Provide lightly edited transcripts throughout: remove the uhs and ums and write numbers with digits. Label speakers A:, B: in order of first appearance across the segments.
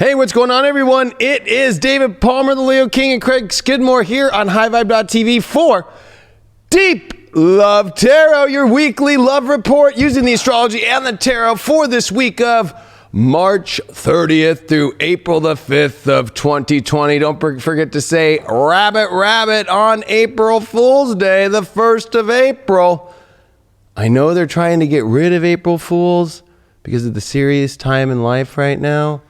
A: Hey, what's going on, everyone? It is David Palmer, the Leo King, and Craig Skidmore here on HighVibe.tv for Deep Love Tarot, your weekly love report using the astrology and the tarot for this week of March 30th through April the 5th of 2020. Don't forget to say rabbit, rabbit on April Fool's Day, the 1st of April. I know they're trying to get rid of April Fools because of the serious time in life right now.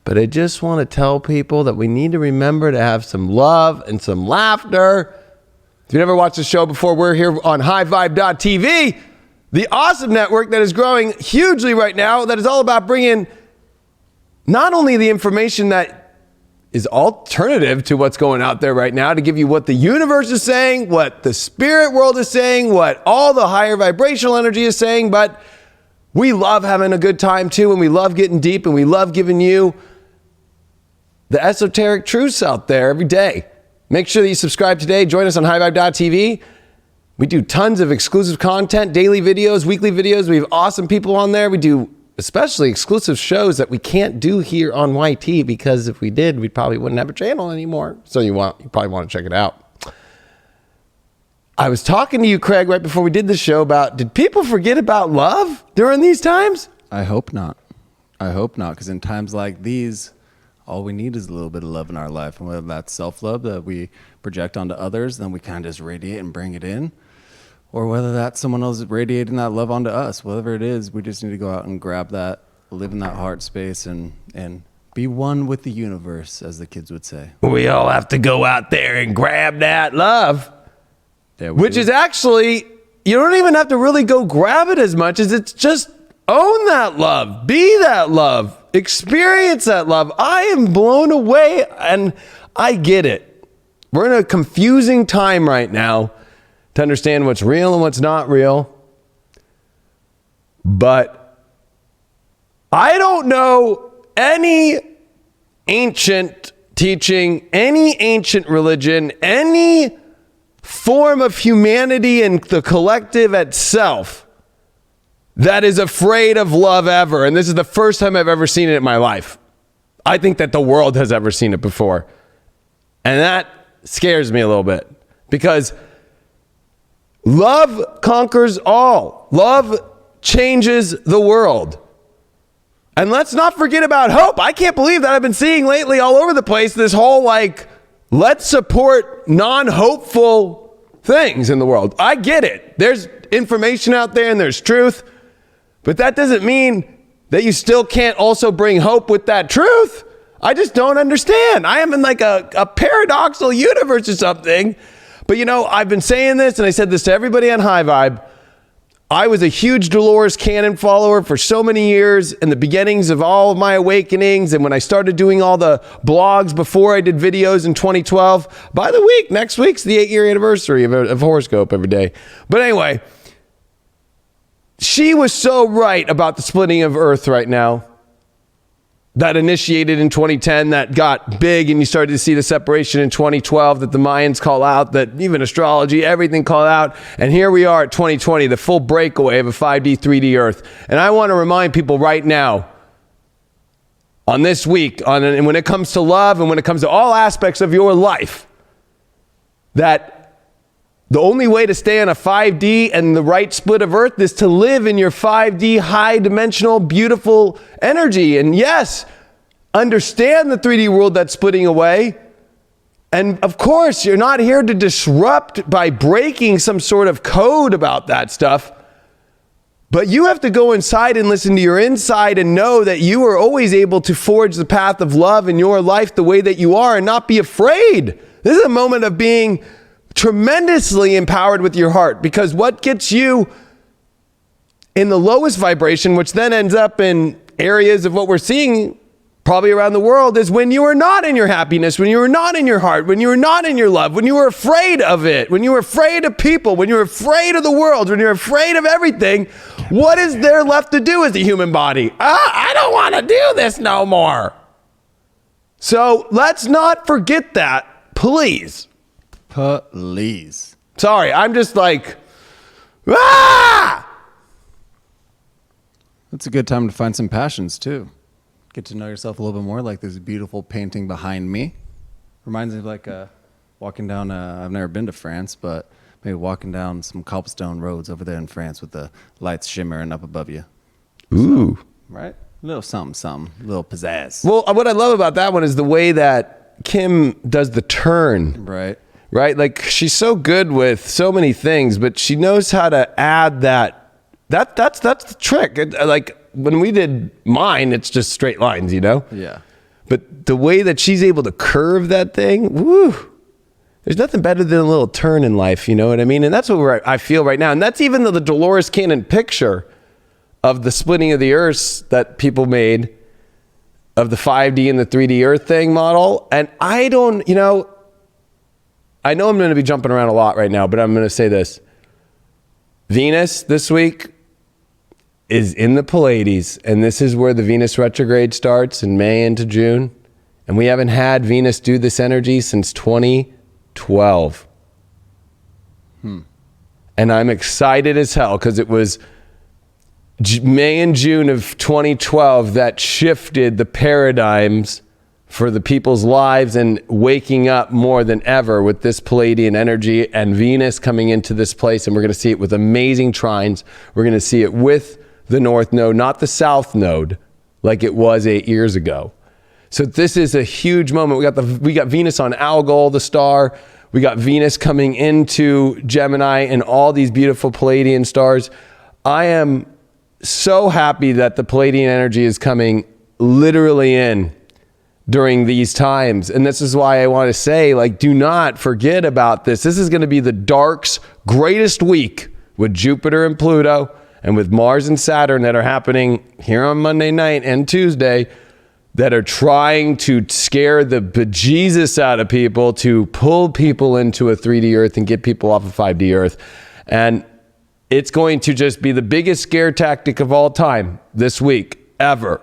A: But I just want to tell people that we need to remember to have some love and some laughter. If you never watched the show before, we're here on HighVibe.tv, the awesome network that is growing hugely right now, that is all about bringing not only the information that is alternative to what's going out there right now, to give you what the universe is saying, what the spirit world is saying, what all the higher vibrational energy is saying, but we love having a good time too, and we love getting deep, and we love giving you the esoteric truths out there every day. Make sure that you subscribe today. Join us on HighVibe.tv. We do tons of exclusive content, daily videos, weekly videos. We have awesome people on there. We do especially exclusive shows that we can't do here on YT, because if we did, we probably wouldn't have a channel anymore. So you probably want to check it out. I was talking to you, Craig, right before we did the show about, did people forget about love during these times?
B: I hope not. I hope not, because in times like these, all we need is a little bit of love in our life. And whether that's self-love that we project onto others, then we kind of just radiate and bring it in. Or whether that's someone else radiating that love onto us. Whatever it is, we just need to go out and grab that, live in that heart space, and be one with the universe, as the kids would say.
A: We all have to go out there and grab that love. Which is actually, you don't even have to really go grab it as much as it's just own that love, be that love, experience that love. I am blown away, and I get it. We're in a confusing time right now to understand what's real and what's not real. But I don't know any ancient teaching, any ancient religion, any form of humanity and the collective itself that is afraid of love ever. And this is the first time I've ever seen it in my life. I think that the world has ever seen it before. And that scares me a little bit, because love conquers all. Love changes the world. And let's not forget about hope. I can't believe that I've been seeing lately all over the place this whole let's support non-hopeful things in the world. I get it. There's information out there and there's truth, but that doesn't mean that you still can't also bring hope with that truth. I just don't understand. I am in a paradoxical universe or something. But I've been saying this, and I said this to everybody on High Vibe. I was a huge Dolores Cannon follower for so many years in the beginnings of all of my awakenings. And when I started doing all the blogs before I did videos in 2012, by the week, next week's the 8-year anniversary of Horoscope every day. But anyway, she was so right about the splitting of Earth right now. That initiated in 2010, that got big, and you started to see the separation in 2012 that the Mayans call out, that even astrology, everything call out. And here we are at 2020, the full breakaway of a 5D, 3D Earth. And I want to remind people right now, on this week, and when it comes to love and when it comes to all aspects of your life, that the only way to stay on a 5D and the right split of Earth is to live in your 5D high dimensional, beautiful energy. And yes, understand the 3D world that's splitting away. And of course, you're not here to disrupt by breaking some sort of code about that stuff. But you have to go inside and listen to your inside and know that you are always able to forge the path of love in your life the way that you are, and not be afraid. This is a moment of being tremendously empowered with your heart, because what gets you in the lowest vibration, which then ends up in areas of what we're seeing probably around the world, is when you are not in your happiness, when you are not in your heart, when you are not in your love, when you are afraid of it, when you are afraid of people, when you're afraid of the world, when you're afraid of everything. What is there left to do as a human body? I don't want to do this no more. So let's not forget that, please.
B: Please.
A: Sorry, I'm just
B: It's a good time to find some passions too. get to know yourself a little bit more. Like this beautiful painting behind me reminds me of like walking down, I've never been to France, but maybe walking down some cobblestone roads over there in France with the lights shimmering up above you.
A: Ooh.
B: So, right? A little something, a little pizzazz.
A: Well, what I love about that one is the way that Kim does the turn.
B: Right.
A: Right? Like she's so good with so many things, but she knows how to add that's the trick. Like when we did mine, it's just straight lines, you know?
B: Yeah.
A: But the way that she's able to curve that thing, woo. There's nothing better than a little turn in life, you know what I mean? And that's what I feel right now. And that's even the Dolores Cannon picture of the splitting of the Earth that people made of the 5D and the 3D Earth thing model. And I don't, you know, I know I'm going to be jumping around a lot right now, but I'm going to say this. Venus this week is in the Pleiades, and this is where the Venus retrograde starts in May into June. And we haven't had Venus do this energy since 2012. And I'm excited as hell because it was May and June of 2012 that shifted the paradigms for the people's lives and waking up more than ever with this Palladian energy and Venus coming into this place. And we're going to see it with amazing trines. We're going to see it with the North Node, not the South Node like it was 8 years ago. So this is a huge moment. We got Venus on Algol, the star. We got Venus coming into Gemini and all these beautiful Palladian stars. I am so happy that the Palladian energy is coming literally in during these times. And this is why I want to say, like, do not forget about this. This is going to be the dark's greatest week with Jupiter and Pluto and with Mars and Saturn that are happening here on Monday night and Tuesday that are trying to scare the bejesus out of people to pull people into a 3D Earth and get people off of 5D Earth. And it's going to just be the biggest scare tactic of all time this week, ever.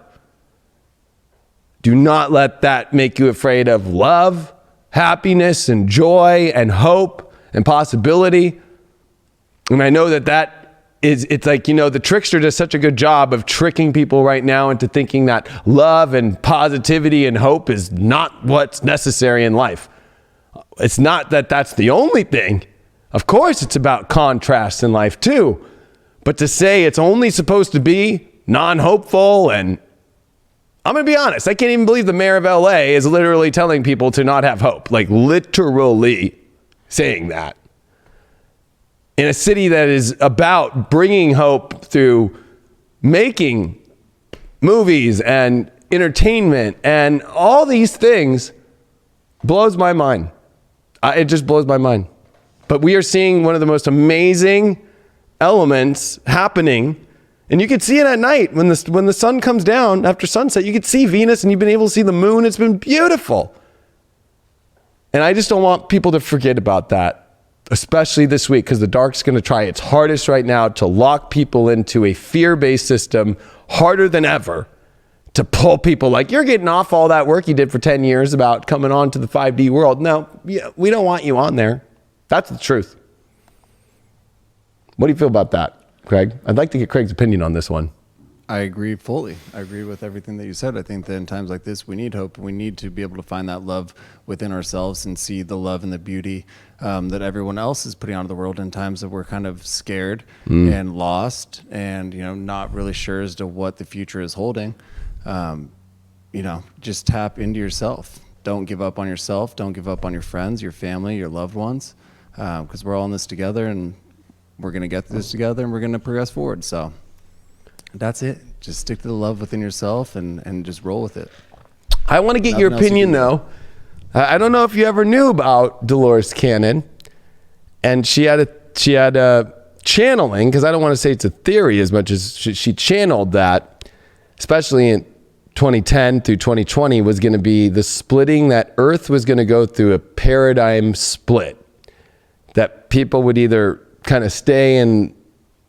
A: Do not let that make you afraid of love, happiness, and joy, and hope, and possibility. And I know that it's like, you know, the trickster does such a good job of tricking people right now into thinking that love and positivity and hope is not what's necessary in life. It's not that that's the only thing. Of course, it's about contrast in life too. But to say it's only supposed to be non-hopeful, and I'm going to be honest, I can't even believe the mayor of LA is literally telling people to not have hope. Like literally saying that. In a city that is about bringing hope through making movies and entertainment and all these things, blows my mind. It just blows my mind. But we are seeing one of the most amazing elements happening. And you can see it at night when the sun comes down after sunset. You can see Venus and you've been able to see the moon. It's been beautiful. And I just don't want people to forget about that, especially this week, because the dark's going to try its hardest right now to lock people into a fear-based system harder than ever, to pull people like, you're getting off all that work you did for 10 years about coming on to the 5D world. No, we don't want you on there. That's the truth. What do you feel about that, Craig? I'd like to get Craig's opinion on this one.
B: I agree fully. I agree with everything that you said. I think that in times like this, we need hope. We need to be able to find that love within ourselves and see the love and the beauty that everyone else is putting onto the world in times that we're kind of scared and lost and, you know, not really sure as to what the future is holding. You know, just tap into yourself. Don't give up on yourself. Don't give up on your friends, your family, your loved ones, because we're all in this together and we're going to get this together and we're going to progress forward. So that's it. Just stick to the love within yourself and just roll with it.
A: I want to get your opinion, though. I don't know if you ever knew about Dolores Cannon, and she had a channeling, because I don't want to say it's a theory as much as she channeled that, especially in 2010 through 2020, was going to be the splitting, that Earth was going to go through a paradigm split, that people would either kind of stay in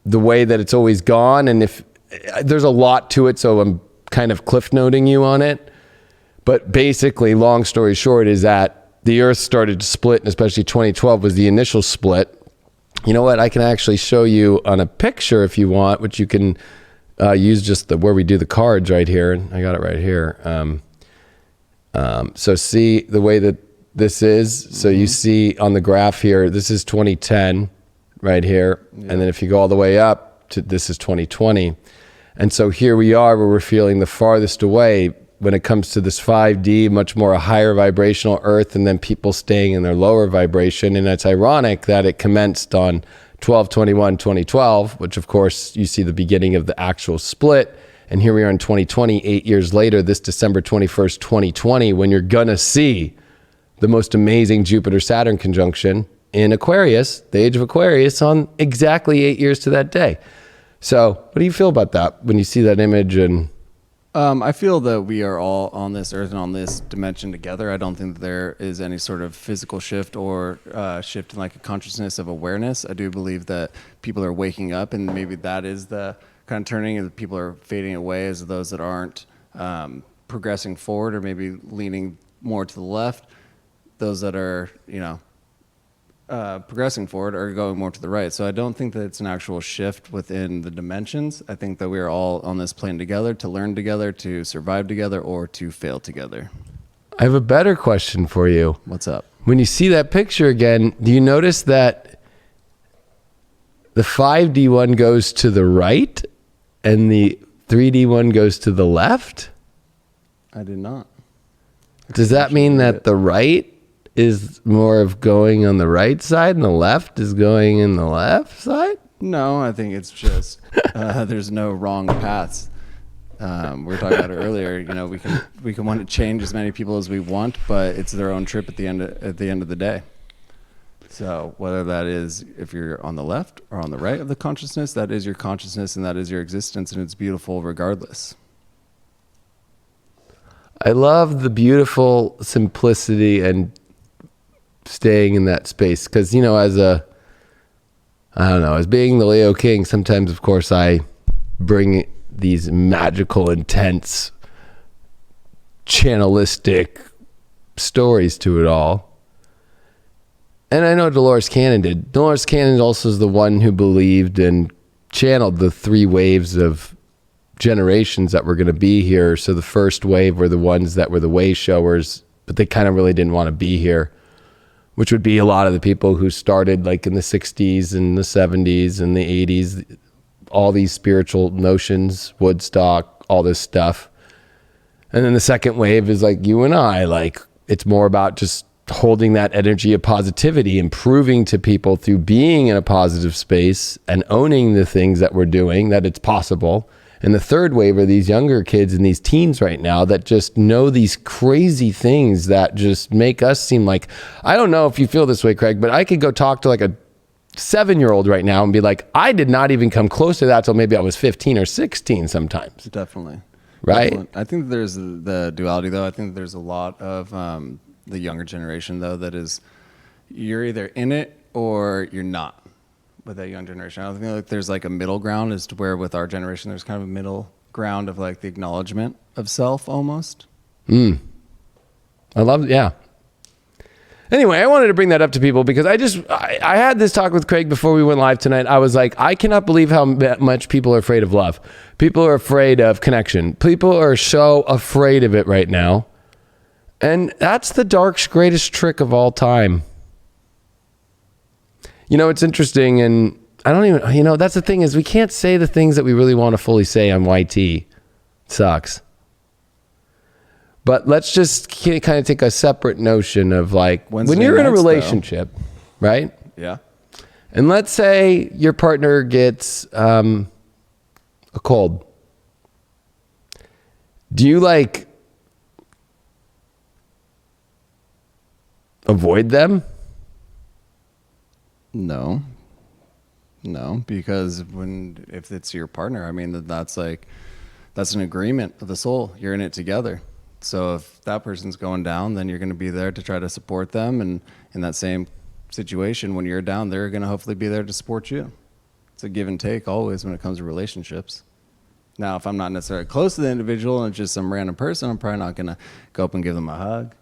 A: the way that it's always gone, and if there's a lot to it, so I'm kind of cliff noting you on it. But basically, long story short, is that the Earth started to split, and especially 2012 was the initial split. You know what? I can actually show you on a picture if you want, which you can use just where we do the cards right here. And I got it right here. So see the way that this is. So you see on the graph here, this is 2010 right here. Yeah. And then if you go all the way up to this is 2020. And so here we are where we're feeling the farthest away when it comes to this 5D, much more a higher vibrational earth, and then people staying in their lower vibration. And it's ironic that it commenced on 12/21/2012, which of course you see the beginning of the actual split. And here we are in 2020, 8 years later, this December 21st, 2020, when you're gonna see the most amazing Jupiter-Saturn conjunction in Aquarius, the age of Aquarius, on exactly 8 years to that day. So what do you feel about that when you see that image? And
B: I feel that we are all on this earth and on this dimension together. I don't think that there is any sort of physical shift or shift in like a consciousness of awareness. I do believe that people are waking up, and maybe that is the kind of turning, and people are fading away as those that aren't progressing forward or maybe leaning more to the left. Those that are, progressing forward are going more to the right. So I don't think that it's an actual shift within the dimensions. I think that we are all on this plane together to learn together, to survive together, or to fail together.
A: I have a better question for you.
B: What's up?
A: When you see that picture again, do you notice that the 5D one goes to the right and the 3D one goes to the left?
B: I did not.
A: Does that mean that the right is more of going on the right side and the left is going in the left side?
B: No, I think it's just there's no wrong paths. We were talking about it earlier. We can want to change as many people as we want, but it's their own trip at the end of the day. So whether that is if you're on the left or on the right of the consciousness, that is your consciousness and that is your existence, and it's beautiful regardless.
A: I love the beautiful simplicity and staying in that space, because as being the Leo King, sometimes of course I bring these magical, intense, channelistic stories to it all. And I know Dolores Cannon did. Dolores Cannon also is the one who believed and channeled the 3 waves of generations that were going to be here. So the first wave were the ones that were the way showers, but they kind of really didn't want to be here, which would be a lot of the people who started like in the 60s and the 70s and the 80s, all these spiritual notions, Woodstock, all this stuff. And then the second wave is like you and I, like it's more about just holding that energy of positivity and proving to people through being in a positive space and owning the things that we're doing that it's possible. And the third wave are these younger kids and these teens right now that just know these crazy things that just make us seem like, I don't know if you feel this way, Craig, but I could go talk to like a 7-year-old right now and be like, I did not even come close to that till maybe I was 15 or 16 sometimes.
B: Definitely.
A: Right?
B: Definitely. I think there's the duality though. I think there's a lot of the younger generation though that is, you're either in it or you're not. With that young generation, I don't think like there's like a middle ground as to where with our generation there's kind of a middle ground of like the acknowledgement of self almost. I love it. Yeah. Anyway, I wanted to bring that up to people because I had this talk with Craig before we went live tonight. I was like, I cannot believe how much people are afraid of love. People are afraid of connection. People are so afraid of it right now. And that's the dark's greatest trick of all time. It's interesting, and I don't even, that's the thing is we can't say the things that we really want to fully say on YT. It sucks. But let's just kind of take a separate notion of like, when you're in a relationship, right? Yeah.
A: And let's say your partner gets a cold. Do you like avoid them?
B: No, because if it's your partner, I mean, that's an agreement of the soul. You're in it together. So if that person's going down, then you're going to be there to try to support them. And in that same situation, when you're down, they're going to hopefully be there to support you. It's a give and take always when it comes to relationships. Now, if I'm not necessarily close to the individual and it's just some random person, I'm probably not going to go up and give them a hug.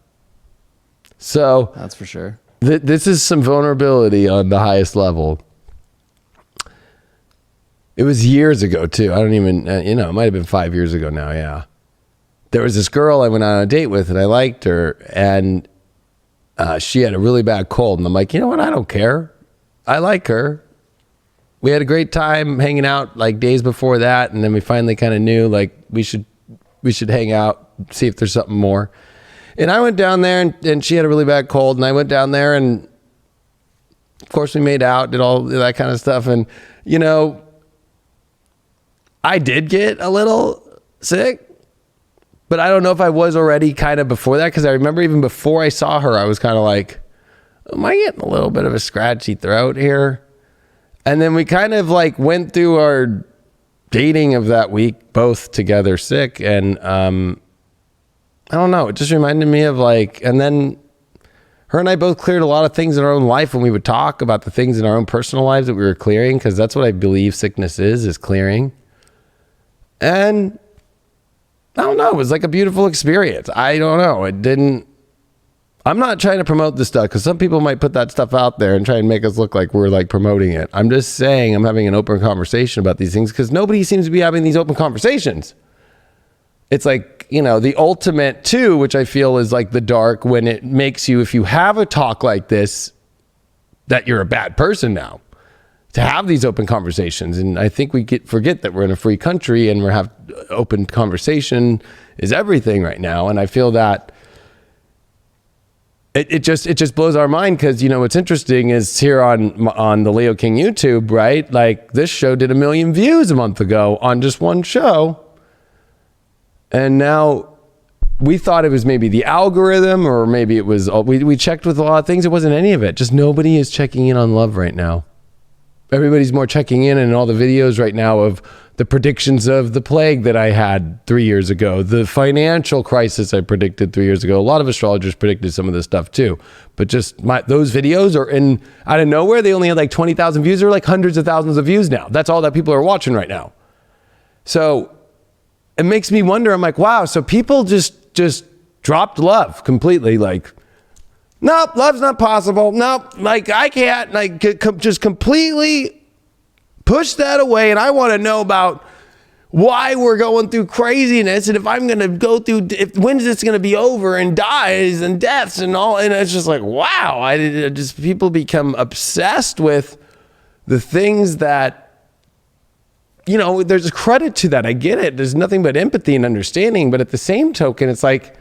A: So
B: that's for sure.
A: This is some vulnerability on the highest level. It was years ago too. I don't even, it might have been 5 years ago now. Yeah. There was this girl I went on a date with and I liked her, and she had a really bad cold. And I'm like, you know what? I don't care. I like her. We had a great time hanging out like days before that. And then we finally kind of knew like we should hang out, see if there's something more. And I went down there and she had a really bad cold, and I went down there and of course we made out, did all that kind of stuff. And, I did get a little sick, but I don't know if I was already kind of before that. Cause I remember even before I saw her, I was kind of like, am I getting a little bit of a scratchy throat here? And then we kind of like went through our dating of that week, both together sick. And, I don't know. It just reminded me of like, and then her and I both cleared a lot of things in our own life when we would talk about the things in our own personal lives that we were clearing. Cause that's what I believe sickness is clearing. And I don't know. It was like a beautiful experience. I don't know. I'm not trying to promote this stuff because some people might put that stuff out there and try and make us look like we're like promoting it. I'm just saying I'm having an open conversation about these things because nobody seems to be having these open conversations. It's like, the ultimate too, which I feel is like the dark, when it makes you, if you have a talk like this, that you're a bad person now. To have these open conversations. And I think we forget that we're in a free country and we're open conversation is everything right now. And I feel that it just blows our mind because, what's interesting is here on the Leo King YouTube, right? Like this show did 1 million views a month ago on just one show. And now we thought it was maybe the algorithm, or maybe it was, we checked with a lot of things. It wasn't any of it. Just nobody is checking in on love right now. Everybody's more checking in all the videos right now of the predictions of the plague that I had 3 years ago, the financial crisis I predicted 3 years ago. A lot of astrologers predicted some of this stuff too, but just those videos are out of nowhere. They only had like 20,000 views. They're like hundreds of thousands of views now. That's all that people are watching right now. So it makes me wonder. I'm like, wow. So people just dropped love completely. Like, nope, love's not possible. Nope, like I can't, like just completely push that away. And I want to know about why we're going through craziness, and if I'm going to go through, when's this going to be over, and dies and deaths and all. And it's just like, wow, people become obsessed with the things that, there's a credit to that. I get it. There's nothing but empathy and understanding. But at the same token, it's like,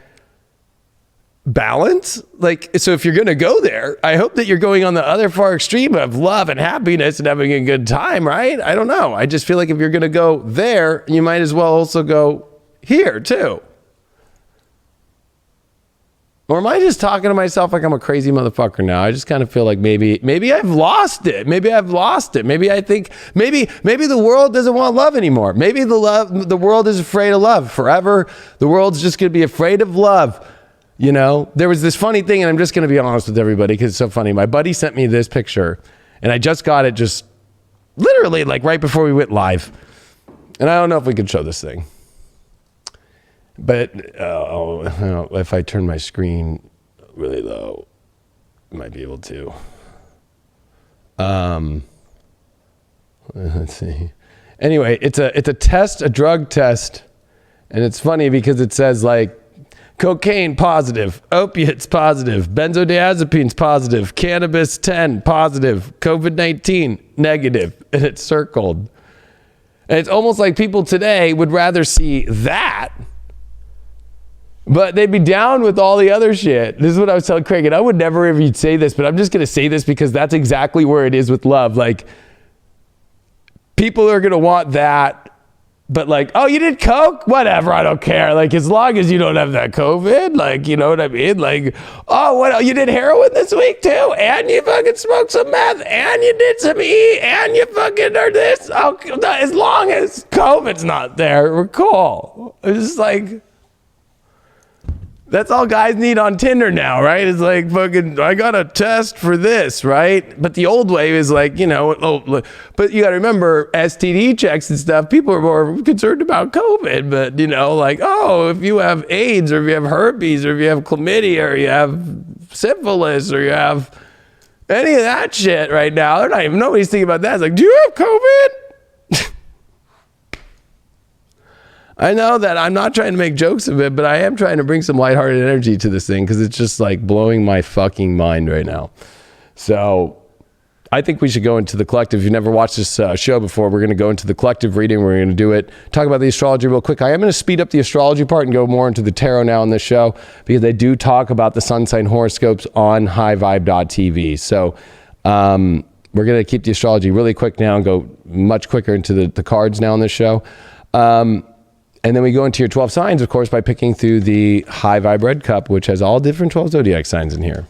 A: balance. Like, so if you're going to go there, I hope that you're going on the other far extreme of love and happiness and having a good time, right? I don't know. I just feel like if you're going to go there, you might as well also go here too. Or am I just talking to myself like I'm a crazy motherfucker now? I just kind of feel like maybe I've lost it. Maybe I think maybe the world doesn't want love anymore. Maybe the world is afraid of love forever. The world's just going to be afraid of love. There was this funny thing, and I'm just going to be honest with everybody because it's so funny. My buddy sent me this picture, and I just got it just literally like right before we went live. And I don't know if we can show this thing. But if I turn my screen really low, I might be able to. Let's see. Anyway, it's a test, a drug test. And it's funny because it says like, cocaine positive, opiates positive, benzodiazepines positive, cannabis 10 positive, COVID-19 negative, and it's circled. And it's almost like people today would rather see that, but they'd be down with all the other shit. This is what I was telling Craig, and I would never ever say this, but I'm just going to say this because that's exactly where it is with love. Like, people are going to want that. But like, oh, you did coke? Whatever, I don't care. Like, as long as you don't have that COVID, like, you know what I mean? Like, oh, what? You did heroin this week too? And you fucking smoked some meth? And you did some E? And you fucking are this? Oh, as long as COVID's not there, we're cool. It's just like, that's all guys need on Tinder now, right? It's like, fucking, I got a test for this, right? But the old way is like, but you got to remember STD checks and stuff. People are more concerned about COVID, but like, oh, if you have AIDS, or if you have herpes, or if you have chlamydia, or you have syphilis, or you have any of that shit right now, nobody's thinking about that. It's like, do you have COVID? I know that I'm not trying to make jokes of it, but I am trying to bring some lighthearted energy to this thing because it's just like blowing my fucking mind right now. So I think we should go into the collective. If you've never watched this show before, we're going to go into the collective reading. We're going to do it, talk about the astrology real quick. I am going to speed up the astrology part and go more into the tarot now in this show because they do talk about the sun sign horoscopes on highvibe.tv. So we're going to keep the astrology really quick now and go much quicker into the cards now in this show. And then we go into your 12 signs, of course, by picking through the High Vibe Red Cup, which has all different 12 zodiac signs in here.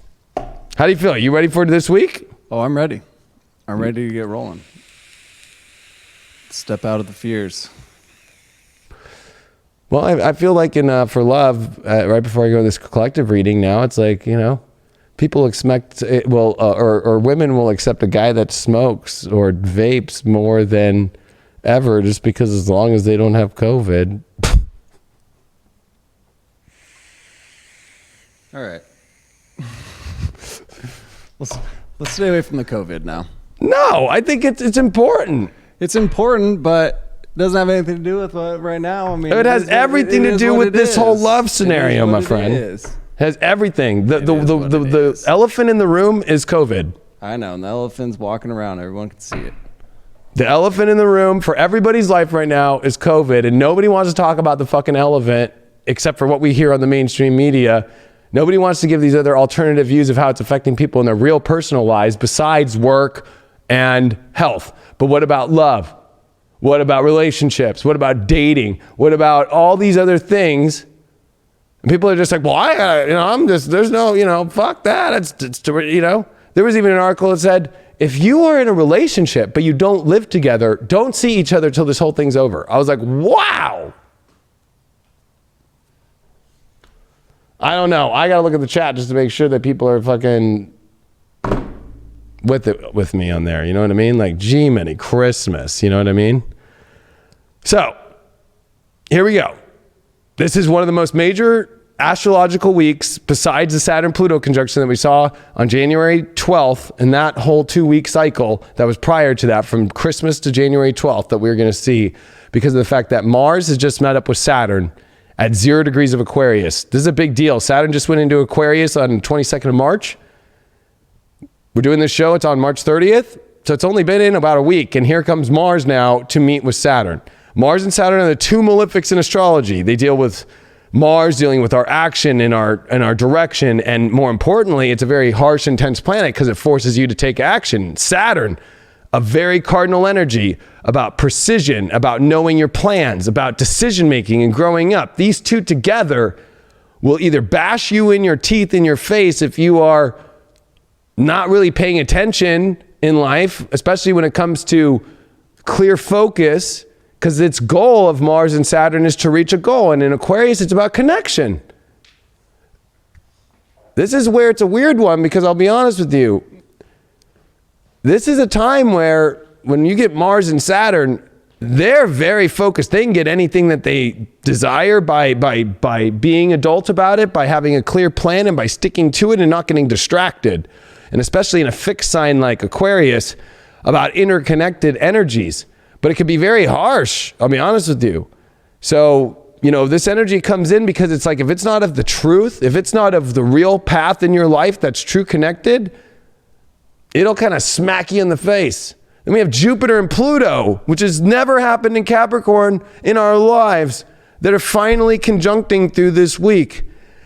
A: How do you feel? Are you ready for this week?
B: Oh, I'm ready. I'm ready to get rolling. Step out of the fears.
A: Well, I feel like for love, right before I go to this collective reading now, it's like, you know, people expect, or women will accept a guy that smokes or vapes more than ever just because as long as they don't have COVID.
B: All right. Let's stay away from the COVID now.
A: No, I think it's important.
B: It's important, but it doesn't have anything to do with what right now. I mean,
A: it has everything to do with this whole love scenario, my friend. It is. Has everything. The elephant in the room is COVID.
B: I know, and the elephant's walking around. Everyone can see it.
A: The elephant in the room for everybody's life right now is COVID, and nobody wants to talk about the fucking elephant except for what we hear on the mainstream media. Nobody wants to give these other alternative views of how it's affecting people in their real personal lives besides work and health. But what about love? What about relationships? What about dating? What about all these other things? And people are just like, well, there's no, fuck that. There was even an article that said, if you are in a relationship, but you don't live together, don't see each other till this whole thing's over. I was like, wow. I don't know. I got to look at the chat just to make sure that people are fucking with me on there. You know what I mean? Like, gee, many Christmas. You know what I mean? So, here we go. This is one of the most major astrological weeks besides the Saturn-Pluto conjunction that we saw on January 12th and that whole 2-week cycle that was prior to that from Christmas to January 12th that we're going to see because of the fact that Mars has just met up with Saturn at 0 degrees of Aquarius. This is a big deal. Saturn just went into Aquarius on the 22nd of March. We're doing this show. It's on March 30th. So it's only been in about a week. And here comes Mars now to meet with Saturn. Mars and Saturn are the two malefics in astrology. They deal with Mars dealing with our action and our direction. And more importantly, it's a very harsh, intense planet because it forces you to take action. Saturn, a very cardinal energy about precision, about knowing your plans, about decision-making and growing up. These two together will either bash you in your teeth, in your face, if you are not really paying attention in life, especially when it comes to clear focus, because its goal of Mars and Saturn is to reach a goal. And in Aquarius, it's about connection. This is where it's a weird one because I'll be honest with you. This is a time where when you get Mars and Saturn, they're very focused. They can get anything that they desire by being adult about it, by having a clear plan and by sticking to it and not getting distracted. And especially in a fixed sign like Aquarius, about interconnected energies. But it can be very harsh, I'll be honest with you. So, this energy comes in because it's like, if it's not of the truth, if it's not of the real path in your life that's true connected, it'll kind of smack you in the face. Then we have Jupiter and Pluto, which has never happened in Capricorn in our lives, that are finally conjuncting through this week.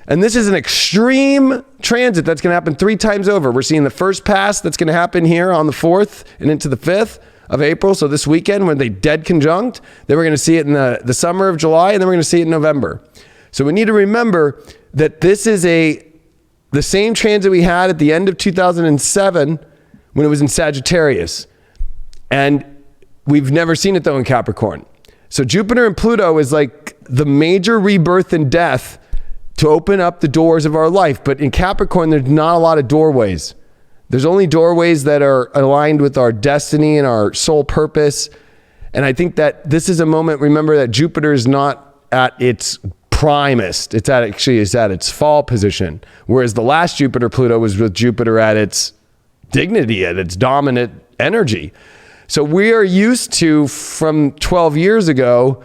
A: And this is an extreme transit that's going to happen 3 times over. We're seeing the first pass that's going to happen here on the 4th and into the 5th of April. So this weekend when they dead conjunct, then we're going to see it in the summer of July, and then we're going to see it in November. So we need to remember that this is the same transit we had at the end of 2007 when it was in Sagittarius. And we've never seen it though in Capricorn. So Jupiter and Pluto is like the major rebirth and death to open up the doors of our life. But in Capricorn, there's not a lot of doorways. There's only doorways that are aligned with our destiny and our soul purpose. And I think that this is a moment, remember that Jupiter is not at its primest. It's at its fall position. Whereas the last Jupiter Pluto was with Jupiter at its dignity, at its dominant energy. So we are used to, from 12 years ago,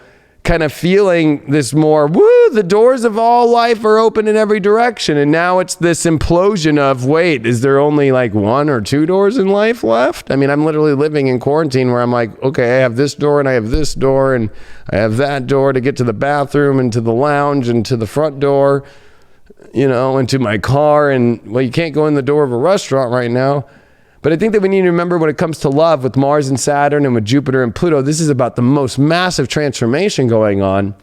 A: kind of feeling this more, woo, the doors of all life are open in every direction. And now it's this implosion of, wait, is there only like 1 or 2 doors in life left? I mean, I'm literally living in quarantine where I'm like, okay, I have this door and I have this door and I have that door to get to the bathroom and to the lounge and to the front door, you know, and to my car. And well, you can't go in the door of a restaurant right now. But I think that we need to remember when it comes to love with Mars and Saturn and with Jupiter and Pluto, this is about the most massive transformation going on.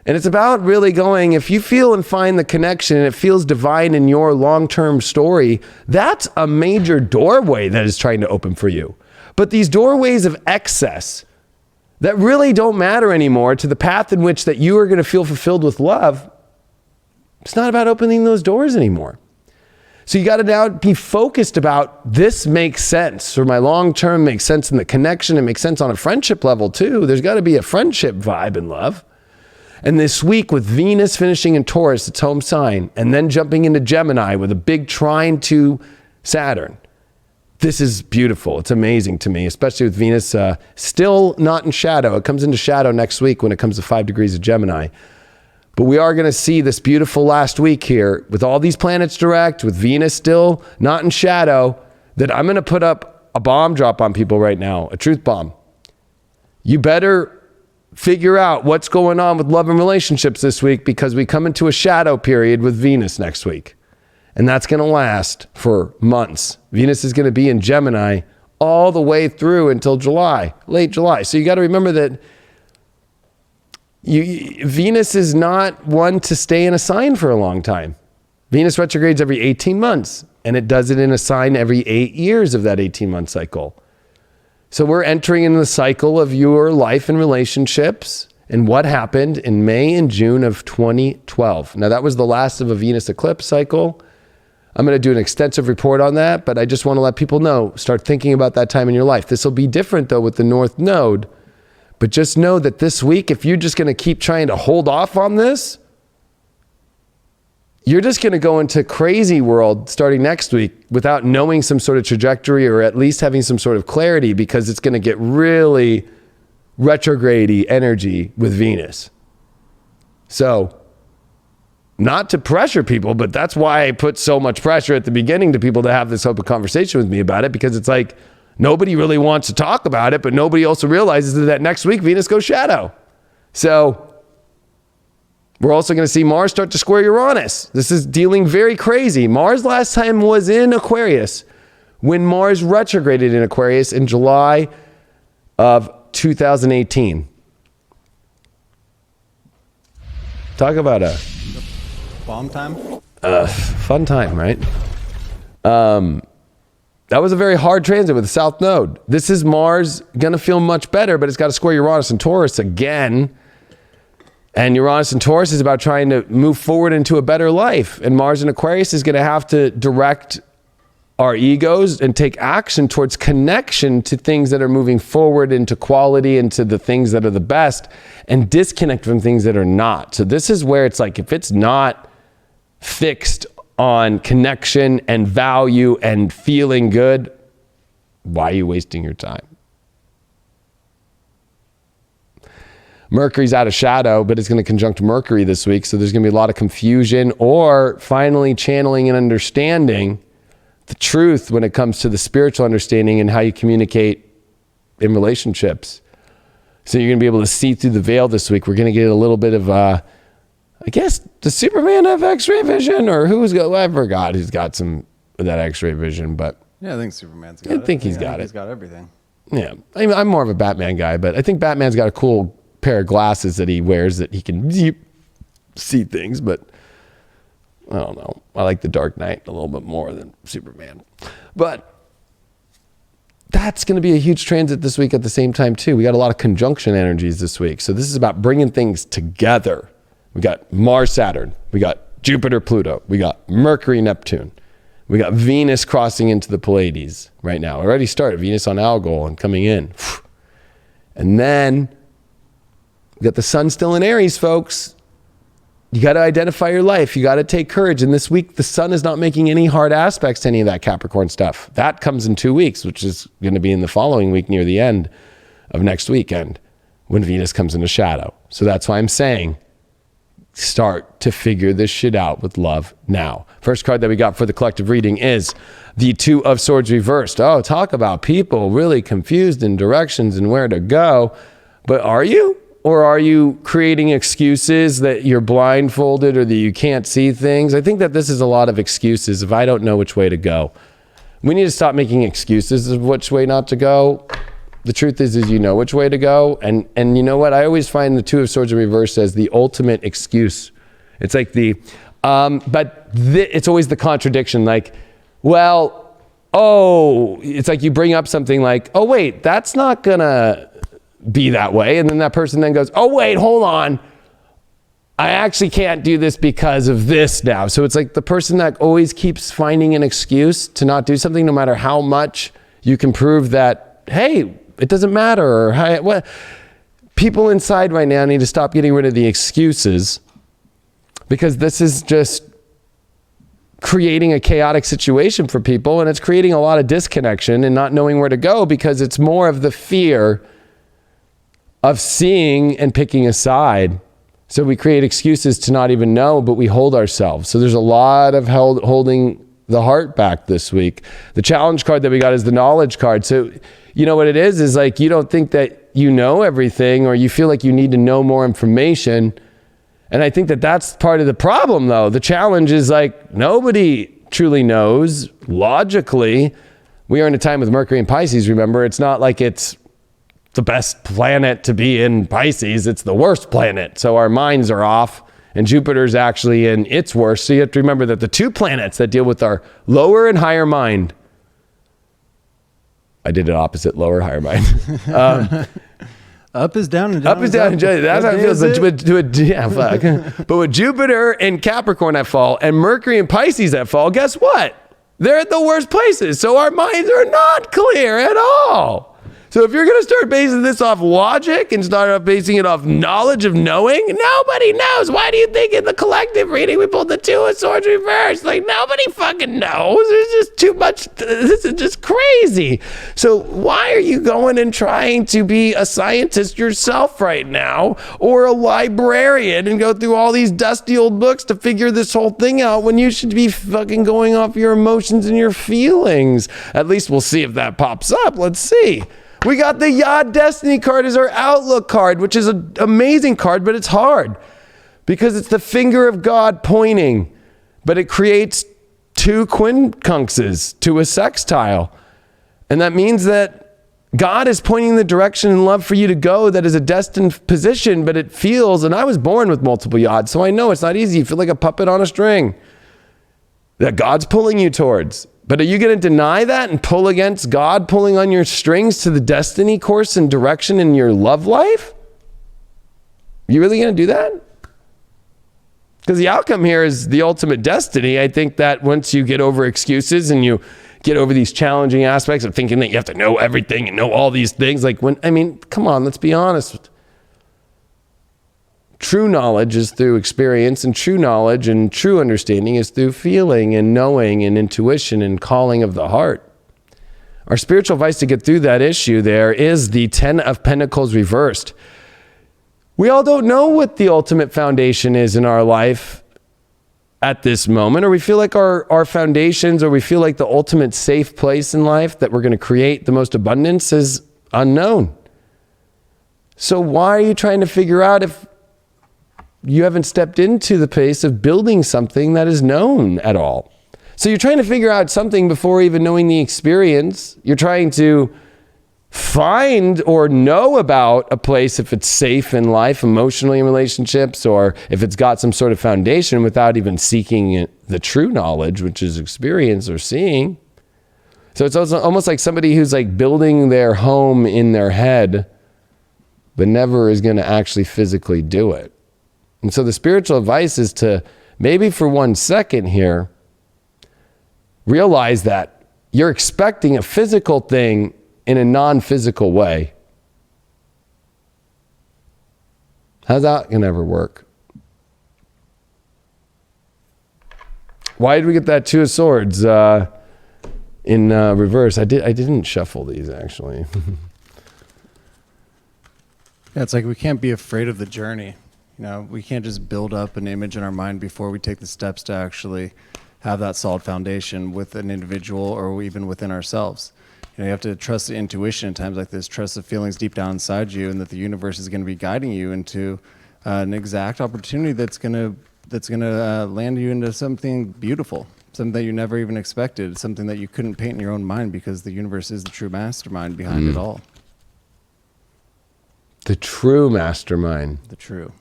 A: And it's about really going, if you feel and find the connection and it feels divine in your long-term story, that's a major doorway that is trying to open for you. But these doorways of excess that really don't matter anymore to the path in which that you are going to feel fulfilled with love, it's not about opening those doors anymore. So you got to now be focused about this makes sense, or my long-term makes sense in the connection. It makes sense on a friendship level too. There's got to be a friendship vibe in love. And this week with Venus finishing in Taurus, its home sign, and then jumping into Gemini with a big trine to Saturn. This is beautiful. It's amazing to me, especially with Venus still not in shadow. It comes into shadow next week when it comes to 5 degrees of Gemini. But we are going to see this beautiful last week here with all these planets direct, with Venus still not in shadow, that I'm going to put up a bomb drop on people right now, a truth bomb. You better figure out what's going on with love and relationships this week, because we come into a shadow period with Venus next week. And that's going to last for months. Venus is going to be in Gemini all the way through until July, late July. So you got to remember that Venus is not one to stay in a sign for a long time. Venus retrogrades every 18 months, and it does it in a sign every 8 years of that 18-month cycle. So we're entering in the cycle of your life and relationships and what happened in May and June of 2012. Now, that was the last of a Venus eclipse cycle. I'm going to do an extensive report on that, but I just want to let people know, start thinking about that time in your life. This will be different, though, with the North Node. But just know that this week, if you're just going to keep trying to hold off on this, you're just going to go into crazy world starting next week without knowing some sort of trajectory, or at least having some sort of clarity, because it's going to get really retrograde-y energy with Venus. So, not to pressure people, but that's why I put so much pressure at the beginning to people to have this open conversation with me about it, because it's like, nobody really wants to talk about it, but nobody also realizes that next week Venus goes shadow. So we're also going to see Mars start to square Uranus. This is dealing very crazy. Mars last time was in Aquarius when Mars retrograded in Aquarius in July of 2018. Talk about a
B: bomb time.
A: Fun time, right? That was a very hard transit with the South Node. This is Mars going to feel much better, but it's got to square Uranus and Taurus again. And Uranus and Taurus is about trying to move forward into a better life. And Mars in Aquarius is going to have to direct our egos and take action towards connection to things that are moving forward into quality, into the things that are the best, and disconnect from things that are not. So this is where it's like, if it's not fixed on connection and value and feeling good, why are you wasting your time? Mercury's out of shadow, but it's going to conjunct Mercury this week. So there's going to be a lot of confusion, or finally channeling and understanding the truth when it comes to the spiritual understanding and how you communicate in relationships. So you're going to be able to see through the veil this week. We're going to get a little bit of, I guess, does Superman have X-ray vision, or who's got? Well, I forgot who's got some of that X-ray vision, but
B: Yeah, I think Superman's got it.
A: I think he's got it.
B: He's got everything.
A: Yeah, I'm more of a Batman guy, but I think Batman's got a cool pair of glasses that he wears that he can see things, but I don't know. I like the Dark Knight a little bit more than Superman. But that's going to be a huge transit this week at the same time, too. We got a lot of conjunction energies this week. So this is about bringing things together. We got Mars, Saturn. We got Jupiter, Pluto. We got Mercury, Neptune. We got Venus crossing into the Pleiades right now. It already started. Venus on Algol and coming in. And then we got the sun still in Aries, folks. You got to identify your life. You got to take courage. And this week, the sun is not making any hard aspects to any of that Capricorn stuff. That comes in 2 weeks, which is going to be in the following week near the end of next weekend. when Venus comes into shadow. So that's why I'm saying start to figure this shit out with love now. First card that we got for the collective reading is the Two of Swords reversed. Oh, talk about people really confused in directions and where to go. But are you? Or are you creating excuses that you're blindfolded or that you can't see things? I think that this is a lot of excuses. If I don't know which way to go, we need to stop making excuses of which way not to go. The truth is you know which way to go. And you know what? I always find the Two of Swords in reverse as the ultimate excuse. It's like it's always the contradiction. Like, well, it's like you bring up something like, oh, wait, that's not gonna be that way. And then that person then goes, oh, wait, hold on. I actually can't do this because of this now. So it's like the person that always keeps finding an excuse to not do something, no matter how much you can prove that, hey, it doesn't matter. Or what? People inside right now need to stop getting rid of the excuses, because this is just creating a chaotic situation for people, and it's creating a lot of disconnection and not knowing where to go, because it's more of the fear of seeing and picking a side. So we create excuses to not even know, but we hold ourselves. So there's a lot of holding the heart back this week. The challenge card that we got is the knowledge card. So you know what it is like you don't think that you know everything, or you feel like you need to know more information. And I think that that's part of the problem, though. The challenge is like nobody truly knows logically. We are in a time with Mercury and Pisces, remember. It's not like it's the best planet to be in Pisces. It's the worst planet. So our minds are off, and Jupiter's actually in its worst. So you have to remember that the two planets that deal with our lower and higher mind. I did it opposite, lower, higher mind.
B: Up is down and down
A: up is down. That's how it feels. But with Jupiter and Capricorn at fall and Mercury and Pisces at fall, guess what? They're at the worst places. So our minds are not clear at all. So if you're going to start basing this off logic and start off basing it off knowledge of knowing, nobody knows. Why do you think in the collective reading we pulled the Two of Swords reversed? Like, nobody fucking knows. There's just too much. This is just crazy. So why are you going and trying to be a scientist yourself right now, or a librarian and go through all these dusty old books to figure this whole thing out, when you should be fucking going off your emotions and your feelings? At least we'll see if that pops up. Let's see. We got the Yod Destiny card as our outlook card, which is an amazing card, but it's hard because it's the finger of God pointing, but it creates two quincunxes to a sextile. And that means that God is pointing the direction in love for you to go that is a destined position, but it feels, and I was born with multiple Yods, so I know it's not easy. You feel like a puppet on a string that God's pulling you towards. But are you going to deny that and pull against God pulling on your strings to the destiny course and direction in your love life? You really going to do that? Because the outcome here is the ultimate destiny. I think that once you get over excuses and you get over these challenging aspects of thinking that you have to know everything and know all these things, come on, let's be honest. True knowledge is through experience, and true knowledge and true understanding is through feeling and knowing and intuition and calling of the heart. Our spiritual advice to get through that issue there is the Ten of Pentacles reversed. We all don't know what the ultimate foundation is in our life at this moment, or we feel like our foundations, or we feel like the ultimate safe place in life that we're going to create the most abundance is unknown. So why are you trying to figure out if you haven't stepped into the place of building something that is known at all? So you're trying to figure out something before even knowing the experience. You're trying to find or know about a place, if it's safe in life, emotionally in relationships, or if it's got some sort of foundation, without even seeking the true knowledge, which is experience or seeing. So it's also almost like somebody who's like building their home in their head, but never is going to actually physically do it. And so the spiritual advice is to maybe for 1 second here, realize that you're expecting a physical thing in a non-physical way. How's that going to ever work? Why did we get that Two of Swords in reverse? I didn't shuffle these, actually.
B: Yeah, it's like we can't be afraid of the journey. You know, we can't just build up an image in our mind before we take the steps to actually have that solid foundation with an individual or even within ourselves. You know, you have to trust the intuition in times like this, trust the feelings deep down inside you, and that the universe is going to be guiding you into an exact opportunity that's going to land you into something beautiful, something that you never even expected, something that you couldn't paint in your own mind because the universe is the true mastermind behind it all.
A: The true mastermind.
B: The true.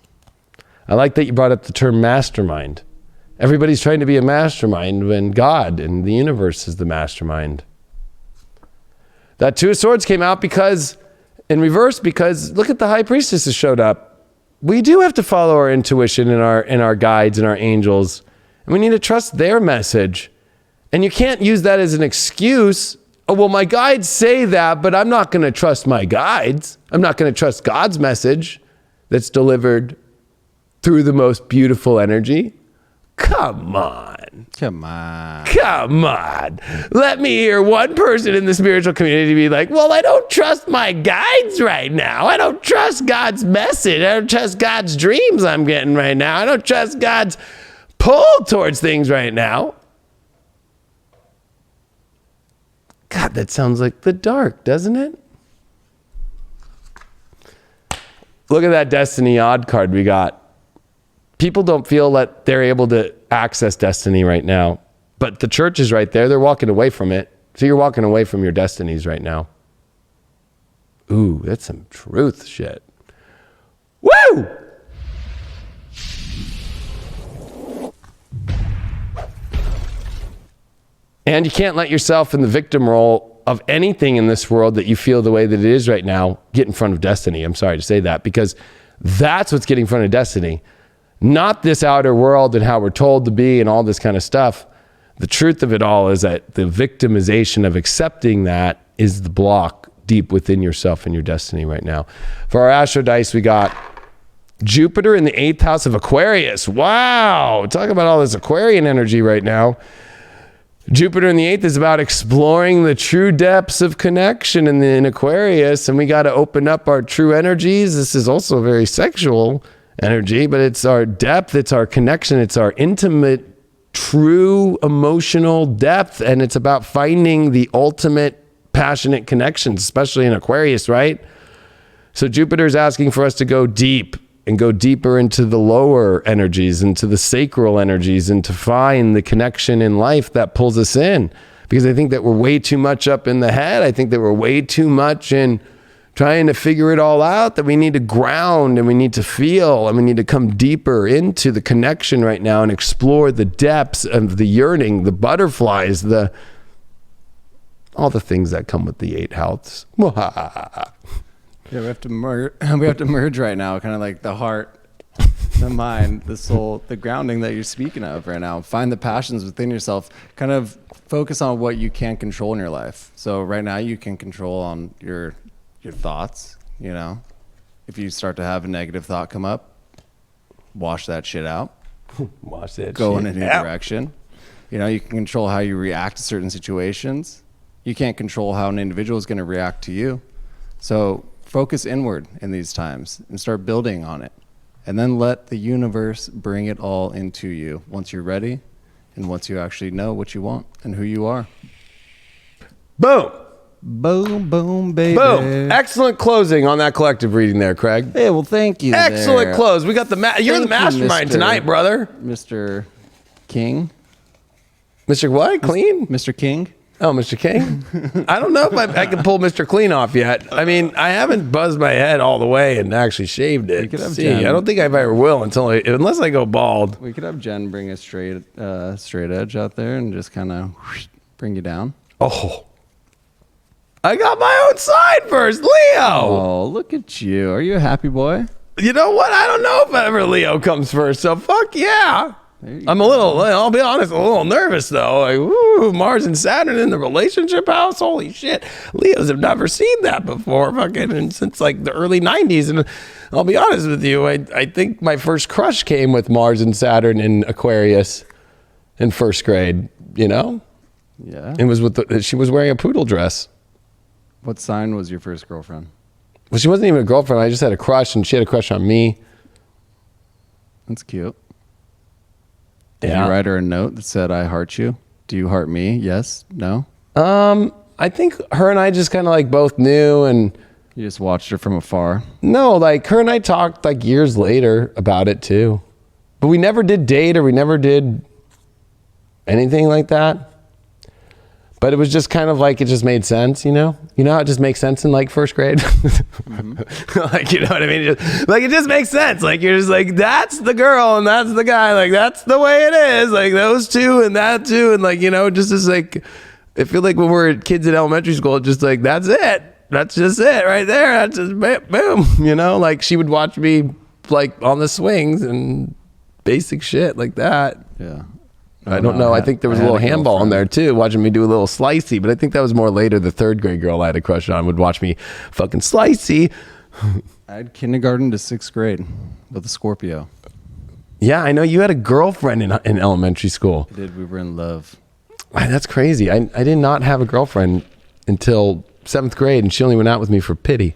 A: I like that you brought up the term mastermind. Everybody's trying to be a mastermind when God and the universe is the mastermind. That Two of Swords came out in reverse because look at the High Priestess that showed up. We do have to follow our intuition and our guides and our angels. And we need to trust their message. And you can't use that as an excuse. Oh, well, my guides say that, but I'm not going to trust my guides. I'm not going to trust God's message that's delivered through the most beautiful energy. Come on.
B: Come on.
A: Come on. Let me hear one person in the spiritual community be like, well, I don't trust my guides right now. I don't trust God's message. I don't trust God's dreams I'm getting right now. I don't trust God's pull towards things right now. God, that sounds like the dark, doesn't it? Look at that Destiny Odd card we got. People don't feel that they're able to access destiny right now, but the church is right there. They're walking away from it. So you're walking away from your destinies right now. Ooh, that's some truth shit. Woo! And you can't let yourself in the victim role of anything in this world that you feel the way that it is right now get in front of destiny. I'm sorry to say that, because that's what's getting in front of destiny. Not this outer world and how we're told to be and all this kind of stuff. The truth of it all is that the victimization of accepting that is the block deep within yourself and your destiny right now. For our Astro Dice, we got Jupiter in the 8th house of Aquarius. Wow. Talk about all this Aquarian energy right now. Jupiter in the 8th is about exploring the true depths of connection in Aquarius, and we got to open up our true energies. This is also very sexual energy, but it's our depth, it's our connection, it's our intimate, true emotional depth, and it's about finding the ultimate passionate connections, especially in Aquarius, right? So Jupiter's asking for us to go deep and go deeper into the lower energies, into the sacral energies, and to find the connection in life that pulls us in. Because I think that we're way too much up in the head. I think that we're way too much in trying to figure it all out, that we need to ground and we need to feel and we need to come deeper into the connection right now and explore the depths of the yearning, the butterflies, all the things that come with the 8th house.
B: Yeah, we have to merge right now, kind of like the heart, the mind, the soul, the grounding that you're speaking of right now. Find the passions within yourself. Kind of focus on what you can control in your life. So right now you can control on your thoughts. You know, if you start to have a negative thought come up, wash that shit out.
A: Wash that
B: Go
A: shit
B: in a new direction. You know, you can control how you react to certain situations. You can't control how an individual is going to react to you. So focus inward in these times and start building on it. And then let the universe bring it all into you once you're ready and once you actually know what you want and who you are.
A: Boom.
B: Boom, boom, baby.
A: Boom. Excellent closing on that collective reading there, Craig.
B: Hey, well, thank you.
A: Excellent close. We got you're the mastermind tonight, brother.
B: Mr. King.
A: Mr. what? Clean?
B: Mr. King.
A: Oh, Mr. King? I don't know if I can pull Mr. Clean off yet. I mean, I haven't buzzed my head all the way and actually shaved it. I don't think I ever will unless I go bald.
B: We could have Jen bring a straight edge out there and just kind of bring you down.
A: Oh. I got my own side first, Leo.
B: Oh, look at you. Are you a happy boy?
A: You know what? I don't know if ever Leo comes first, so fuck yeah. I'm I'll be honest, a little nervous though. Like, woo, Mars and Saturn in the relationship house. Holy shit. Leos have never seen that before, fucking since like the early 90s. And I'll be honest with you, I think my first crush came with Mars and Saturn in Aquarius in first grade, you know?
B: Yeah.
A: It was she was wearing a poodle dress.
B: What sign was your first girlfriend?
A: Well, she wasn't even a girlfriend. I just had a crush, and she had a crush on me.
B: That's cute. Did
A: Yeah.
B: you write her a note that said, I heart you? Do you heart me? Yes? No?
A: I think her and I just kind of like both knew, and
B: You just watched her from afar?
A: no, like her and I talked like years later about it too. But we never did date or we never did anything like that. But it was just kind of like, it just made sense, you know? You know how it just makes sense in like first grade? Like, you know what I mean? Like, it just makes sense. Like, you're just like, that's the girl and that's the guy. Like, that's the way it is. Like, those two and that two. And like, you know, just as like, I feel like when we're kids in elementary school, just like, that's it. That's just it right there. That's just boom. You know, like she would watch me like on the swings and basic shit like that.
B: Yeah.
A: I don't know. I think there was a little handball in there too, watching me do a little slicey, but I think that was more later. The third grade girl I had a crush on would watch me fucking slicey.
B: I had kindergarten to 6th grade with a Scorpio.
A: Yeah, I know you had a girlfriend in elementary school.
B: I did. We were in love.
A: That's crazy. I did not have a girlfriend until 7th grade, and she only went out with me for pity.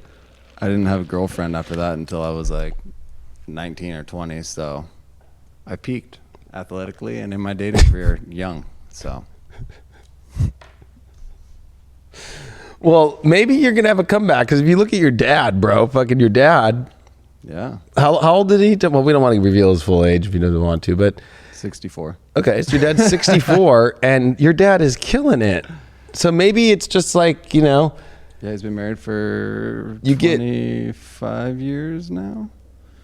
B: I didn't have a girlfriend after that until I was like 19 or 20, so I peaked athletically and in my dating career young, so.
A: Well, maybe you're going to have a comeback, because if you look at your dad, bro, fucking your dad.
B: Yeah.
A: How old did he? Well, we don't want to reveal his full age if he doesn't want to, but.
B: 64.
A: Okay, so your dad's 64, and your dad is killing it. So maybe it's just like, you know.
B: Yeah, he's been married for
A: You get-
B: 25 years now.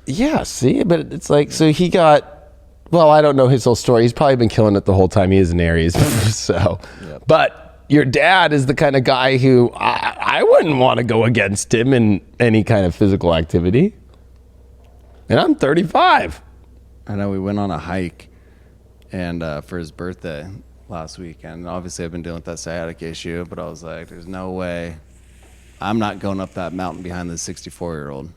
A: Yeah, see? But it's like, so he got, well, I don't know his whole story. He's probably been killing it the whole time. He is an Aries. So,
B: Yep.
A: But your dad is the kind of guy who I wouldn't want to go against him in any kind of physical activity. And I'm 35.
B: I know we went on a hike and for his birthday last weekend. Obviously, I've been dealing with that sciatic issue, but I was like, there's no way I'm not going up that mountain behind this 64-year-old.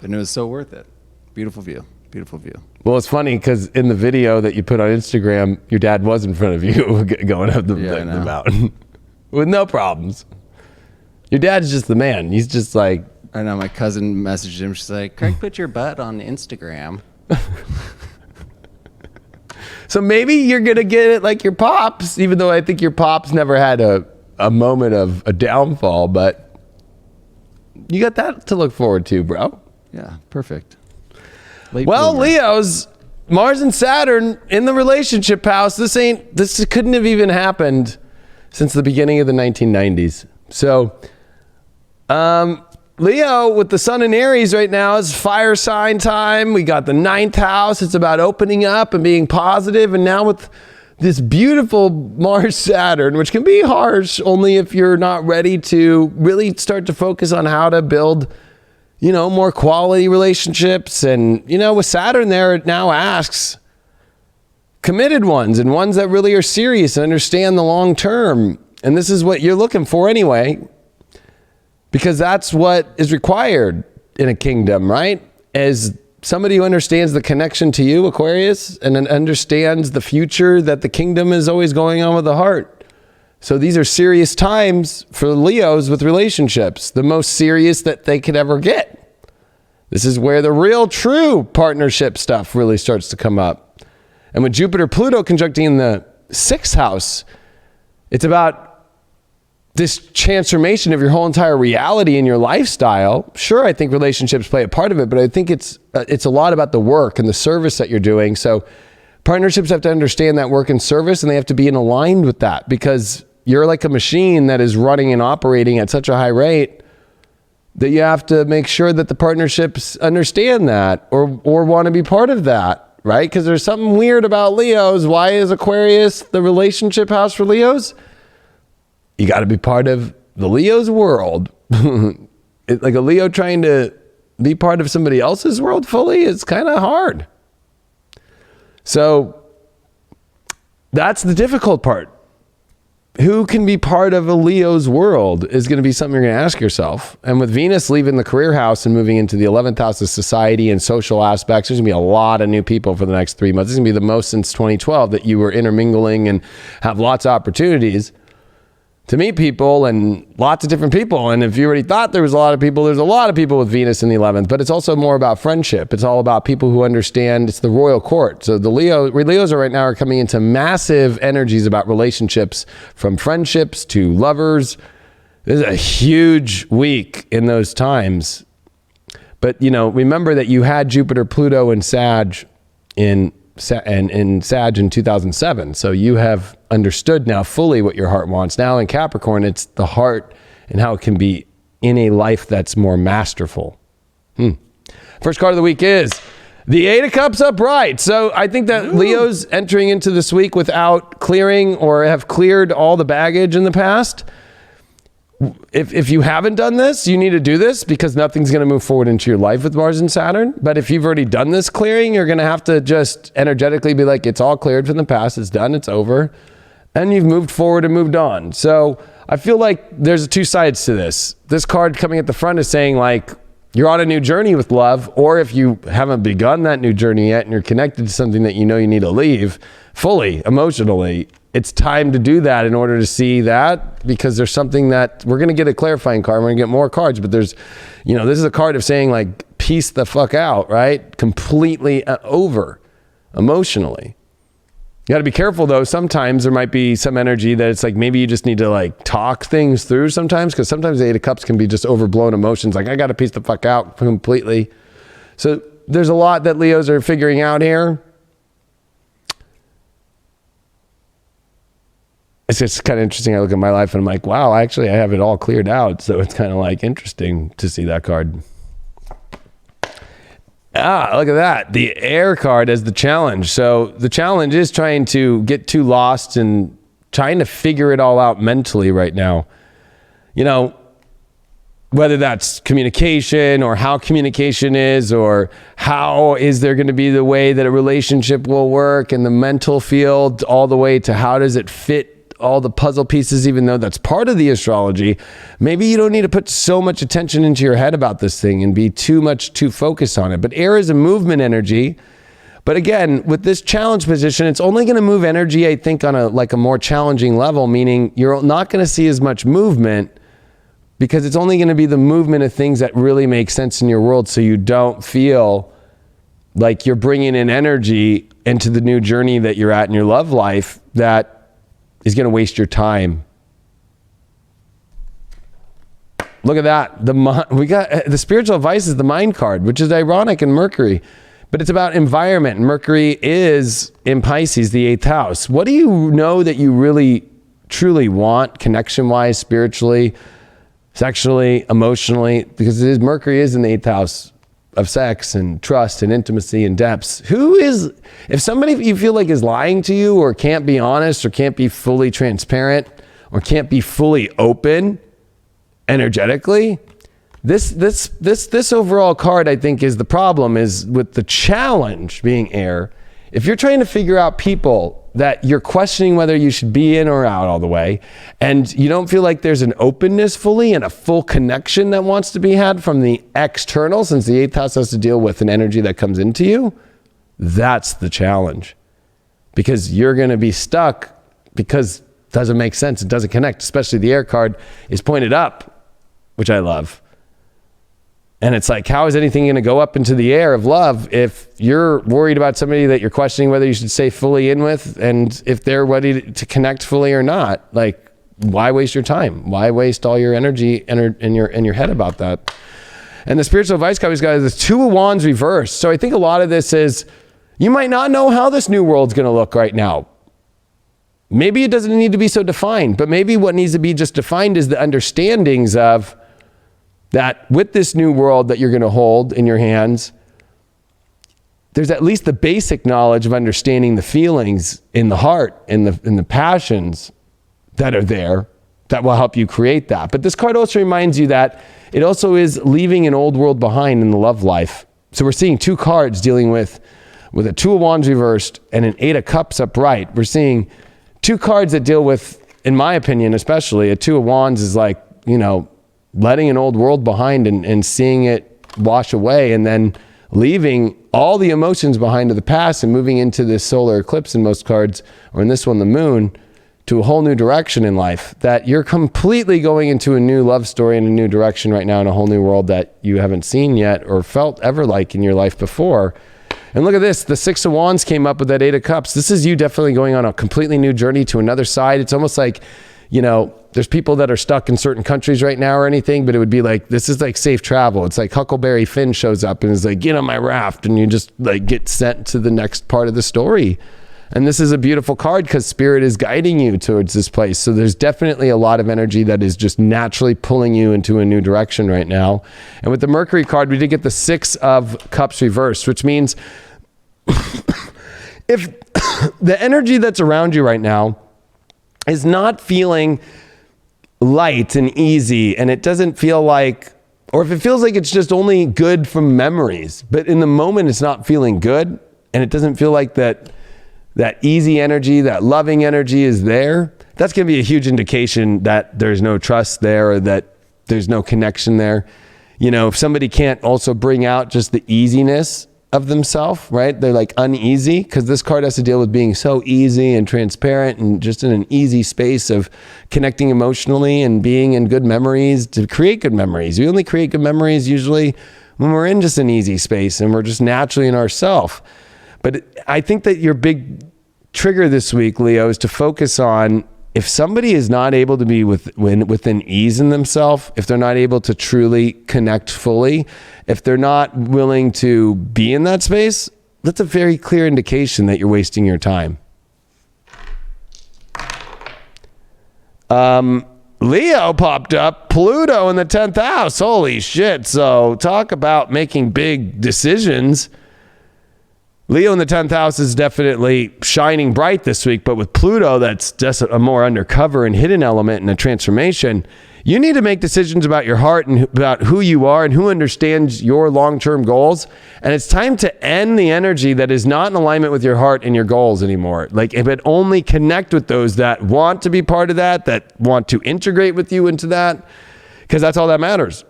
B: And it was so worth it. Beautiful view. Beautiful view.
A: Well, it's funny because in the video that you put on Instagram, your dad was in front of you going up the mountain with no problems. Your dad's just the man. He's just like.
B: I know, my cousin messaged him. She's like, Craig, put your butt on Instagram.
A: So maybe you're going to get it like your pops, even though I think your pops never had a moment of a downfall, but you got that to look forward to, bro.
B: Yeah, perfect. Late
A: Well,
B: bloomer.
A: Leos, Mars and Saturn in the relationship house. This couldn't have even happened since the beginning of the 1990s. So, Leo with the sun in Aries right now is fire sign time. We got the 9th house. It's about opening up and being positive. And now with this beautiful Mars Saturn, which can be harsh only if you're not ready to really start to focus on how to build, you know, more quality relationships. And, you know, with Saturn there, it now asks committed ones and ones that really are serious and understand the long term. And this is what you're looking for anyway, because that's what is required in a kingdom, right? As somebody who understands the connection to you, Aquarius, and then understands the future that the kingdom is always going on with the heart. So these are serious times for Leos with relationships, the most serious that they could ever get. This is where the real true partnership stuff really starts to come up. And with Jupiter, Pluto conjuncting in the 6th house, it's about this transformation of your whole entire reality and your lifestyle. Sure, I think relationships play a part of it, but I think it's a lot about the work and the service that you're doing. So partnerships have to understand that work and service, and they have to be in aligned with that, because you're like a machine that is running and operating at such a high rate that you have to make sure that the partnerships understand that or want to be part of that, right? Because there's something weird about Leos. Why is Aquarius the relationship house for Leos? You got to be part of the Leo's world. Like a Leo trying to be part of somebody else's world fully, it's kind of hard. So that's the difficult part. Who can be part of a Leo's world is going to be something you're going to ask yourself. And with Venus leaving the career house and moving into the 11th house of society and social aspects, there's going to be a lot of new people for the next 3 months. It's going to be the most since 2012 that you were intermingling and have lots of opportunities. to meet people and lots of different people. And if you already thought there was a lot of people, there's a lot of people with Venus in the 11th, but it's also more about friendship. It's all about people who understand. It's the royal court. So the Leos are right now are coming into massive energies about relationships, from friendships to lovers. This is a huge week in those times. But, remember that you had Jupiter, Pluto, and Sag in Sag in 2007. So you have understood now fully what your heart wants. Now in Capricorn, it's the heart and how it can be in a life that's more masterful. First card of the week is the 8 of Cups upright. So I think that Leo's entering into this week without clearing or have cleared all the baggage in the past. If you haven't done this, you need to do this, because nothing's going to move forward into your life with Mars and Saturn. But if you've already done this clearing, you're going to have to just energetically be like, it's all cleared from the past. It's done. It's over. And you've moved forward and moved on. So I feel like there's two sides to this. This card coming at the front is saying, like, you're on a new journey with love, or if you haven't begun that new journey yet and you're connected to something that you need to leave fully, emotionally, it's time to do that in order to see that, because there's something that we're going to get a clarifying card. We're going to get more cards, but there's, this is a card of saying, like, peace the fuck out, right? Completely over emotionally. You got to be careful though. Sometimes there might be some energy that it's like, maybe you just need to like talk things through sometimes, because sometimes the 8 of Cups can be just overblown emotions. Like, I got to piece the fuck out completely. So there's a lot that Leos are figuring out here. It's just kind of interesting. I look at my life and I'm like, wow, actually I have it all cleared out. So it's kind of like interesting to see that card. Look at that. The air card as the challenge. So the challenge is trying to get too lost and trying to figure it all out mentally right now. Whether that's communication or how communication is, or how is there going to be the way that a relationship will work in the mental field, all the way to how does it fit all the puzzle pieces, even though that's part of the astrology. Maybe you don't need to put so much attention into your head about this thing and be too focused on it. But air is a movement energy. But again, with this challenge position, it's only going to move energy, I think, on a more challenging level, meaning you're not going to see as much movement, because it's only going to be the movement of things that really make sense in your world, so you don't feel like you're bringing in energy into the new journey that you're at in your love life that is going to waste your time. Look at that. We got the spiritual advice is the mind card, which is ironic in Mercury, but it's about environment. Mercury is in Pisces, the 8th house. What do you know that you really, truly want, connection-wise, spiritually, sexually, emotionally? Because Mercury is in the 8th house of sex and trust and intimacy and depths. If somebody you feel like is lying to you, or can't be honest, or can't be fully transparent, or can't be fully open energetically, this overall card, I think, is the problem, is with the challenge being air. If you're trying to figure out people that you're questioning whether you should be in or out all the way, and you don't feel like there's an openness fully and a full connection that wants to be had from the external, since the 8th house has to deal with an energy that comes into you, that's the challenge. Because you're going to be stuck, because it doesn't make sense. It doesn't connect, especially the air card is pointed up, which I love. And it's like, how is anything going to go up into the air of love if you're worried about somebody that you're questioning whether you should stay fully in with, and if they're ready to connect fully or not? Like, why waste your time? Why waste all your energy in your head about that? And the spiritual advice card, guys, is 2 of Wands reversed. So I think a lot of this is, you might not know how this new world's going to look right now. Maybe it doesn't need to be so defined, but maybe what needs to be just defined is the understandings of that with this new world that you're going to hold in your hands, there's at least the basic knowledge of understanding the feelings in the heart and the passions that are there that will help you create that. But this card also reminds you that it also is leaving an old world behind in the love life. So we're seeing 2 cards dealing with a 2 of Wands reversed and an 8 of Cups upright. We're seeing 2 cards that deal with, in my opinion, especially a 2 of Wands is like, letting an old world behind and seeing it wash away, and then leaving all the emotions behind of the past and moving into this solar eclipse in most cards, or in this one, the moon, to a whole new direction in life, that you're completely going into a new love story and a new direction right now in a whole new world that you haven't seen yet or felt ever like in your life before. And look at this, the Six of Wands came up with that Eight of Cups. This is you definitely going on a completely new journey to another side. It's almost like, you know, there's people that are stuck in certain countries right now or anything, but it would be like, this is like safe travel. It's like Huckleberry Finn shows up and is like, get on my raft, and you just like get sent to the next part of the story. And this is a beautiful card because Spirit is guiding you towards this place. So there's definitely a lot of energy that is just naturally pulling you into a new direction right now. And with the Mercury card, we did get the Six of Cups reversed, which means if the energy that's around you right now is not feeling light and easy, and it doesn't feel like, or if it feels like it's just only good from memories, but in the moment it's not feeling good, and it doesn't feel like that easy energy, that loving energy is there, that's going to be a huge indication that there's no trust there, or that there's no connection there. You know, if somebody can't also bring out just the easiness of themselves, right? They're like uneasy, because this card has to deal with being so easy and transparent and just in an easy space of connecting emotionally and being in good memories to create good memories. We only create good memories usually when we're in just an easy space and we're just naturally in ourself. But I think that your big trigger this week, Leo, is to focus on, if somebody is not able to be within ease in themselves, if they're not able to truly connect fully, if they're not willing to be in that space, that's a very clear indication that you're wasting your time. Leo popped up, Pluto in the 10th house. Holy shit. So talk about making big decisions. Leo in the 10th house is definitely shining bright this week, but with Pluto, that's just a more undercover and hidden element and a transformation. You need to make decisions about your heart and about who you are and who understands your long-term goals. And it's time to end the energy that is not in alignment with your heart and your goals anymore. Like, if it only connect with those that want to be part of that want to integrate with you into that, because that's all that matters.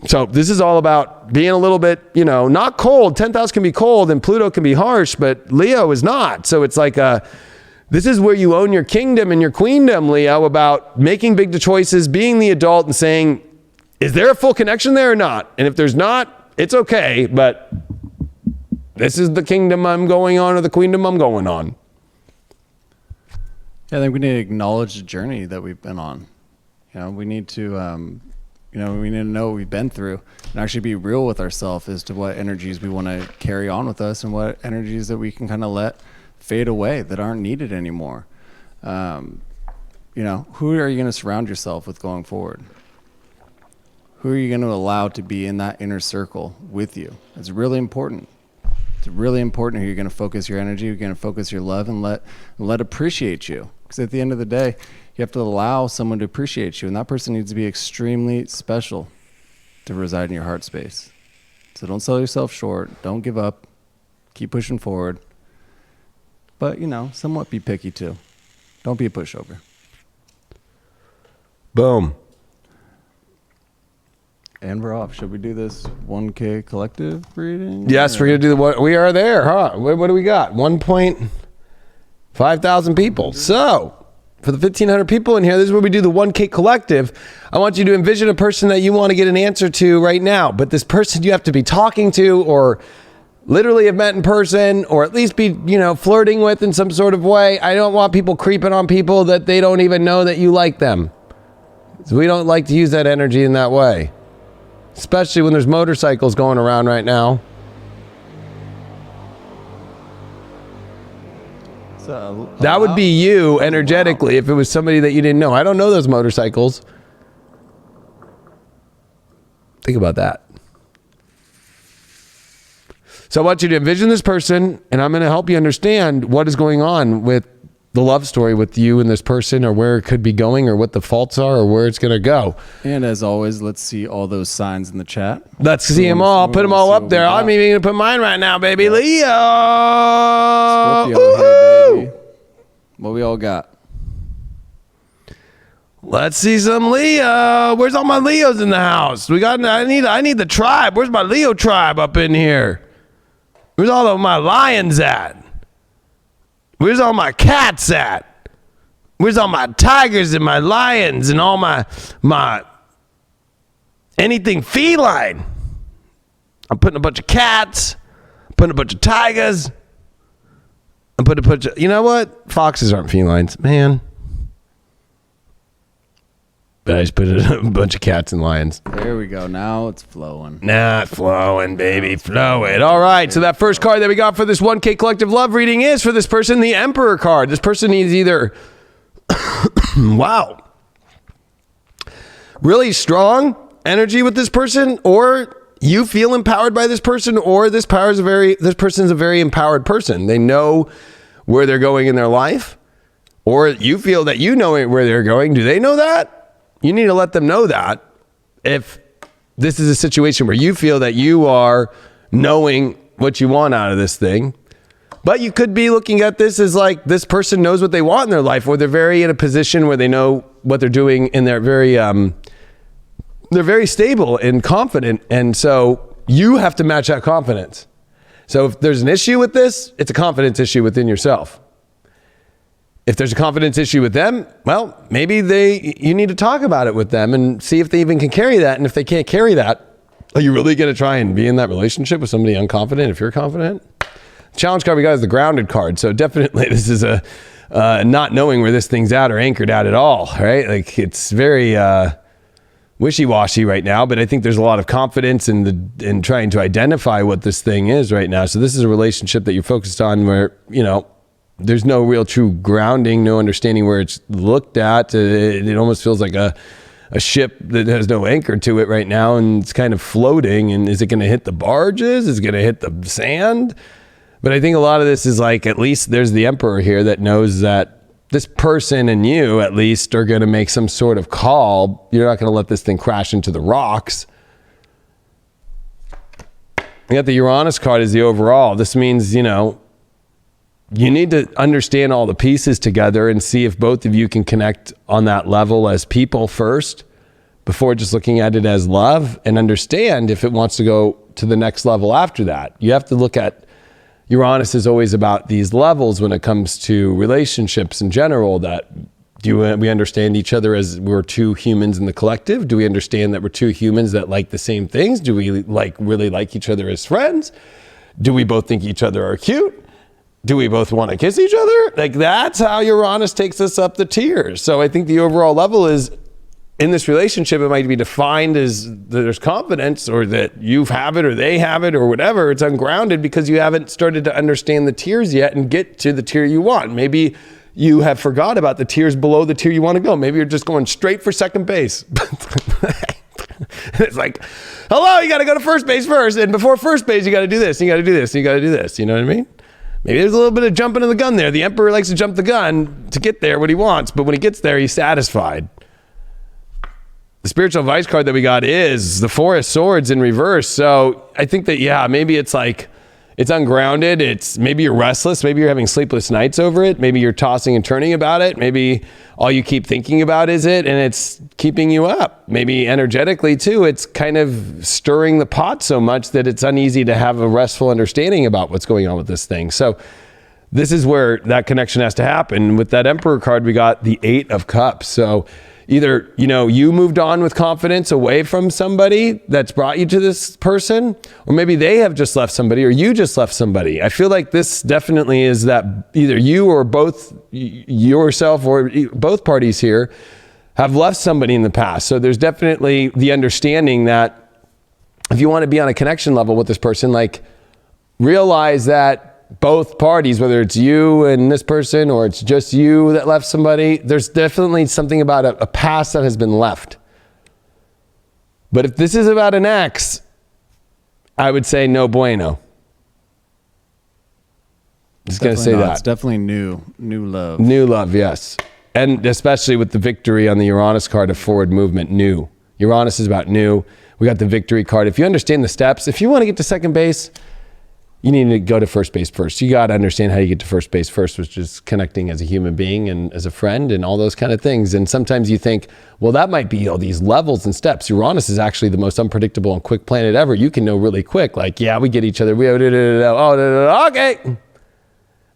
A: So this is all about being a little bit, you know, not cold. 10th house can be cold and Pluto can be harsh, but Leo is not. So it's like this is where you own your kingdom and your queendom, Leo, about making big choices, being the adult and saying, is there a full connection there or not? And if there's not, it's okay, but this is the kingdom I'm going on, or the queendom I'm going on.
B: Yeah, I think we need to acknowledge the journey that we've been on. You know, we need to... we need to know what we've been through and actually be real with ourselves as to what energies we want to carry on with us and what energies that we can kind of let fade away that aren't needed anymore. Who are you going to surround yourself with going forward? Who are you going to allow to be in that inner circle with you? It's really important. It's really important who you're going to focus your energy, you're going to focus your love, and let appreciate you. Because at the end of the day, you have to allow someone to appreciate you, and that person needs to be extremely special to reside in your heart space. So don't sell yourself short. Don't give up. Keep pushing forward. But, somewhat be picky too. Don't be a pushover.
A: Boom.
B: And we're off. Should we do this 1K collective reading?
A: Yes, we're going to do we are there, huh? What do we got? 1.5 thousand people. So, for the 1,500 people in here, this is where we do the 1K collective. I want you to envision a person that you want to get an answer to right now. But this person you have to be talking to, or literally have met in person, or at least be, flirting with in some sort of way. I don't want people creeping on people that they don't even know that you like them. So we don't like to use that energy in that way. Especially when there's motorcycles going around right now. So, that would be you energetically if it was somebody that you didn't know. I don't know those motorcycles. Think about that. So I want you to envision this person, and I'm going to help you understand what is going on with the love story with you and this person, or where it could be going, or what the faults are, or where it's going to go.
B: And as always, let's see all those signs in the chat.
A: Let's see them all. Put them all up there. I'm even going to put mine right now, baby.
B: Yep.
A: Leo!
B: Scorpio here, baby. What we all got?
A: Let's see some Leo. Where's all my Leos in the house? I need the tribe. Where's my Leo tribe up in here? Where's all of my lions at? Where's all my cats at? Where's all my tigers and my lions and all my anything feline? I'm putting a bunch of cats, I'm putting a bunch of tigers, I'm putting a bunch of, you know what? Foxes aren't felines, man. But I just put a bunch of cats and lions.
B: There we go. Now it's flowing.
A: Not flowing, baby. Flowing. All right. So that first card that we got for this 1K collective love reading is for this person, the Emperor card. This person needs either, wow, really strong energy with this person, or you feel empowered by this person, or this person's a very empowered person. They know where they're going in their life, or you feel that you know where they're going. Do they know that? You need to let them know that if this is a situation where you feel that you are knowing what you want out of this thing. But you could be looking at this as like this person knows what they want in their life, or they're very in a position where they know what they're doing and they're very stable and confident. And so you have to match that confidence. So if there's an issue with this, it's a confidence issue within yourself. If there's a confidence issue with them, well, maybe you need to talk about it with them and see if they even can carry that. And if they can't carry that, are you really going to try and be in that relationship with somebody unconfident if you're confident? The challenge card we got is the grounded card. So definitely this is a not knowing where this thing's at or anchored at all, right? Like it's very wishy-washy right now, but I think there's a lot of confidence in trying to identify what this thing is right now. So this is a relationship that you're focused on where, you know, there's no real true grounding, no understanding where it's looked at. It almost feels like a ship that has no anchor to it right now, and it's kind of floating. And is it going to hit the barges? Is it going to hit the sand? But I think a lot of this is like, at least there's the Emperor here that knows that this person and you at least are going to make some sort of call. You're not going to let this thing crash into the rocks. You got the Uranus card as the overall. This means, you know, you need to understand all the pieces together and see if both of you can connect on that level as people first before just looking at it as love, and understand if it wants to go to the next level after that. You have to look at Uranus is always about these levels when it comes to relationships in general. That we understand each other as we're two humans in the collective? Do we understand that we're two humans that like the same things? Do we really like each other as friends? Do we both think each other are cute? Do we both want to kiss each other? Like, that's how Uranus takes us up the tiers. So I think the overall level is, in this relationship, it might be defined as there's confidence, or that you have it or they have it or whatever. It's ungrounded because you haven't started to understand the tiers yet and get to the tier you want. Maybe you have forgot about the tiers below the tier you want to go. Maybe you're just going straight for second base. It's like, hello, you got to go to first base first. And before first base, you got to do this. You got to do this. You got to do this. You know what I mean? Maybe there's a little bit of jumping of the gun there. The Emperor likes to jump the gun to get there what he wants, but when he gets there, he's satisfied. The spiritual advice card that we got is the Four of Swords in reverse. So I think that, yeah, maybe it's like, it's ungrounded. It's maybe you're restless. Maybe you're having sleepless nights over it. Maybe you're tossing and turning about it. Maybe all you keep thinking about is it, and it's keeping you up. Maybe energetically too, it's kind of stirring the pot so much that it's uneasy to have a restful understanding about what's going on with this thing. So this is where that connection has to happen. With that Emperor card, we got the Eight of Cups. So either, you know, you moved on with confidence away from somebody that's brought you to this person, or maybe they have just left somebody, or you just left somebody. I feel like this definitely is that either you or both yourself or both parties here have left somebody in the past. So there's definitely the understanding that if you want to be on a connection level with this person, like, realize that both parties, whether it's you and this person or it's just you that left somebody, there's definitely something about a past that has been left. But if this is about an ex, I would say no bueno. Just going to say that.
B: It's definitely new love.
A: New love, yes. And especially with the victory on the Uranus card of forward movement, new. Uranus is about new. We got the victory card. If you understand the steps, if you want to get to second base, you need to go to first base first. You got to understand how you get to first base first, which is connecting as a human being and as a friend and all those kind of things. And sometimes you think, well, that might be all these levels and steps. Uranus is actually the most unpredictable and quick planet ever. You can know really quick, like, yeah, we get each other. Okay.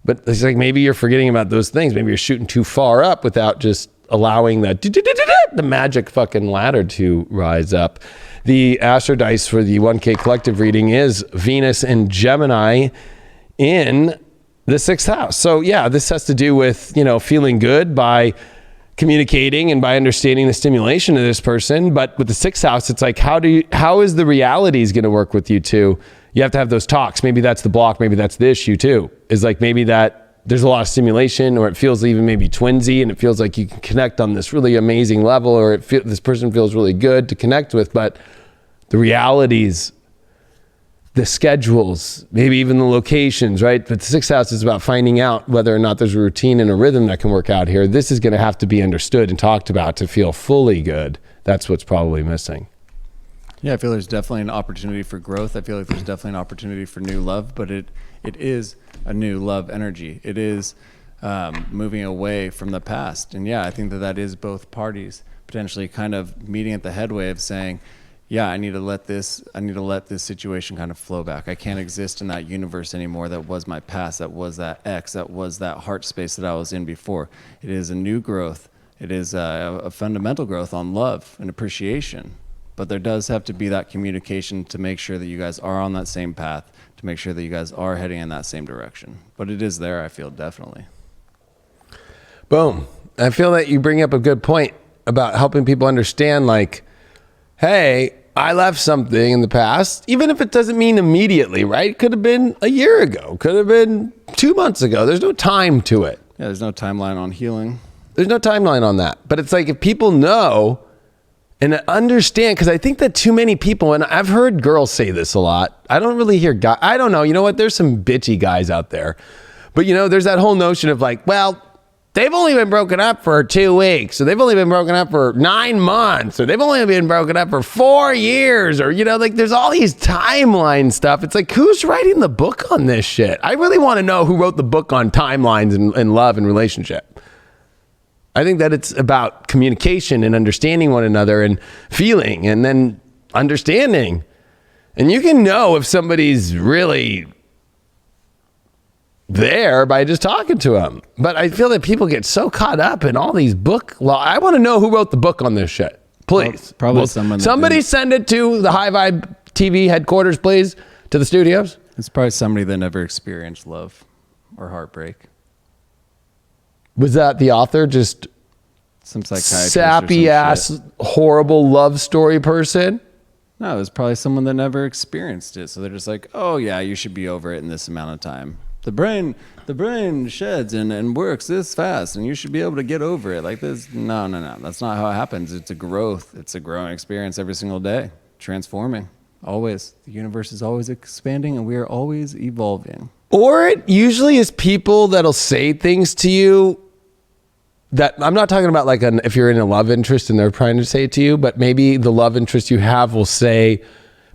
A: But it's like maybe you're forgetting about those things. Maybe you're shooting too far up without just allowing the magic fucking ladder to rise up. The Astro Dice for the 1K collective reading is Venus and Gemini in the sixth house. So yeah, this has to do with, feeling good by communicating and by understanding the stimulation of this person. But with the sixth house, it's like, how is the realities going to work with you two? You have to have those talks. Maybe that's the block. Maybe that's the issue too. Is like maybe that there's a lot of stimulation, or it feels even maybe twinsy, and it feels like you can connect on this really amazing level, or this person feels really good to connect with, but the realities, the schedules, maybe even the locations, right? But the sixth house is about finding out whether or not there's a routine and a rhythm that can work out here. This is going to have to be understood and talked about to feel fully good. That's what's probably missing.
B: Yeah, I feel there's definitely an opportunity for growth. I feel like there's definitely an opportunity for new love, but it is a new love energy. It is moving away from the past. And yeah, I think that is both parties potentially kind of meeting at the headway of saying, yeah, I need to let this situation kind of flow back. I can't exist in that universe anymore. That was my past. That was that ex. That was that heart space that I was in before. It is a new growth. It is a fundamental growth on love and appreciation. But there does have to be that communication to make sure that you guys are on that same path, to make sure that you guys are heading in that same direction. But it is there, I feel, definitely.
A: Boom. I feel that you bring up a good point about helping people understand, like, hey, I left something in the past, even if it doesn't mean immediately, right? Could have been a year ago, could have been 2 months ago. There's no time to it.
B: Yeah, there's no timeline on healing.
A: There's no timeline on that. But it's like if people know and understand, because I think that too many people, and I've heard girls say this a lot. I don't really hear guys. I don't know. You know what? There's some bitchy guys out there. But, there's that whole notion of like, well, they've only been broken up for 2 weeks, or they've only been broken up for 9 months, or they've only been broken up for 4 years, or, like there's all these timeline stuff. It's like, who's writing the book on this shit? I really want to know who wrote the book on timelines and love and relationship. I think that it's about communication and understanding one another and feeling and then understanding. And you can know if somebody's really there by just talking to them. But I feel that people get so caught up in all these book law. I want to know who wrote the book on this shit. Please.
B: Probably someone.
A: Somebody send it to the High Vibe TV headquarters, please, to the studios.
B: It's probably somebody that never experienced love or heartbreak.
A: Was that the author? Just
B: some psychiatrist,
A: sappy ass, horrible love story person?
B: No, it was probably someone that never experienced it. So they're just like, oh yeah, you should be over it in this amount of time. The brain sheds and works this fast, and you should be able to get over it like this. No. That's not how it happens. It's a growth. It's a growing experience every single day, transforming. Always. The universe is always expanding, and we are always evolving.
A: Or it usually is people that'll say things to you that I'm not talking about like if you're in a love interest and they're trying to say it to you, but maybe the love interest you have will say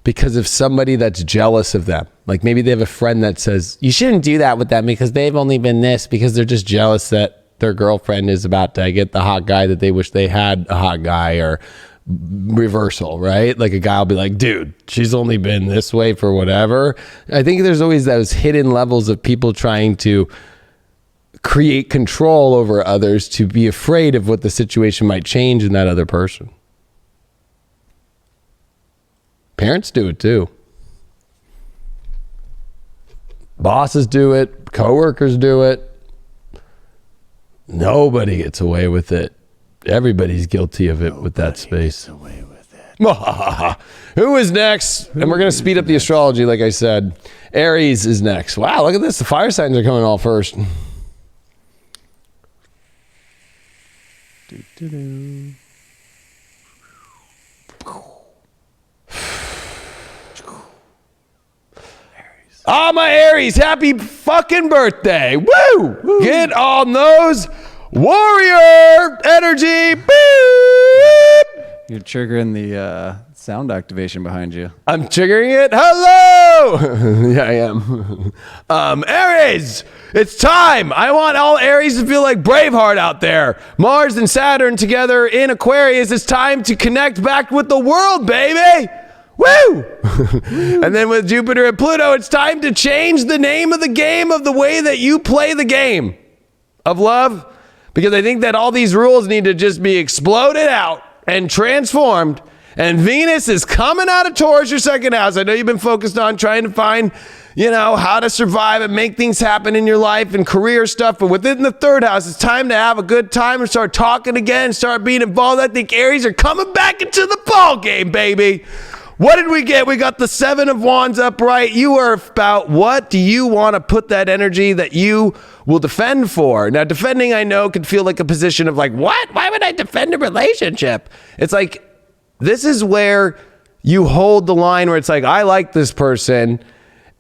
A: because of somebody that's jealous of them. Like maybe they have a friend that says, you shouldn't do that with them because they've only been this, because they're just jealous that their girlfriend is about to get the hot guy that they wish they had a hot guy, or reversal, right? Like a guy will be like, dude, she's only been this way for whatever. I think there's always those hidden levels of people trying to create control over others, to be afraid of what the situation might change in that other person. Parents do it too. Bosses do it. Coworkers do it. Nobody gets away with it. Everybody's guilty of it with that space.
B: Gets away with it.
A: Who is next? And we're going to speed up the astrology, like I said. Aries is next. Wow, look at this. The fire signs are coming all first. My Aries, happy fucking birthday. Woo! Get on those warrior energy. Beep!
B: You're triggering the sound activation behind you.
A: I'm triggering it. Hello! Yeah, I am. Aries, it's time. I want all Aries to feel like Braveheart out there. Mars and Saturn together in Aquarius. It's time to connect back with the world, baby. Woo! And then with Jupiter and Pluto, it's time to change the name of the game of the way that you play the game of love. Because I think that all these rules need to just be exploded out and transformed. And Venus is coming out of Taurus, your second house. I know you've been focused on trying to find, how to survive and make things happen in your life and career stuff. But within the third house, it's time to have a good time and start talking again, start being involved. I think Aries are coming back into the ball game, baby. What did we get? We got the Seven of Wands upright. You are about, what do you want to put that energy that you will defend for? Now, defending, I know, could feel like a position of like, what? Why would I defend a relationship? It's like, this is where you hold the line where it's like, I like this person.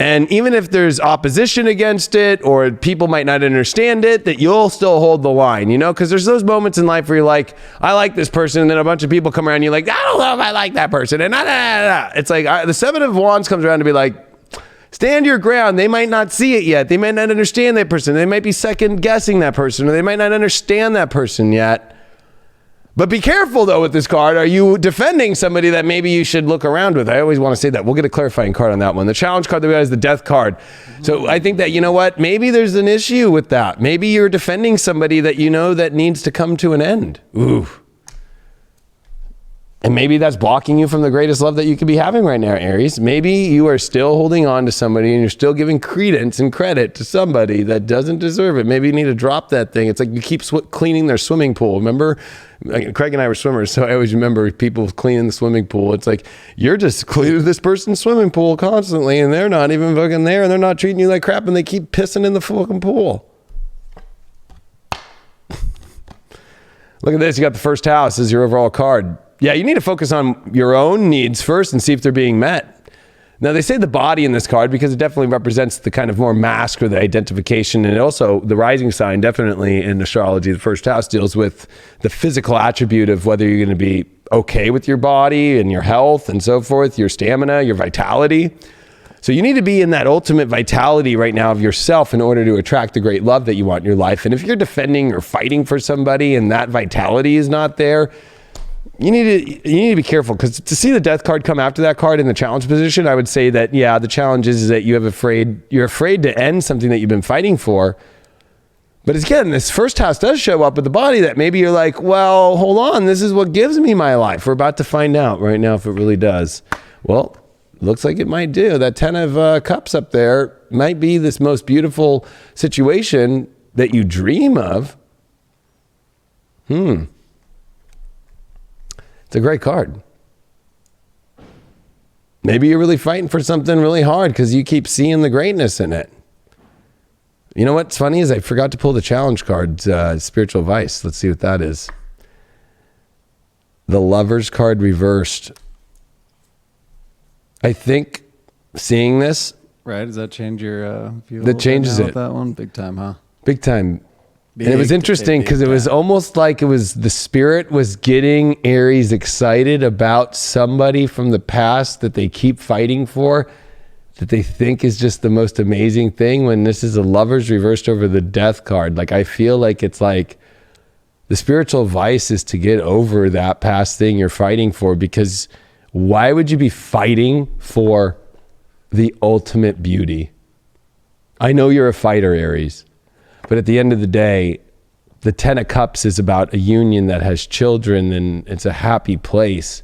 A: And even if there's opposition against it or people might not understand it, that you'll still hold the line, because there's those moments in life where you're like, I like this person. And then a bunch of people come around and you're like, I don't know if I like that person. And it's like the Seven of Wands comes around to be like, stand your ground. They might not see it yet. They might not understand that person. They might be second guessing that person, or they might not understand that person yet. But be careful, though, with this card. Are you defending somebody that maybe you should look around with? I always want to say that. We'll get a clarifying card on that one. The challenge card that we got is the death card. So I think that, maybe there's an issue with that. Maybe you're defending somebody that that needs to come to an end. Ooh. And maybe that's blocking you from the greatest love that you could be having right now, Aries. Maybe you are still holding on to somebody and you're still giving credence and credit to somebody that doesn't deserve it. Maybe you need to drop that thing. It's like you keep cleaning their swimming pool. Remember? Craig and I were swimmers, so I always remember people cleaning the swimming pool. It's like, you're just cleaning this person's swimming pool constantly, and they're not even fucking there, and they're not treating you like crap, and they keep pissing in the fucking pool. Look at this. You got the first house as your overall card. Yeah, you need to focus on your own needs first and see if they're being met. Now, they say the body in this card because it definitely represents the kind of more mask or the identification, and also the rising sign definitely in astrology. The first house deals with the physical attribute of whether you're going to be okay with your body and your health and so forth, your stamina, your vitality. So you need to be in that ultimate vitality right now of yourself in order to attract the great love that you want in your life. And if you're defending or fighting for somebody and that vitality is not there, you need to be careful, because to see the death card come after that card in the challenge position, I would say that, yeah, the challenge is that you're afraid to end something that you've been fighting for. But again, this first house does show up with the body that maybe you're like, well, hold on, this is what gives me my life. We're about to find out right now if it really does. Well, looks like it might do. That 10 of cups up there might be this most beautiful situation that you dream of. It's a great card. Maybe you're really fighting for something really hard because you keep seeing the greatness in it. You know what's funny is I forgot to pull the challenge card, spiritual advice. Let's see what that is. The Lover's card reversed. I think seeing this.
B: Right, does that change your view?
A: That changes it.
B: That one, big time, huh?
A: Big time. And it was interesting because it was almost like it was the spirit was getting Aries excited about somebody from the past that they keep fighting for, that they think is just the most amazing thing, when this is a Lover's reversed over the death card. Like, I feel like it's like the spiritual advice is to get over that past thing you're fighting for, because why would you be fighting for the ultimate beauty? I know you're a fighter, Aries. But at the end of the day, the 10 of Cups is about a union that has children, and it's a happy place.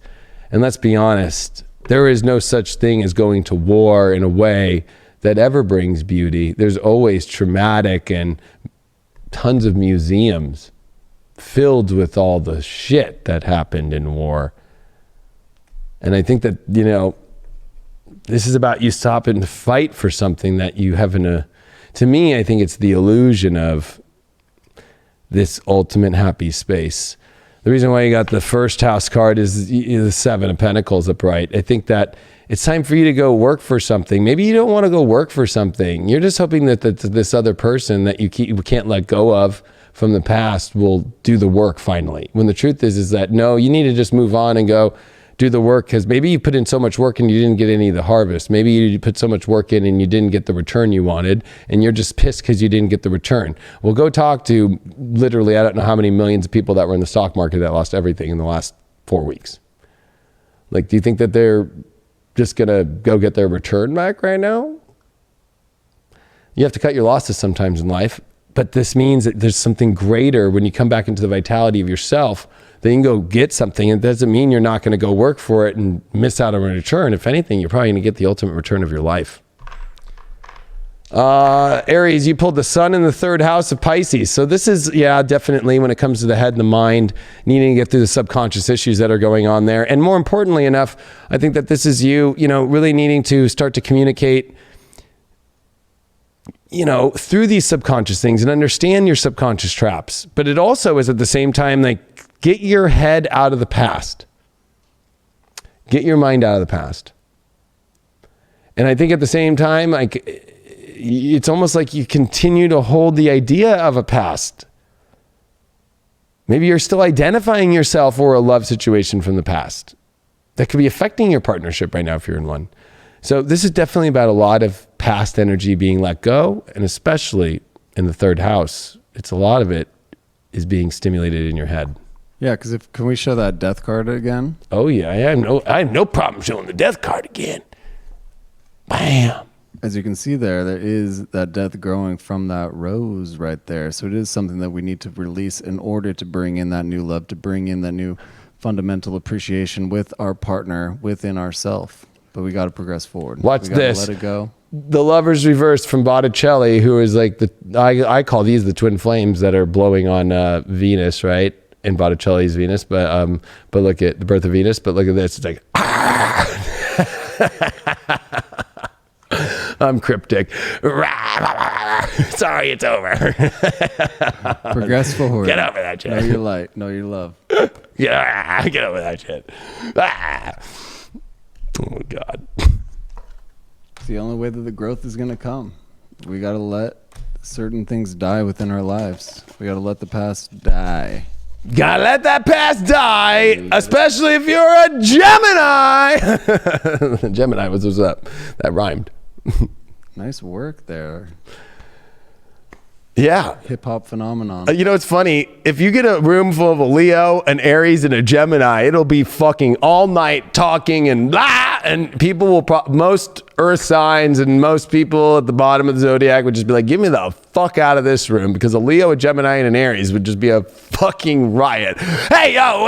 A: And let's be honest, there is no such thing as going to war in a way that ever brings beauty. There's always traumatic, and tons of museums filled with all the shit that happened in war. And I think that, this is about you stopping to fight for something that you haven't. To me, I think it's the illusion of this ultimate happy space. The reason why you got the first house card is the 7 of Pentacles upright. I think that it's time for you to go work for something. Maybe you don't want to go work for something. You're just hoping that this other person that you can't let go of from the past will do the work finally. When the truth is that no, you need to just move on and go do the work, because maybe you put in so much work and you didn't get any of the harvest. Maybe you put so much work in and you didn't get the return you wanted, and you're just pissed because you didn't get the return. Well, go talk to literally, I don't know how many millions of people that were in the stock market that lost everything in the last 4 weeks. Like, do you think that they're just going to go get their return back right now. You have to cut your losses sometimes in life, but this means that there's something greater when you come back into the vitality of yourself. Then you can go get something. It doesn't mean you're not going to go work for it and miss out on a return. If anything, you're probably going to get the ultimate return of your life. Aries, you pulled the sun in the third house of Pisces. So this is, yeah, definitely when it comes to the head and the mind, needing to get through the subconscious issues that are going on there. And more importantly enough, I think that this is you, really needing to start to communicate, through these subconscious things and understand your subconscious traps. But it also is at the same time, like, get your head out of the past. Get your mind out of the past. And I think at the same time, like, it's almost like you continue to hold the idea of a past. Maybe you're still identifying yourself or a love situation from the past that could be affecting your partnership right now if you're in one. So this is definitely about a lot of past energy being let go, and especially in the third house, it's a lot of it is being stimulated in your head.
B: Yeah, because can we show that death card again?
A: Oh yeah, I have no problem showing the death card again. Bam.
B: As you can see there is that death growing from that rose right there. So it is something that we need to release in order to bring in that new love, to bring in that new fundamental appreciation with our partner, within ourself. But we got to progress forward.
A: Watch
B: we gotta
A: this.
B: Let it go.
A: The Lovers reversed from Botticelli, who is like I call these the twin flames that are blowing on Venus, right? In Botticelli's Venus, but look at the birth of Venus. But look at this. It's like, I'm cryptic. Sorry, it's over.
B: Progress forward.
A: Get over that shit.
B: Know your light. Know your love.
A: Get over that shit. Oh my God.
B: It's the only way that the growth is going to come. We got to let certain things die within our lives. We got to let the past die.
A: Gotta let that past die, especially if you're a Gemini. Gemini, what's up? That rhymed.
B: Nice work there.
A: Yeah.
B: Hip hop phenomenon.
A: It's funny. If you get a room full of a Leo, an Aries, and a Gemini, it'll be fucking all night talking and blah. And people will, most earth signs and most people at the bottom of the zodiac would just be like, get me the fuck out of this room, because a Leo, a Gemini, and an Aries would just be a fucking riot. Hey, yo,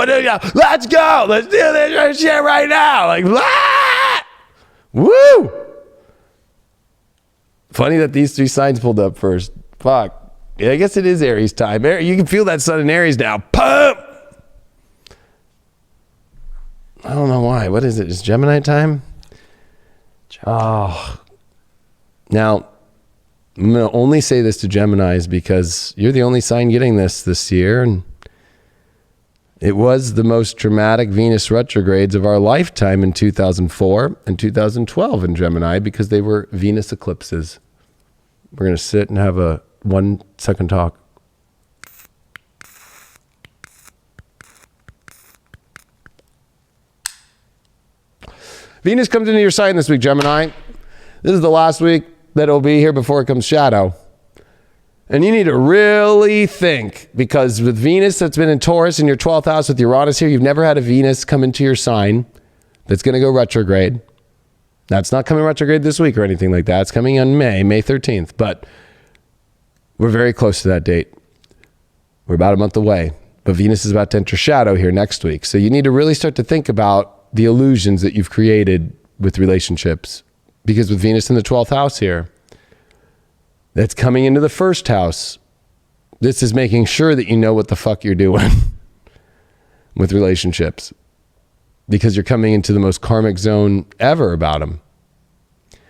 A: let's go. Let's do this shit right now. Like, blah. Woo. Funny that these three signs pulled up first. Fuck. Yeah, I guess it is Aries time. You can feel that sun in Aries now. Pump! I don't know why. What is it? Is Gemini time? Oh. Now, I'm going to only say this to Geminis because you're the only sign getting this year. And it was the most dramatic Venus retrogrades of our lifetime in 2004 and 2012 in Gemini because they were Venus eclipses. We're going to sit and have a 1 second talk. Venus comes into your sign this week, Gemini. This is the last week that it'll be here before it comes shadow. And you need to really think, because with Venus that's been in Taurus in your 12th house with Uranus here, you've never had a Venus come into your sign that's going to go retrograde. That's not coming retrograde this week or anything like that. It's coming on May 13th. But we're very close to that date. We're about a month away. But Venus is about to enter shadow here next week. So you need to really start to think about the illusions that you've created with relationships. Because with Venus in the 12th house here, that's coming into the first house. This is making sure that you know what the fuck you're doing with relationships. Because you're coming into the most karmic zone ever about them.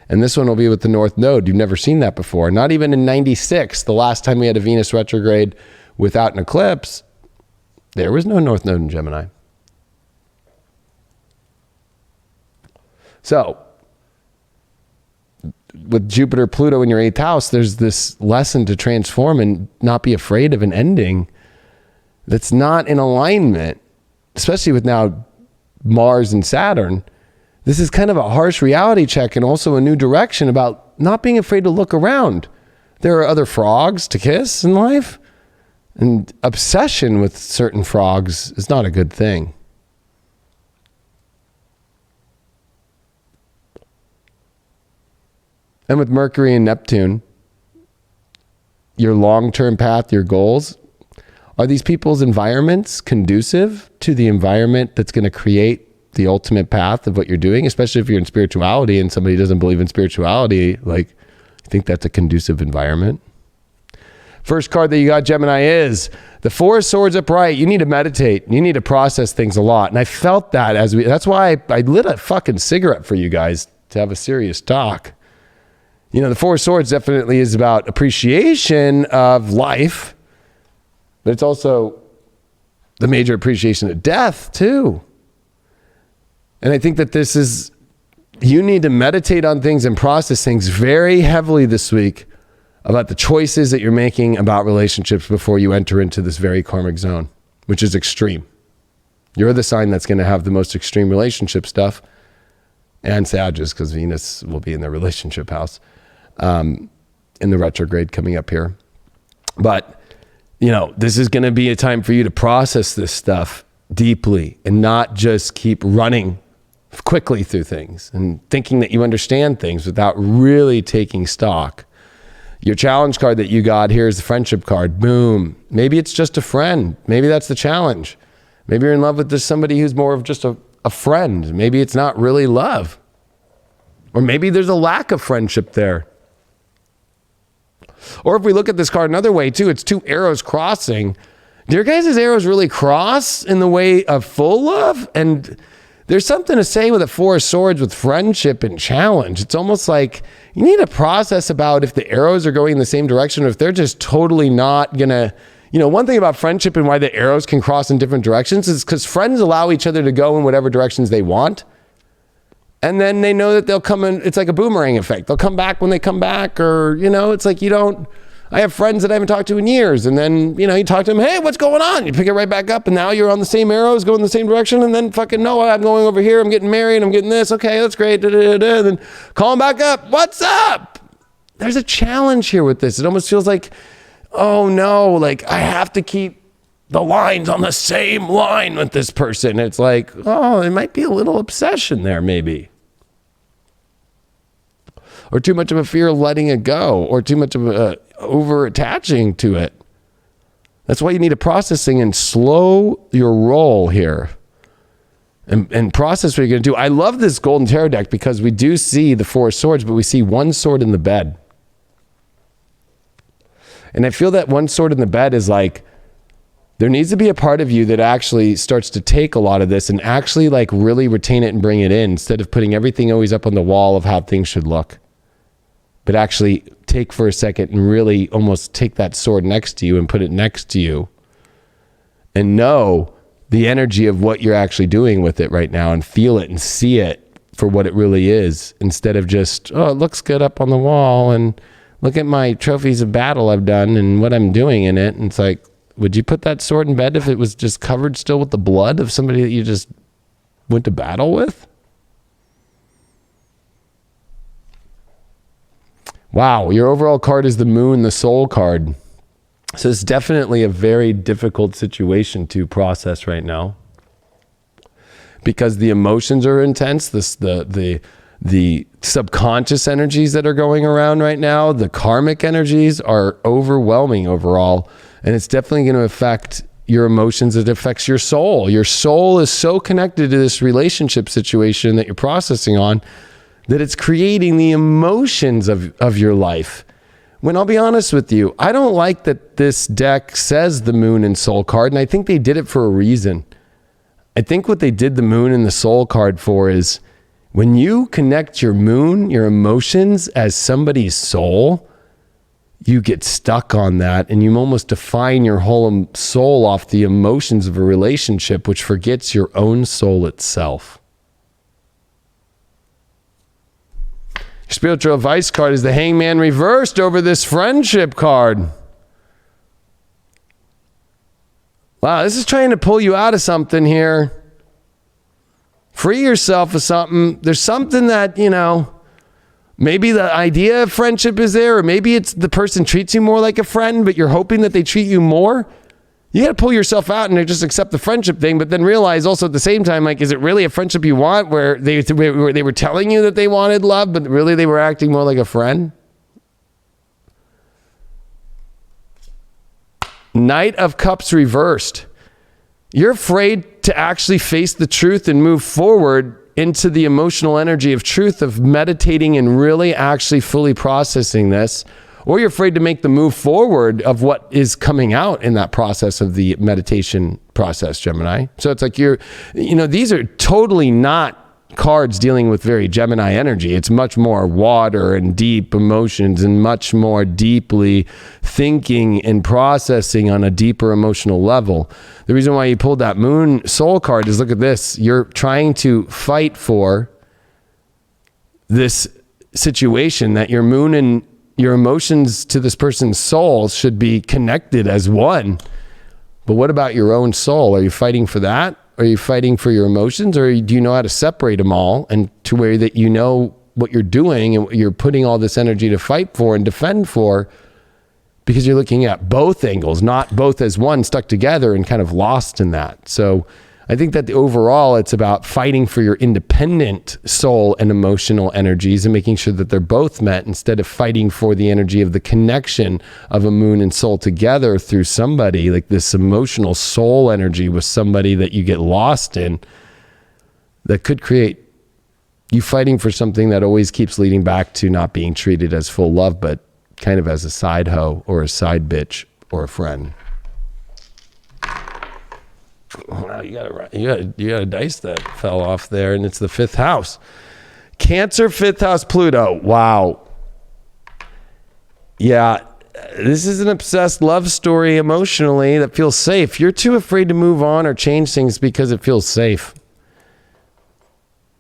A: And this one will be with the North Node. You've never seen that before. Not even in 96, the last time we had a Venus retrograde without an eclipse, there was no North Node in Gemini. So, with Jupiter, Pluto in your 8th house, there's this lesson to transform and not be afraid of an ending that's not in alignment, especially with now Mars and Saturn. This is kind of a harsh reality check and also a new direction about not being afraid to look around. There are other frogs to kiss in life, and obsession with certain frogs is not a good thing. and with Mercury and Neptune, your long-term path, your goals, are these people's environments conducive to the environment that's going to create the ultimate path of what you're doing? Especially if you're in spirituality and somebody doesn't believe in spirituality, like, you think that's a conducive environment? First card that you got, Gemini, is the Four of Swords upright. You need to meditate. You need to process things a lot. And I felt that that's why I lit a fucking cigarette for you guys to have a serious talk. You know, the Four of Swords definitely is about appreciation of life, but it's also the major appreciation of death too. And I think that you need to meditate on things and process things very heavily this week about the choices that you're making about relationships before you enter into this very karmic zone, which is extreme. You're the sign that's going to have the most extreme relationship stuff, and Sagittarius, because Venus will be in the relationship house in the retrograde coming up here. But, you know, this is going to be a time for you to process this stuff deeply and not just keep running quickly through things and thinking that you understand things without really taking stock. Your challenge card that you got here is the friendship card. Boom. Maybe it's just a friend. Maybe that's the challenge. Maybe you're in love with somebody who's more of just a friend. Maybe it's not really love. Or maybe there's a lack of friendship there. Or if we look at this card another way too, it's two arrows crossing. Do your guys' arrows really cross in the way of full love? And there's something to say with a Four of Swords with friendship and challenge. It's almost like you need to process about if the arrows are going in the same direction or if they're just totally not gonna, you know, one thing about friendship and why the arrows can cross in different directions is because friends allow each other to go in whatever directions they want. And then they know that they'll come in, it's like a boomerang effect. They'll come back when they come back, or, you know, it's like I have friends that I haven't talked to in years, and then, you know, you talk to them, hey, what's going on? You pick it right back up, and now you're on the same arrows, going in the same direction, and then fucking, no, I'm going over here, I'm getting married, I'm getting this, okay, that's great, then call them back up, what's up? There's a challenge here with this. It almost feels like, oh no, like I have to keep the lines on the same line with this person. It's like, oh, it might be a little obsession there, maybe. Or too much of a fear of letting it go, or too much of a over attaching to it. That's why you need a processing and slow your roll here and process what you're going to do. I love this Golden Tarot deck because we do see the Four of Swords, but we see one sword in the bed. And I feel that one sword in the bed is like, there needs to be a part of you that actually starts to take a lot of this and actually like really retain it and bring it in, instead of putting everything always up on the wall of how things should look. But actually take for a second and really almost take that sword next to you and put it next to you and know the energy of what you're actually doing with it right now, and feel it and see it for what it really is, instead of just, oh, it looks good up on the wall and look at my trophies of battle I've done and what I'm doing in it. And it's like, would you put that sword in bed if it was just covered still with the blood of somebody that you just went to battle with? Wow, your overall card is the Moon, the Soul card. So it's definitely a very difficult situation to process right now, because the emotions are intense. The subconscious energies that are going around right now, the karmic energies are overwhelming overall, and it's definitely going to affect your emotions. It affects your soul. Your soul is so connected to this relationship situation that you're processing on, that it's creating the emotions of your life. When I'll be honest with you, I don't like that this deck says the Moon and Soul card, and I think they did it for a reason. I think what they did the Moon and the Soul card for is, when you connect your moon, your emotions, as somebody's soul, you get stuck on that, and you almost define your whole soul off the emotions of a relationship, which forgets your own soul itself. Spiritual advice card is the Hangman reversed over this friendship card. Wow, this is trying to pull you out of something here. Free yourself of something. There's something that, you know, maybe the idea of friendship is there, or maybe it's the person treats you more like a friend, but you're hoping that they treat you more. You got to pull yourself out and just accept the friendship thing, but then realize also at the same time, like, is it really a friendship you want where they were telling you that they wanted love, but really they were acting more like a friend? Knight of Cups reversed. You're afraid to actually face the truth and move forward into the emotional energy of truth, of meditating and really actually fully processing this. Or you're afraid to make the move forward of what is coming out in that process of the meditation process, Gemini. So it's like these are totally not cards dealing with very Gemini energy. It's much more water and deep emotions and much more deeply thinking and processing on a deeper emotional level. The reason why you pulled that Moon Soul card is, look at this. You're trying to fight for this situation that your moon and your emotions to this person's soul should be connected as one. But what about your own soul? Are you fighting for that? Are you fighting for your emotions, or do you know how to separate them all and to where that you know what you're doing and what you're putting all this energy to fight for and defend for, because you're looking at both angles, not both as one stuck together and kind of lost in that. So I think that overall it's about fighting for your independent soul and emotional energies and making sure that they're both met, instead of fighting for the energy of the connection of a moon and soul together through somebody, like this emotional soul energy with somebody that you get lost in, that could create you fighting for something that always keeps leading back to not being treated as full love, but kind of as a side hoe or a side bitch or a friend. Wow, you got a dice that fell off there, and it's the 5th house. Cancer, 5th house, Pluto. Wow. Yeah, this is an obsessed love story emotionally that feels safe. You're too afraid to move on or change things because it feels safe.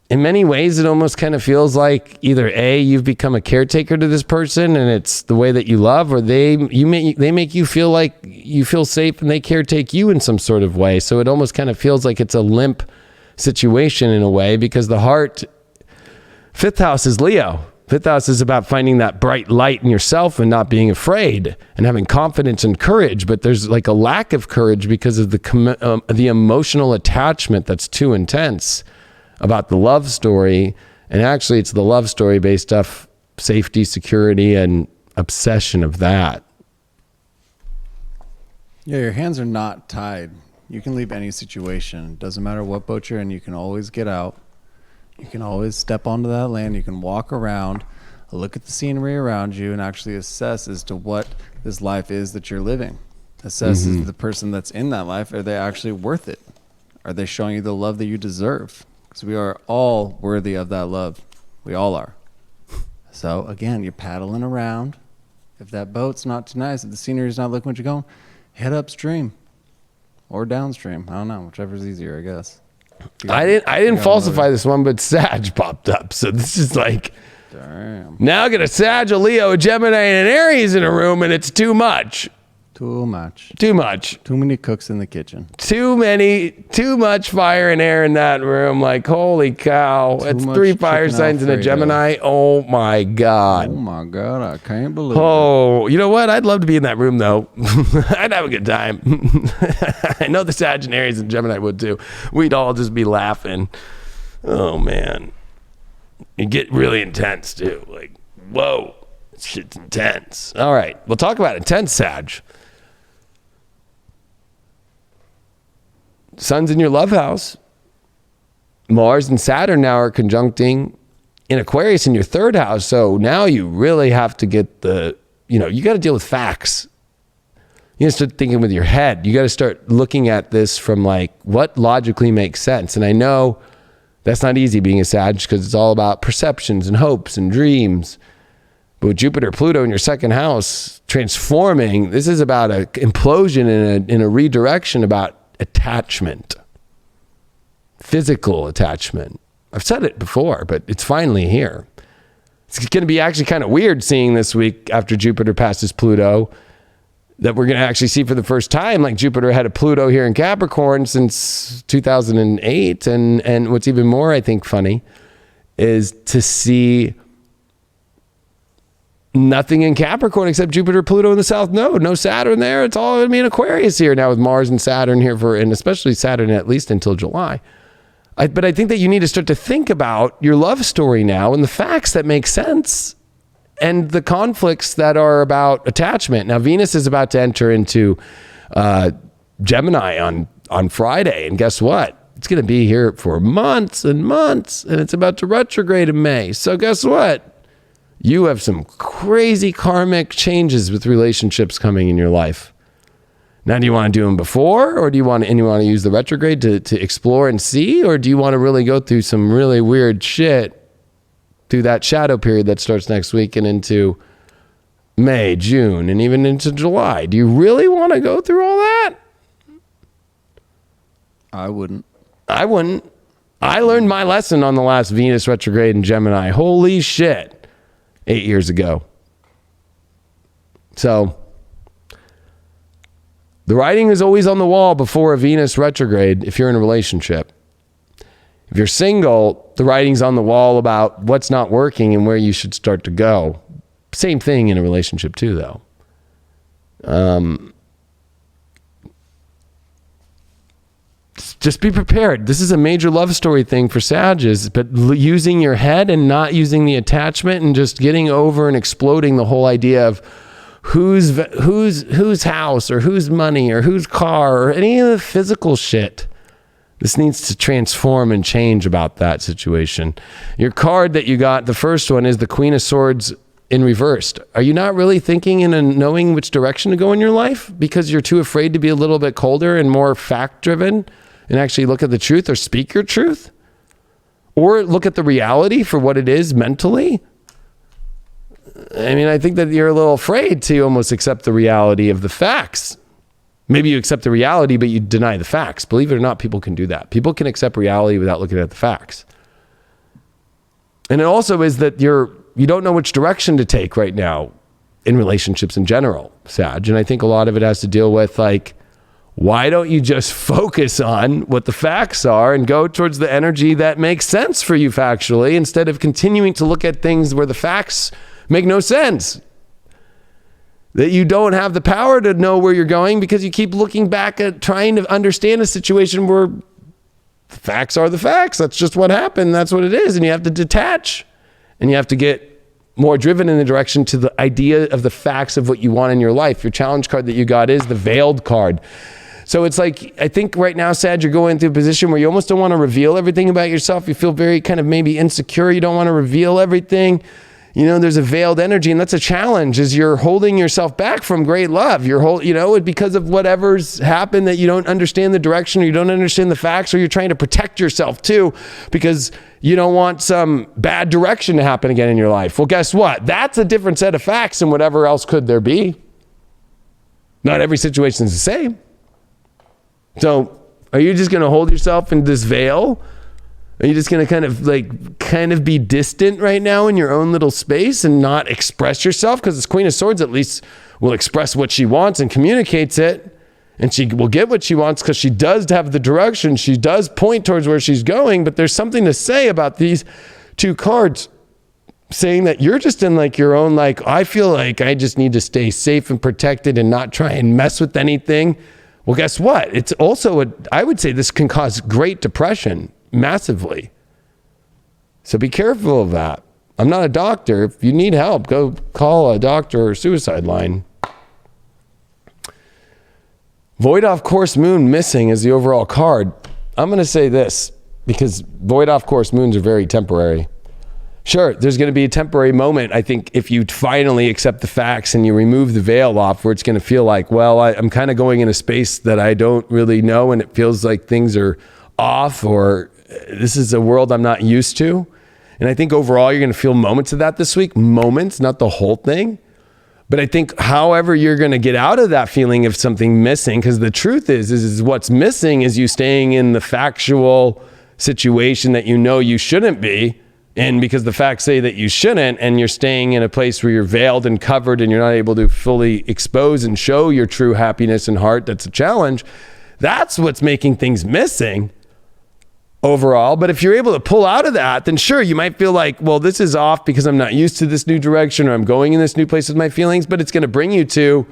A: In many ways, it almost kind of feels like either A, you've become a caretaker to this person and it's the way that you love, or they make you feel like you feel safe and they caretake you in some sort of way. So it almost kind of feels like it's a limp situation in a way, because the heart, 5th house is Leo. 5th house is about finding that bright light in yourself and not being afraid and having confidence and courage. But there's like a lack of courage because of the emotional attachment that's too intense about the love story. And actually it's the love story based off safety, security, and obsession of that.
B: Yeah, your hands are not tied. You can leave any situation. Doesn't matter what boat you're in, you can always get out. You can always step onto that land. You can walk around, look at the scenery around you, and actually assess as to what this life is that you're living. Assess as the person that's in that life, are they actually worth it? Are they showing you the love that you deserve? Because we are all worthy of that love. We all are. So again, you're paddling around. If that boat's not too nice, if the scenery's not looking what you're going, head upstream or downstream. I don't know, whichever's easier, I guess.
A: I didn't falsify this one, but Sag popped up. So this is like,
B: damn.
A: Now I get a Sag, a Leo, a Gemini, and an Aries in a room, and it's too much.
B: Too much.
A: Too much.
B: Too many cooks in the kitchen.
A: Too much fire and air in that room. Like, holy cow. It's 3 fire signs and a Gemini. Oh my God.
B: Oh my God. I can't believe
A: it. You know what? I'd love to be in that room though. I'd have a good time. I know the Sagittarius and Gemini would too. We'd all just be laughing. Oh man. It get really intense too. Like, whoa, this shit's intense. All right. We'll talk about intense Sag. Sun's in your love house. Mars and Saturn now are conjuncting in Aquarius in your 3rd house. So now you really have to get you got to deal with facts. You got to start thinking with your head. You got to start looking at this from like what logically makes sense. And I know that's not easy being a Sag, because it's all about perceptions and hopes and dreams. But with Jupiter, Pluto in your 2nd house transforming, this is about an implosion in a redirection about attachment, physical attachment. I've said it before, but it's finally here. It's going to be actually kind of weird seeing this week after Jupiter passes Pluto that we're going to actually see for the first time, like Jupiter had a Pluto here in Capricorn since 2008. And what's even more, I think, funny is to see nothing in Capricorn except Jupiter, Pluto in the South Node. No Saturn there. It's all going to be in Aquarius here now with Mars and Saturn here and especially Saturn at least until July. But I think that you need to start to think about your love story now and the facts that make sense and the conflicts that are about attachment. Now, Venus is about to enter into Gemini on Friday. And guess what? It's going to be here for months and months, and it's about to retrograde in May. So guess what? You have some crazy karmic changes with relationships coming in your life. Now, do you want to do them before, or do you want to use the retrograde to explore and see, or do you want to really go through some really weird shit through that shadow period that starts next week and into May, June, and even into July? Do you really want to go through all that?
B: I wouldn't.
A: I wouldn't. I learned my lesson on the last Venus retrograde in Gemini. Holy shit. 8 years ago. So the writing is always on the wall before a Venus retrograde if you're in a relationship. If you're single, the writing's on the wall about what's not working and where you should start to go. Same thing in a relationship too, though. Just be prepared. This is a major love story thing for Sages, but using your head and not using the attachment and just getting over and exploding the whole idea of whose house or whose money or whose car or any of the physical shit. This needs to transform and change about that situation. Your card that you got, the first one, is the Queen of Swords in reversed. Are you not really thinking and knowing which direction to go in your life because you're too afraid to be a little bit colder and more fact-driven and actually look at the truth or speak your truth? Or look at the reality for what it is mentally? I mean, I think that you're a little afraid to almost accept the reality of the facts. Maybe you accept the reality, but you deny the facts. Believe it or not, people can do that. People can accept reality without looking at the facts. And it also is that you don't know which direction to take right now in relationships in general, Sag. And I think a lot of it has to deal with, like, why don't you just focus on what the facts are and go towards the energy that makes sense for you factually instead of continuing to look at things where the facts make no sense? That you don't have the power to know where you're going because you keep looking back at trying to understand a situation where the facts are the facts. That's just what happened. That's what it is. And you have to detach and you have to get more driven in the direction to the idea of the facts of what you want in your life. Your challenge card that you got is the Veiled card. So it's like, I think right now, Sag, you're going through a position where you almost don't want to reveal everything about yourself. You feel very kind of maybe insecure. You don't want to reveal everything. You know, there's a veiled energy, and that's a challenge, is you're holding yourself back from great love. Because of whatever's happened that you don't understand the direction or you don't understand the facts, or you're trying to protect yourself too because you don't want some bad direction to happen again in your life. Well, guess what? That's a different set of facts than whatever else could there be. Not every situation is the same. So are you just going to hold yourself in this veil? Are you just going to kind of be distant right now in your own little space and not express yourself? Because this Queen of Swords at least will express what she wants and communicates it. And she will get what she wants because she does have the direction. She does point towards where she's going. But there's something to say about these two cards, saying that you're just in like your own, like, I feel like I just need to stay safe and protected and not try and mess with anything. Well, guess what? It's also, I would say this can cause great depression massively. So be careful of that. I'm not a doctor. If you need help, go call a doctor or suicide line. Void off course moon missing is the overall card. I'm going to say this because void off course moons are very temporary. Sure, there's going to be a temporary moment, I think, if you finally accept the facts and you remove the veil off, where it's going to feel like, well, I'm kind of going in a space that I don't really know, and it feels like things are off, or this is a world I'm not used to. And I think overall you're going to feel moments of that this week. Moments, not the whole thing. But I think however you're going to get out of that feeling of something missing, because the truth is what's missing is you staying in the factual situation that you know you shouldn't be. And because the facts say that you shouldn't, and you're staying in a place where you're veiled and covered and you're not able to fully expose and show your true happiness and heart, that's a challenge. That's what's making things missing. overall. But if you're able to pull out of that, then sure, you might feel like, well, this is off because I'm not used to this new direction, or I'm going in this new place with my feelings, but it's going to bring you to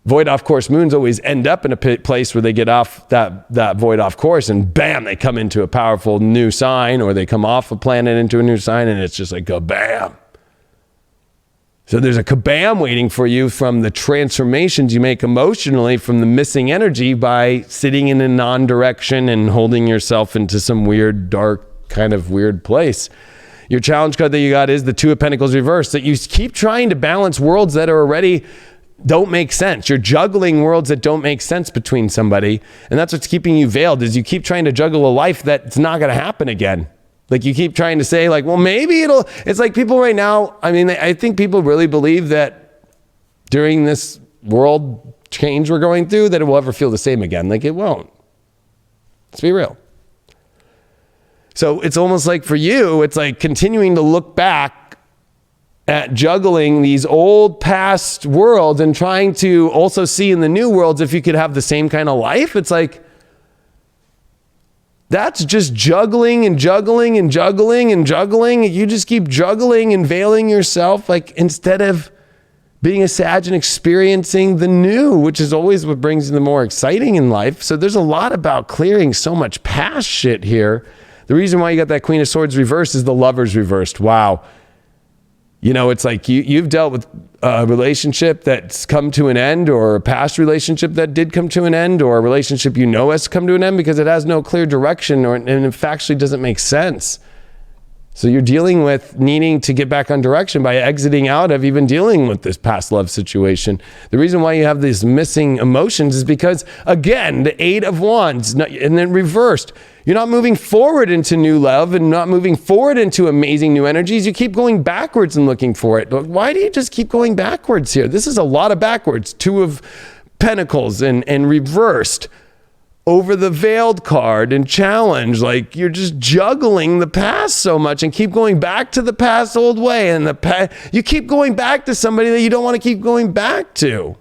A: void off course. Moons always end up in a place where they get off that void off course, and bam, they come into a powerful new sign, or they come off a planet into a new sign, and it's just like a bam. So there's a kabam waiting for you from the transformations you make emotionally from the missing energy by sitting in a non-direction and holding yourself into some weird, dark, kind of weird place. Your challenge card that you got is the Two of Pentacles reversed, that you keep trying to balance worlds that are already don't make sense. You're juggling worlds that don't make sense between somebody. And that's what's keeping you veiled, is you keep trying to juggle a life that's not going to happen again. Like you keep trying to say like, well, maybe it's like people right now. I mean, I think people really believe that during this world change we're going through, that it will ever feel the same again. Like it won't. Let's be real. So it's almost like for you, it's like continuing to look back at juggling these old past worlds and trying to also see in the new worlds if you could have the same kind of life. It's like, that's just juggling and juggling and juggling and juggling. You just keep juggling and veiling yourself, like instead of being a Sag and experiencing the new, which is always what brings you the more exciting in life. So there's a lot about clearing so much past shit here. The reason why you got that Queen of Swords reversed is the Lovers reversed. Wow. You know, it's like you've dealt with a relationship that's come to an end, or a past relationship that did come to an end, or a relationship you know has come to an end because it has no clear direction, and it factually doesn't make sense. So you're dealing with needing to get back on direction by exiting out of even dealing with this past love situation. The reason why you have these missing emotions is because, again, the Eight of Wands, and then reversed. You're not moving forward into new love and not moving forward into amazing new energies. You keep going backwards and looking for it. Why do you just keep going backwards here? This is a lot of backwards. Two of Pentacles and reversed over the veiled card and challenge. Like you're just juggling the past so much and keep going back to the past old way. And you keep going back to somebody that you don't want to keep going back to.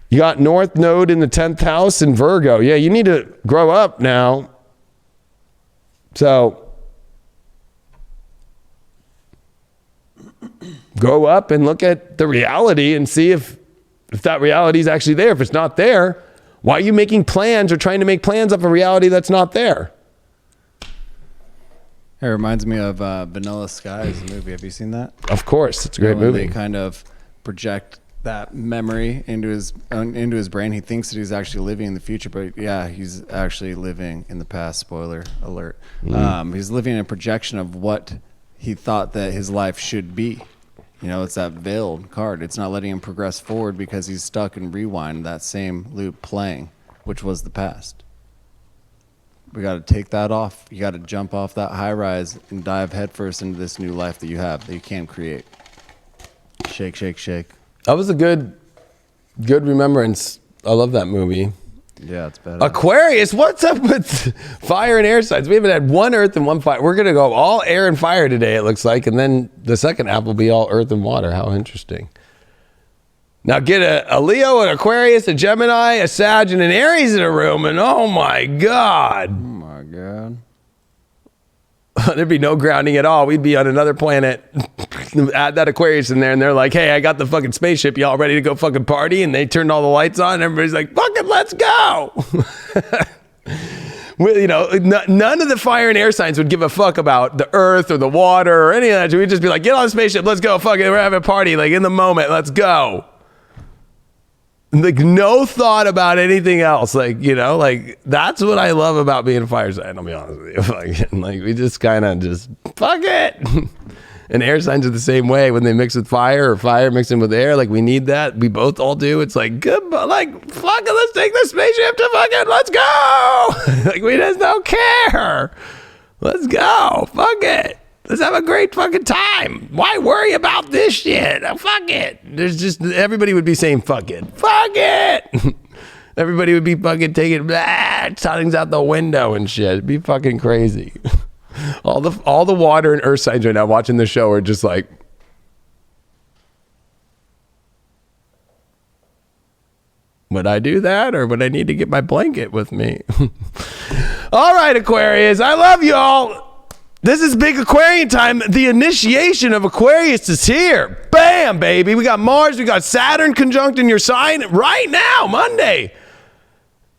A: You got North Node in the 10th house in Virgo. Yeah, you need to grow up now. So grow up and look at the reality and see if that reality is actually there. If it's not there, why are you making plans or trying to make plans of a reality that's not there?
B: It reminds me of Vanilla Skies, the movie. Have you seen that?
A: Of course. It's a great movie.
B: They kind of project that memory into his brain. He thinks that he's actually living in the future, but yeah, he's actually living in the past. Spoiler alert. He's living in a projection of what he thought that his life should be. You know, it's that veiled card. It's not letting him progress forward because he's stuck in rewind, that same loop playing, which was the past. We got to take that off. You got to jump off that high rise and dive headfirst into this new life that you have, that you can create. Shake, shake, shake.
A: That was a good remembrance. I love that movie.
B: Yeah, it's better.
A: Aquarius, what's up with fire and air signs? We haven't had one earth and one fire. We're going to go all air and fire today, it looks like. And then the second half will be all earth and water. How interesting. Now get a Leo, an Aquarius, a Gemini, a Sag, and an Aries in a room. And oh my God.
B: Oh my God.
A: There'd be no grounding at all. We'd be on another planet. Add that Aquarius in there, and they're like, hey, I got the fucking spaceship. Y'all ready to go fucking party? And they turned all the lights on, and everybody's like, fucking let's go. Well, you know, none of the fire and air signs would give a fuck about the earth or the water or any of that. We'd just be like, get on the spaceship. Let's go. Fuck it. We're having a party. Like in the moment. Let's go. Like no thought about anything else. Like, you know, like that's what I love about being a fire sign. I'll be honest with you. Like we just kind of just fuck it. And air signs are the same way when they mix with fire or fire mixing with air. Like we need that. We both all do. It's like good, but like fuck it. Let's take the spaceship to fucking let's go. Like we just don't care. Let's go. Fuck it. Let's have a great fucking time. Why worry about this shit? Fuck it. There's just, everybody would be saying, fuck it. Fuck it. Everybody would be fucking taking something's out the window and shit. It'd be fucking crazy. All the water and earth signs right now watching the show are just like, Would I do that, or would I need to get my blanket with me? All right, Aquarius, I love y'all. This is big Aquarian time. The initiation of Aquarius is here. Bam, baby. We got Mars, we got Saturn conjunct in your sign right now, Monday.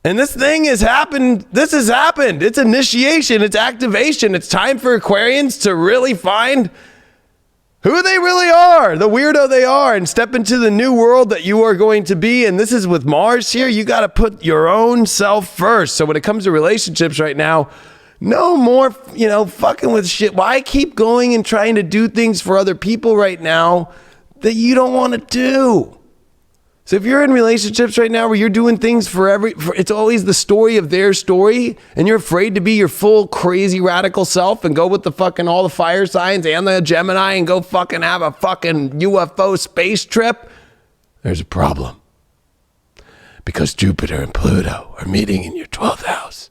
A: And this thing has happened. This has happened. It's initiation. It's activation. It's time for Aquarians to really find who they really are, the weirdo they are, and step into the new world that you are going to be. And this is with Mars here. You got to put your own self first. So when it comes to relationships right now, no more, fucking with shit. Why keep going and trying to do things for other people right now that you don't want to do? So if you're in relationships right now where you're doing things for it's always the story of their story, and you're afraid to be your full crazy radical self and go with the fucking all the fire signs and the Gemini and go fucking have a fucking UFO space trip, there's a problem. Because Jupiter and Pluto are meeting in your 12th house.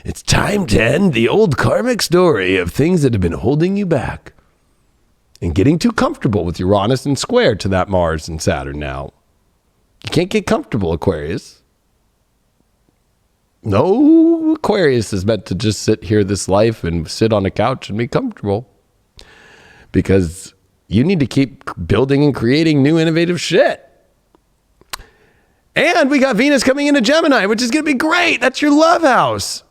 A: It's time to end the old karmic story of things that have been holding you back and getting too comfortable with Uranus and square to that Mars and Saturn now. You can't get comfortable, Aquarius. No Aquarius is meant to just sit here this life and sit on a couch and be comfortable. Because you need to keep building and creating new innovative shit. And we got Venus coming into Gemini, which is going to be great. That's your love house.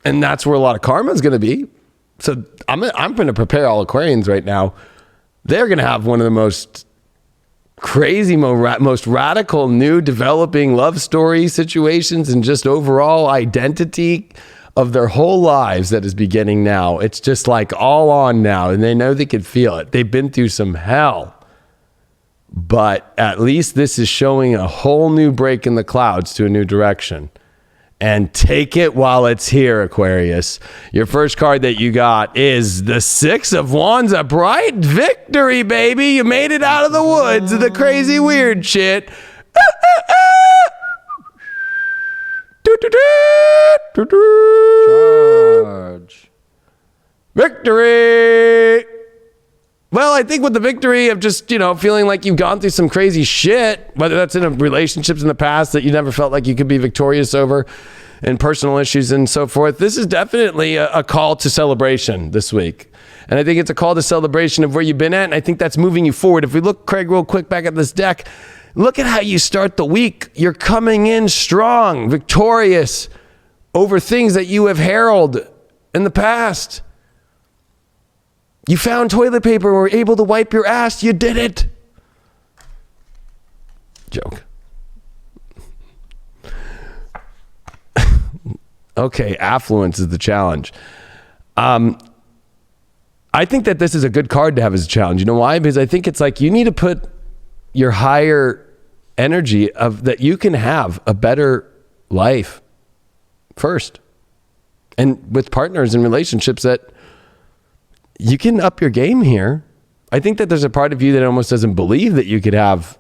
A: And that's where a lot of karma is going to be. So I'm going to prepare all Aquarians right now. They're going to have one of the most crazy, most radical, new developing love story situations and just overall identity of their whole lives that is beginning now. It's just like all on now, and they know they can feel it. They've been through some hell, but at least this is showing a whole new break in the clouds to a new direction. And take it while it's here, Aquarius. Your first card that you got is the Six of Wands, a bright victory, baby. You made it out of the woods of the crazy weird shit.
B: Charge.
A: Victory. Well, I think with the victory of just, feeling like you've gone through some crazy shit, whether that's in relationships in the past that you never felt like you could be victorious over, and personal issues and so forth, this is definitely a call to celebration this week. And I think it's a call to celebration of where you've been at, and I think that's moving you forward. If we look, Craig, real quick back at this deck, look at how you start the week. You're coming in strong, victorious over things that you have heralded in the past. You found toilet paper and were able to wipe your ass. You did it. Joke. Okay, affluence is the challenge. I think that this is a good card to have as a challenge. You know why? Because I think it's like you need to put your higher energy of that you can have a better life first. And with partners and relationships that you can up your game here. I think that there's a part of you that almost doesn't believe that you could have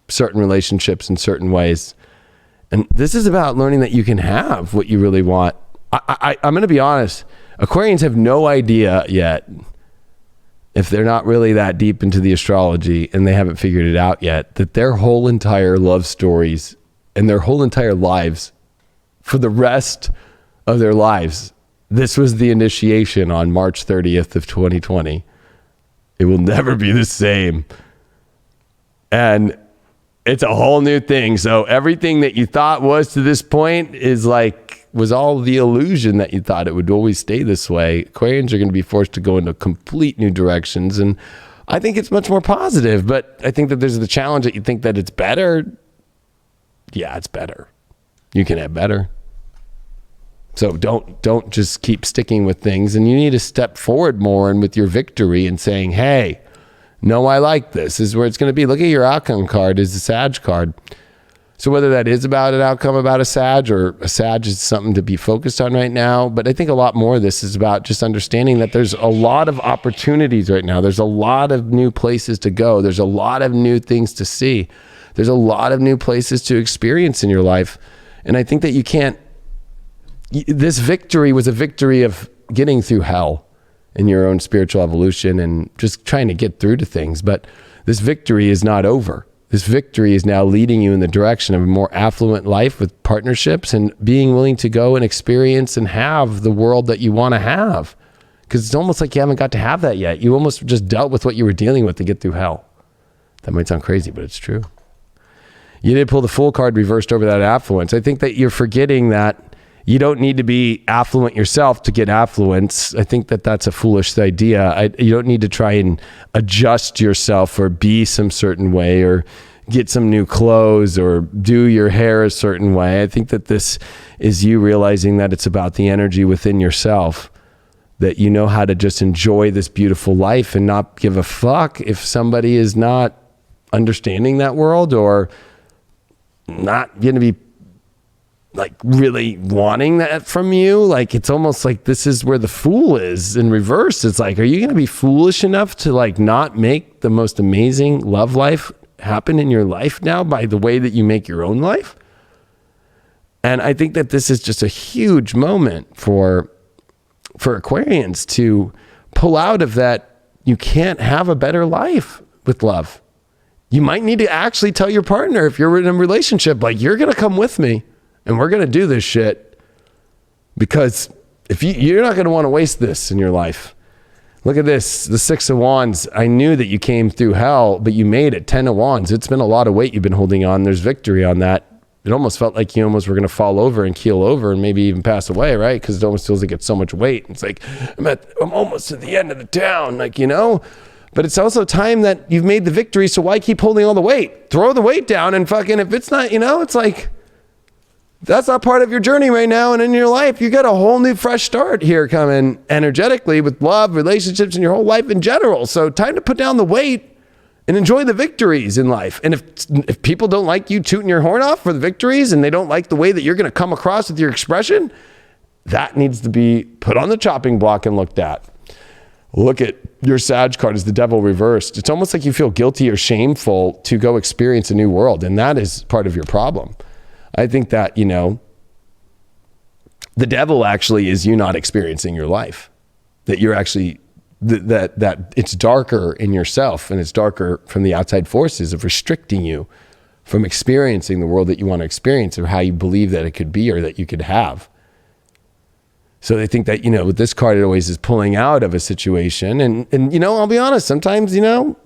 A: certain relationships in certain ways. And this is about learning that you can have what you really want. I'm going to be honest. Aquarians have no idea yet, if they're not really that deep into the astrology and they haven't figured it out yet, that their whole entire love stories and their whole entire lives for the rest of their lives, this was the initiation on March 30th of 2020. It will never be the same. And it's a whole new thing. So everything that you thought was to this point was all the illusion that you thought it would always stay this way. Aquarians are going to be forced to go into complete new directions. And I think it's much more positive, but I think that there's the challenge that you think that it's better. Yeah, it's better. You can have better. So don't just keep sticking with things, and you need to step forward more and with your victory and saying, hey, no, I like this. This is where it's going to be. Look at your outcome card is the Sag card. So whether that is about an outcome about a Sag or a Sag is something to be focused on right now, but I think a lot more of this is about just understanding that there's a lot of opportunities right now. There's a lot of new places to go. There's a lot of new things to see. There's a lot of new places to experience in your life. And I think that this victory was a victory of getting through hell in your own spiritual evolution and just trying to get through to things. But this victory is not over. This victory is now leading you in the direction of a more affluent life with partnerships and being willing to go and experience and have the world that you want to have. Because it's almost like you haven't got to have that yet. You almost just dealt with what you were dealing with to get through hell. That might sound crazy, but it's true. You did pull the Fool card reversed over that affluence. I think that you're forgetting that you don't need to be affluent yourself to get affluence. I think that that's a foolish idea. You don't need to try and adjust yourself or be some certain way or get some new clothes or do your hair a certain way. I think that this is you realizing that it's about the energy within yourself, that you know how to just enjoy this beautiful life and not give a fuck if somebody is not understanding that world or not going to be like really wanting that from you. Like, it's almost like this is where the Fool is in reverse. It's like, are you going to be foolish enough to like not make the most amazing love life happen in your life now by the way that you make your own life? And I think that this is just a huge moment for Aquarians to pull out of that. You can't have a better life with love. You might need to actually tell your partner, if you're in a relationship, like, you're going to come with me and we're going to do this shit, because if you're not going to want to waste this in your life. Look at this, the 6 of Wands. I knew that you came through hell, but you made it. 10 of Wands. It's been a lot of weight you've been holding on. There's victory on that. It almost felt like you almost were going to fall over and keel over and maybe even pass away, right? Because it almost feels like it's so much weight. It's like, I'm almost at the end of the town, like, you know? But it's also time that you've made the victory, so why keep holding all the weight? Throw the weight down and fucking, if it's not, you know, it's like, that's not part of your journey right now and in your life. You got a whole new fresh start here coming energetically with love, relationships, and your whole life in general. So time to put down the weight and enjoy the victories in life. And if people don't like you tooting your horn off for the victories and they don't like the way that you're going to come across with your expression, that needs to be put on the chopping block and looked at. Look at your Sag card as the Devil reversed. It's almost like you feel guilty or shameful to go experience a new world. And that is part of your problem. I think that, you know, the Devil actually is you not experiencing your life, that you're actually, that it's darker in yourself and it's darker from the outside forces of restricting you from experiencing the world that you want to experience or how you believe that it could be or that you could have. So they think that, you know, with this card, it always is pulling out of a situation. And you know, I'll be honest, sometimes, you know,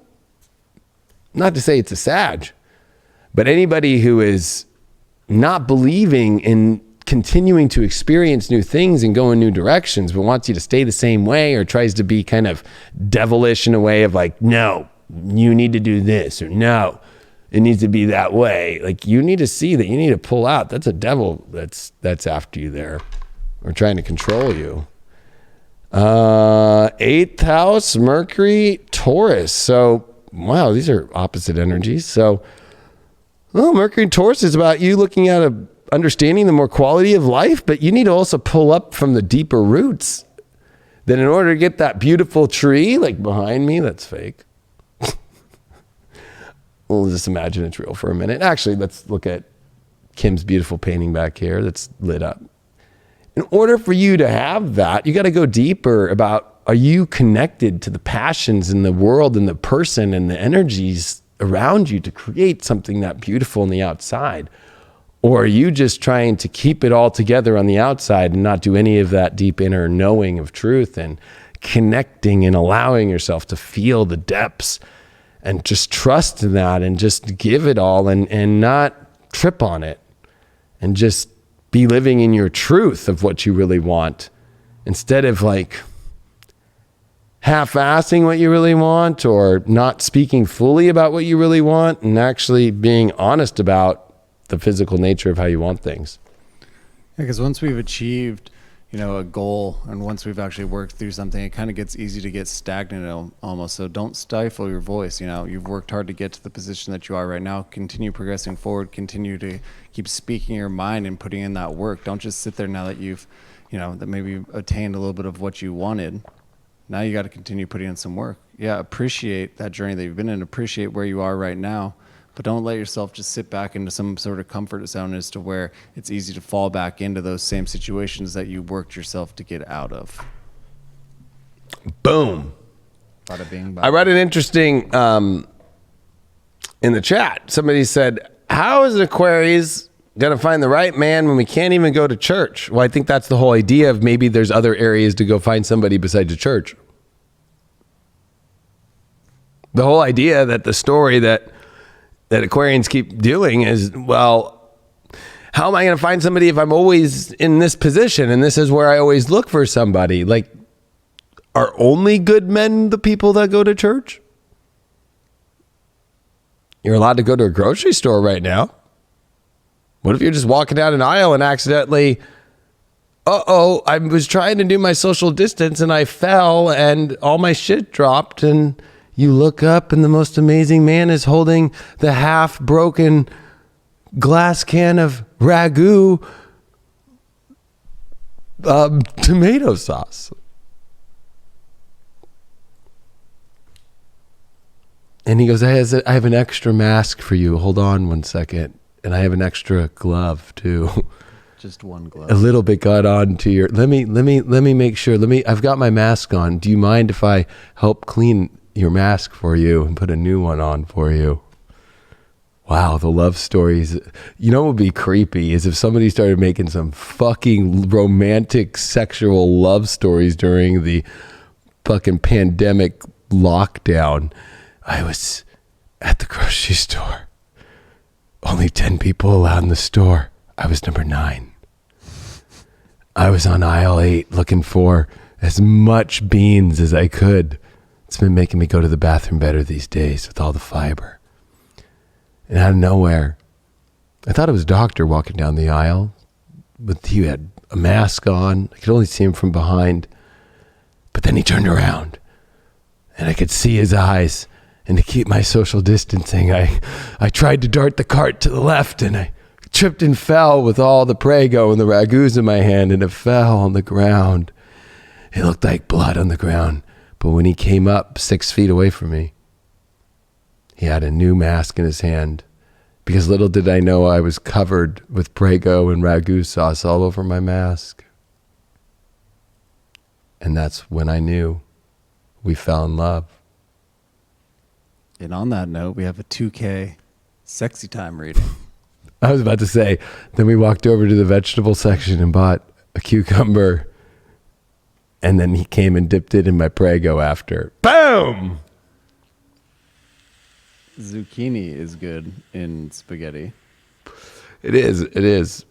A: not to say it's a Sag, but anybody who is not believing in continuing to experience new things and go in new directions, but wants you to stay the same way or tries to be kind of devilish in a way of like, no, you need to do this, or no, it needs to be that way. Like, you need to see that you need to pull out. That's a devil that's after you there or trying to control you. 8th house, Mercury, Taurus. So, wow, these are opposite energies. So, well, Mercury and Taurus is about you looking at understanding the more quality of life, but you need to also pull up from the deeper roots. That in order to get that beautiful tree, like behind me, that's fake. We'll just imagine it's real for a minute. Actually, let's look at Kim's beautiful painting back here that's lit up. In order for you to have that, you got to go deeper about, are you connected to the passions in the world and the person and the energies around you to create something that beautiful on the outside? Or are you just trying to keep it all together on the outside and not do any of that deep inner knowing of truth and connecting and allowing yourself to feel the depths and just trust in that and just give it all and not trip on it and just be living in your truth of what you really want, instead of like half-assing what you really want or not speaking fully about what you really want and actually being honest about the physical nature of how you want things.
B: Yeah, because once we've achieved, you know, a goal, and once we've actually worked through something, it kind of gets easy to get stagnant almost. So don't stifle your voice. You know, you've worked hard to get to the position that you are right now. Continue progressing forward. Continue to keep speaking your mind and putting in that work. Don't just sit there now that you've, you know, that maybe you've attained a little bit of what you wanted. Now you got to continue putting in some work. Yeah, appreciate that journey that you've been in. Appreciate where you are right now. But don't let yourself just sit back into some sort of comfort zone as to where it's easy to fall back into those same situations that you worked yourself to get out of.
A: Boom.
B: Bada bing, bada.
A: I read an interesting in the chat. Somebody said, how is an Aquarius going to find the right man when we can't even go to church? Well, I think that's the whole idea of maybe there's other areas to go find somebody besides a church. The whole idea that the story that Aquarians keep doing is, well, how am I going to find somebody if I'm always in this position and this is where I always look for somebody? Like, are only good men the people that go to church? You're allowed to go to a grocery store right now. What if you're just walking down an aisle and accidentally, I was trying to do my social distance and I fell and all my shit dropped, and you look up and the most amazing man is holding the half broken glass can of ragu tomato sauce. And he goes, I have an extra mask for you. Hold on one second. And I have an extra glove too.
B: Just one glove.
A: A little bit got on to your, let me make sure. I've got my mask on. Do you mind if I help clean your mask for you and put a new one on for you? Wow, the love stories. You know what would be creepy is if somebody started making some fucking romantic sexual love stories during the fucking pandemic lockdown. I was at the grocery store. Only 10 people allowed in the store. I was number 9. I was on aisle 8 looking for as much beans as I could. It's been making me go to the bathroom better these days with all the fiber. And out of nowhere, I thought it was a doctor walking down the aisle. But he had a mask on. I could only see him from behind. But then he turned around. And I could see his eyes. And to keep my social distancing, I tried to dart the cart to the left, and I tripped and fell with all the Prego and the ragouts in my hand, and it fell on the ground. It looked like blood on the ground. But when he came up 6 feet away from me, he had a new mask in his hand, because little did I know I was covered with Prego and ragu sauce all over my mask. And that's when I knew we fell in love.
B: And on that note, we have a 2K sexy time reading.
A: I was about to say, then we walked over to the vegetable section and bought a cucumber, and then he came and dipped it in my Prego after. Boom!
B: Zucchini is good in spaghetti.
A: It is.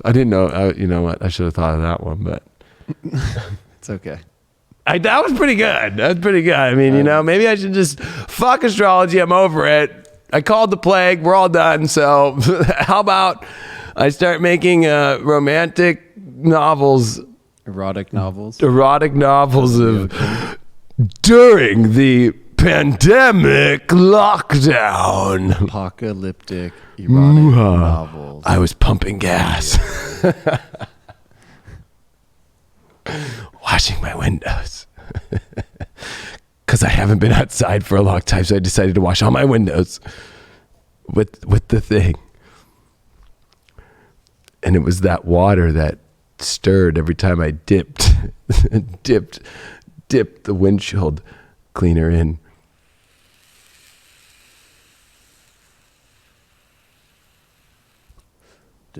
A: I didn't know. You know what? I should have thought of that one, but
B: It's okay.
A: That was pretty good. I mean, maybe I should just fuck astrology. I'm over it. I called the plague. We're all done. So how about I start making romantic novels,
B: Erotic novels
A: of during the pandemic lockdown.
B: Apocalyptic erotic novels.
A: I was pumping gas. Washing my windows. Because I haven't been outside for a long time, so I decided to wash all my windows with the thing. And it was that water that stirred every time I dipped the windshield cleaner in.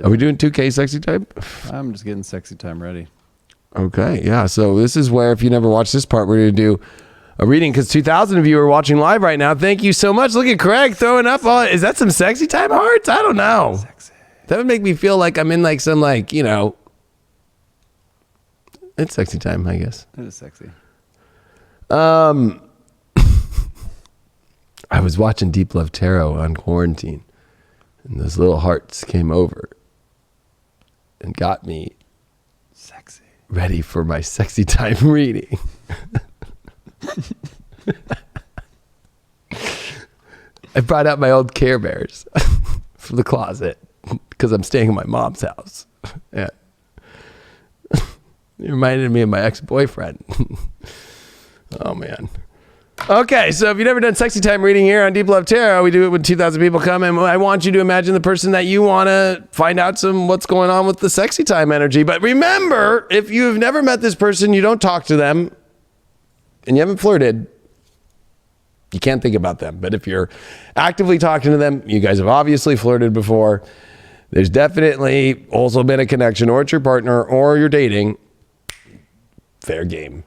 A: Are we doing 2K sexy time?
B: I'm just getting sexy time ready.
A: Okay, yeah. So this is where, if you never watched this part, we're going to do a reading, because 2,000 of you are watching live right now. Thank you so much. Look at Craig throwing up. Is that some sexy time hearts? I don't know.
B: Sexy.
A: That would make me feel like I'm in like some it's sexy time, I guess.
B: It is sexy.
A: I was watching Deep Love Tarot on quarantine, and those little hearts came over and got me
B: Sexy.
A: ready for my sexy time reading. I brought out my old Care Bears from the closet because I'm staying in my mom's house. Yeah. It reminded me of my ex-boyfriend. Oh, man. Okay, so if you've never done sexy time reading here on Deep Love Tarot, we do it when 2,000 people come, and I want you to imagine the person that you want to find out what's going on with the sexy time energy. But remember, if you've never met this person, you don't talk to them, and you haven't flirted, You can't think about them. But if you're actively talking to them, you guys have obviously flirted before. There's definitely also been a connection, or it's your partner, or you're dating. Fair game.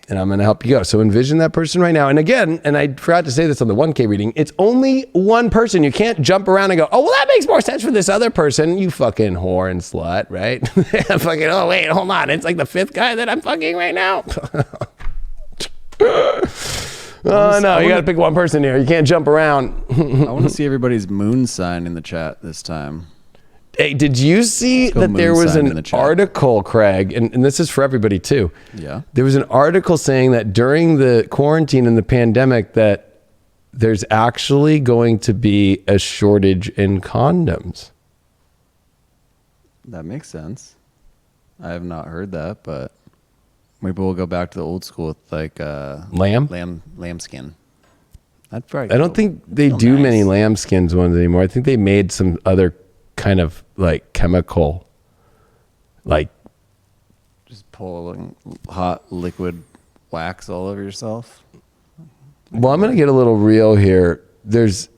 A: And I'm going to help you go. So envision that person right now. And again, and I forgot to say this on the 1K reading, it's only one person. You can't jump around and go, oh, well, that makes more sense for this other person. You fucking whore and slut, right? Fucking, oh, wait, hold on. It's like the 5th guy that I'm fucking right now. Oh, no, you got to pick one person here. You can't jump around.
B: I want to see everybody's moon sign in the chat this time.
A: Hey, did you see that there was an article, Craig, and this is for everybody too.
B: Yeah.
A: There was an article saying that during the quarantine and the pandemic that there's actually going to be a shortage in condoms.
B: That makes sense. I have not heard that, but maybe we'll go back to the old school with like lamb skin. That's probably.
A: I don't think they do many lambskins ones anymore. I think they made some other kind of like chemical, like
B: just pulling hot liquid wax all over yourself.
A: Well, I'm gonna get a little real here. There's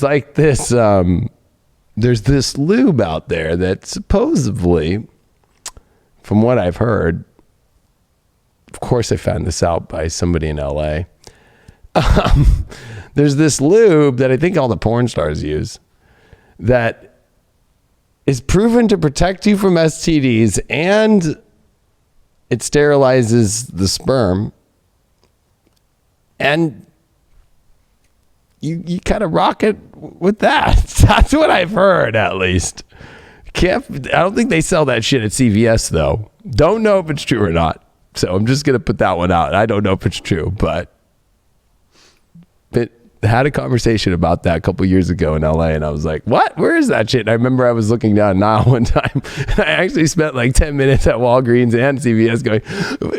A: like this there's this lube out there that supposedly, from what I've heard, of course I found this out by somebody in LA. There's this lube that I think all the porn stars use that is proven to protect you from STDs, and it sterilizes the sperm, and you kind of rock it with that. That's what I've heard, at least. I don't think they sell that shit at CVS though. Don't know if it's true or not. So I'm just going to put that one out. I don't know if it's true, but had a conversation about that a couple years ago in LA, and I was like, what? Where is that shit? And I remember I was looking down Nile one time, and I actually spent like 10 minutes at Walgreens and CVS going,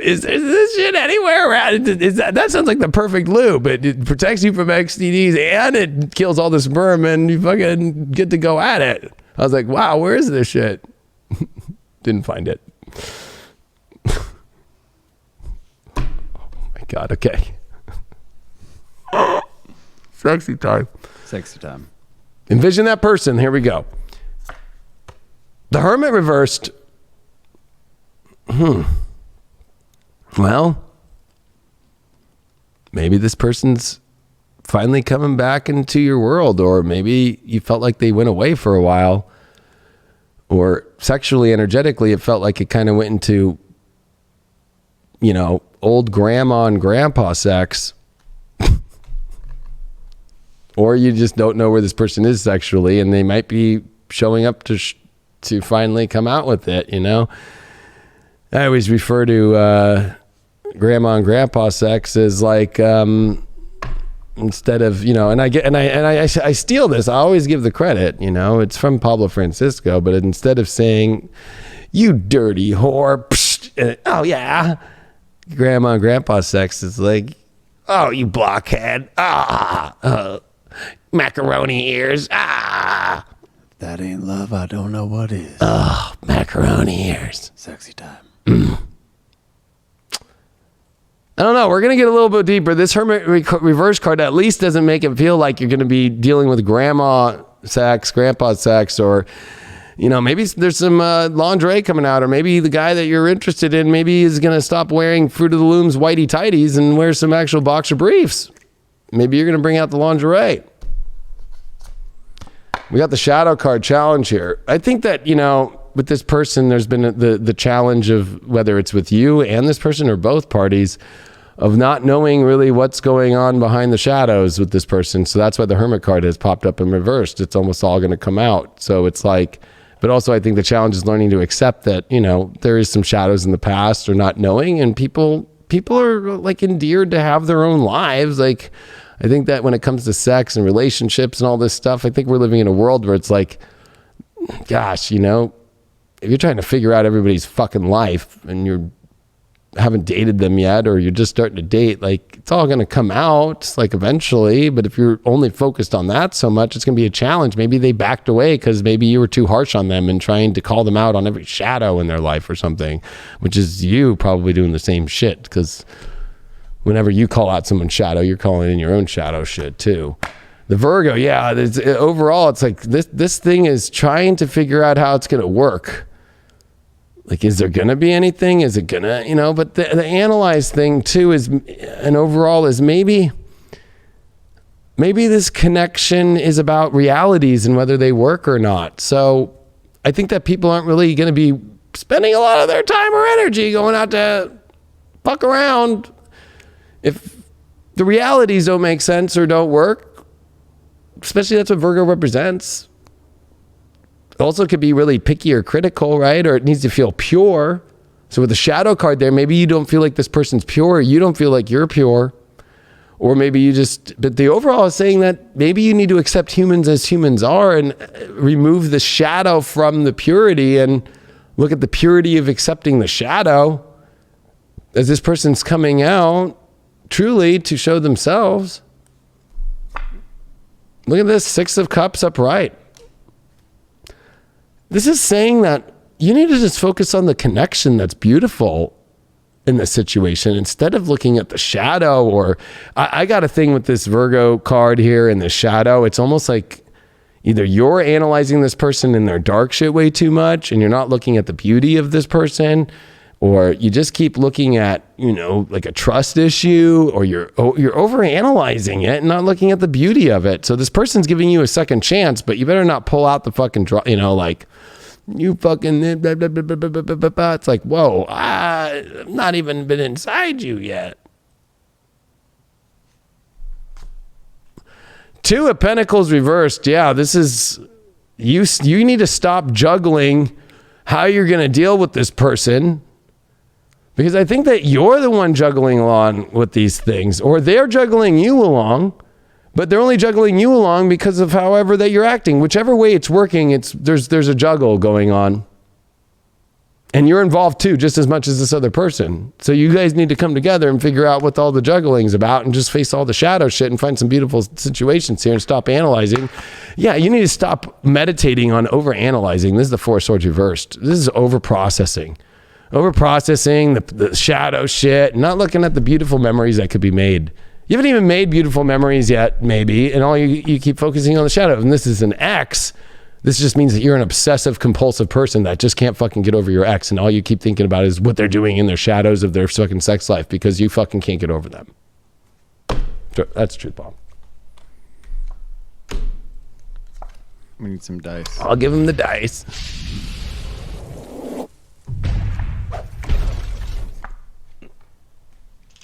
A: is this shit anywhere around? That sounds like the perfect lube. It protects you from STDs and it kills all the sperm, and you fucking get to go at it. I was like, wow, where is this shit? Didn't find it. Oh my God. Okay. Sexy time.
B: Sexy time.
A: Envision that person. Here we go. The Hermit reversed. Well, maybe this person's finally coming back into your world, or maybe you felt like they went away for a while, or sexually, energetically, it felt like it kind of went into, old grandma and grandpa sex. Or you just don't know where this person is sexually, and they might be showing up to finally come out with it. I always refer to grandma and grandpa sex as like instead of and I steal this. I always give the credit. It's from Pablo Francisco, but instead of saying "you dirty whore," oh yeah, grandma and grandpa sex is like, oh you blockhead, macaroni ears. That
B: ain't love. I don't know what is.
A: Oh, macaroni ears.
B: Sexy time.
A: I don't know. We're going to get a little bit deeper. This Hermit reverse card at least doesn't make it feel like you're going to be dealing with grandma sex, grandpa sex, or, maybe there's some lingerie coming out, or maybe the guy that you're interested in maybe is going to stop wearing Fruit of the Loom's whitey tighties and wear some actual boxer briefs. Maybe you're going to bring out the lingerie. We got the shadow card challenge here. I think that, with this person, there's been the challenge of whether it's with you and this person or both parties of not knowing really what's going on behind the shadows with this person. So that's why the Hermit card has popped up and reversed. It's almost all going to come out. So it's like, but also I think the challenge is learning to accept that, there is some shadows in the past or not knowing, and people are like endeared to have their own lives. Like, I think that when it comes to sex and relationships and all this stuff, I think we're living in a world where it's like, gosh, if you're trying to figure out everybody's fucking life and you haven't dated them yet, or you're just starting to date, like it's all going to come out like eventually. But if you're only focused on that so much, it's going to be a challenge. Maybe they backed away because maybe you were too harsh on them and trying to call them out on every shadow in their life or something, which is you probably doing the same shit because Whenever you call out someone's shadow, you're calling in your own shadow shit too. The Virgo, yeah, overall, it's like this thing is trying to figure out how it's going to work. Like, is there going to be anything? Is it going to, but the analyze thing too is, and overall is maybe this connection is about realities and whether they work or not. So I think that people aren't really going to be spending a lot of their time or energy going out to fuck around if the realities don't make sense or don't work. Especially that's what Virgo represents. Also could be really picky or critical, right? Or it needs to feel pure. So with the shadow card there, maybe you don't feel like this person's pure, or you don't feel like you're pure. Or maybe you but the overall is saying that maybe you need to accept humans as humans are and remove the shadow from the purity and look at the purity of accepting the shadow as this person's coming out truly to show themselves. Look at this, 6 of Cups upright. This is saying that you need to just focus on the connection that's beautiful in this situation instead of looking at the shadow. Or I got a thing with this Virgo card here in the shadow. It's almost like either you're analyzing this person in their dark shit way too much and you're not looking at the beauty of this person, or you just keep looking at, like a trust issue, or you're overanalyzing it and not looking at the beauty of it. So this person's giving you a second chance, but you better not pull out the fucking, like, you fucking, blah, blah, blah, blah, blah, blah, blah, blah. It's like, whoa, I've not even been inside you yet. 2 of Pentacles reversed. Yeah, this is, you need to stop juggling how you're going to deal with this person. Because I think that you're the one juggling along with these things, or they're juggling you along, but they're only juggling you along because of however that you're acting. Whichever way it's working, there's a juggle going on. And you're involved too, just as much as this other person. So you guys need to come together and figure out what all the juggling's about and just face all the shadow shit and find some beautiful situations here and stop analyzing. Yeah, you need to stop meditating on over-analyzing. This is the 4 of Swords reversed. This is over-processing. Over-processing the shadow shit, not looking at the beautiful memories that could be made. You haven't even made beautiful memories yet, maybe, and all you keep focusing on the shadow. And this is an X. This just means that you're an obsessive, compulsive person that just can't fucking get over your ex, and all you keep thinking about is what they're doing in their shadows of their fucking sex life because you fucking can't get over them. That's truth bomb.
B: We need some dice.
A: I'll give him the dice.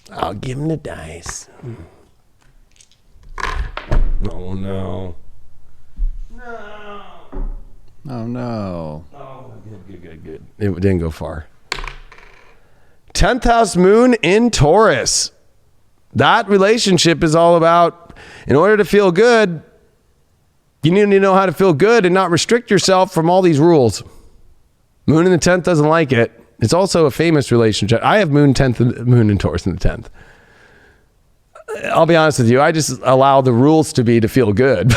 A: I'll give him the dice. Oh, no. No.
B: Oh, no.
A: Oh, good. It didn't go far. 10th house moon in Taurus. That relationship is all about, in order to feel good, you need to know how to feel good and not restrict yourself from all these rules. Moon in the 10th doesn't like it. It's also a famous relationship. I have moon in Taurus in the 10th. I'll be honest with you. I just allow the rules to be to feel good.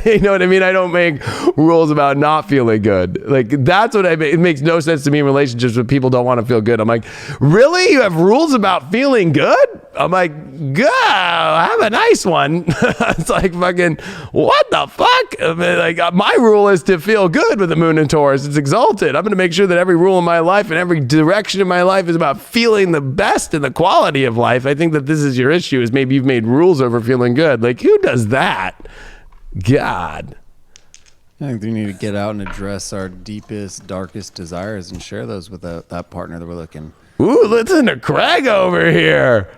A: You know what I mean? I don't make rules about not feeling good. Like, that's what it makes no sense to me in relationships when people don't want to feel good. I'm like, really? You have rules about feeling good? I'm like, go have a nice one. It's like, fucking, what the fuck? I mean, like, my rule is to feel good with the moon in Taurus. It's exalted. I'm going to make sure that every rule in my life and every direction in my life is about feeling the best and the quality of life. I think that this is your issue, is maybe you've made rules over feeling good. Like, who does that? God.
B: I think we need to get out and address our deepest, darkest desires and share those with that partner that we're looking.
A: Ooh, listen to Craig over here.